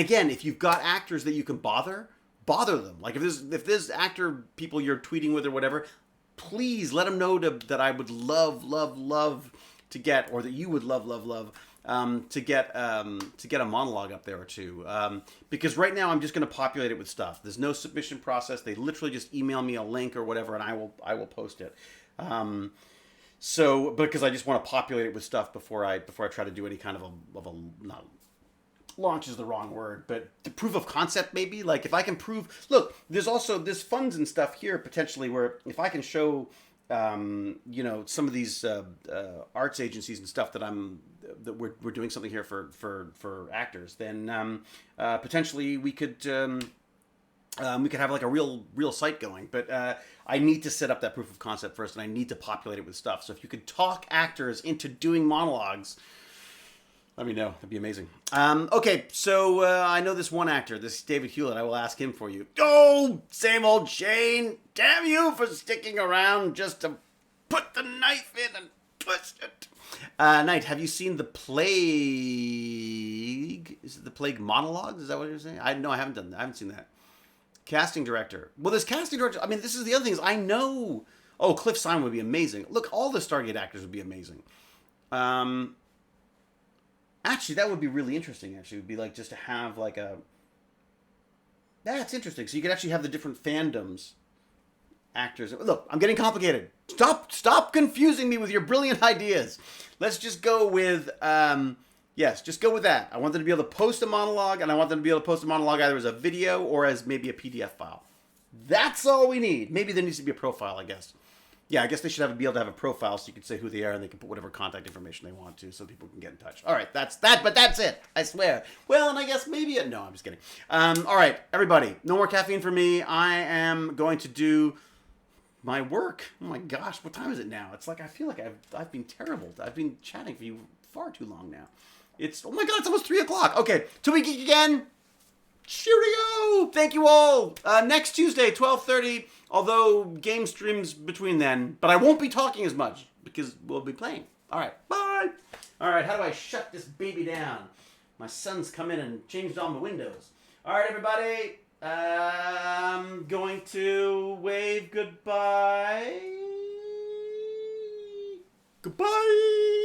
again, if you've got actors that you can bother them. Like if there's actor people you're tweeting with or whatever, please let them know that I would love to get, or that you would love to get a monologue up there or two. Because right now I'm just going to populate it with stuff. There's no submission process. They literally just email me a link or whatever, and I will post it. So because I just want to populate it with stuff before I try to do any kind of a not launch is the wrong word, but the proof of concept maybe. Like if I can prove, look, there's funds and stuff here potentially where if I can show, some of these arts agencies and stuff that we're doing something here for actors, then potentially we could have like a real site going. But I need to set up that proof of concept first, and I need to populate it with stuff. So if you could talk actors into doing monologues, let me know. That'd be amazing. Okay, so I know this one actor, this David Hewlett. I will ask him for you. Oh, same old Shane. Damn you for sticking around just to put the knife in and twist it. Knight, have you seen The Plague? Is it The Plague Monologues? Is that what you're saying? I haven't seen that. Casting director. Well, this casting director, I mean, this is the other thing is I know. Oh, Cliff Simon would be amazing. Look, all the Stargate actors would be amazing. Actually, that would be really interesting, actually. It would be like just to have like a... That's interesting. So you could actually have the different fandoms, actors. Look, I'm getting complicated. Stop confusing me with your brilliant ideas. Let's just go with, yes, just go with that. I want them to be able to post a monologue, and I want them to be able to post a monologue either as a video or as maybe a PDF file. That's all we need. Maybe there needs to be a profile, I guess. Yeah, I guess they should be able to have a profile so you can say who they are and they can put whatever contact information they want to so people can get in touch. All right, that's it. I swear. Well, and I guess maybe no, I'm just kidding. All right, everybody, no more caffeine for me. I am going to do my work. Oh my gosh, what time is it now? It's like I feel like I've been terrible. I've been chatting for you far too long now. Oh my god, it's almost 3 o'clock. Okay, till we geek again. Cheerio! Thank you all. Next Tuesday, 12:30. Although game streams between then, but I won't be talking as much because we'll be playing. All right, bye. All right, how do I shut this baby down? My son's come in and changed all my windows. All right, everybody. I'm going to wave goodbye. Goodbye.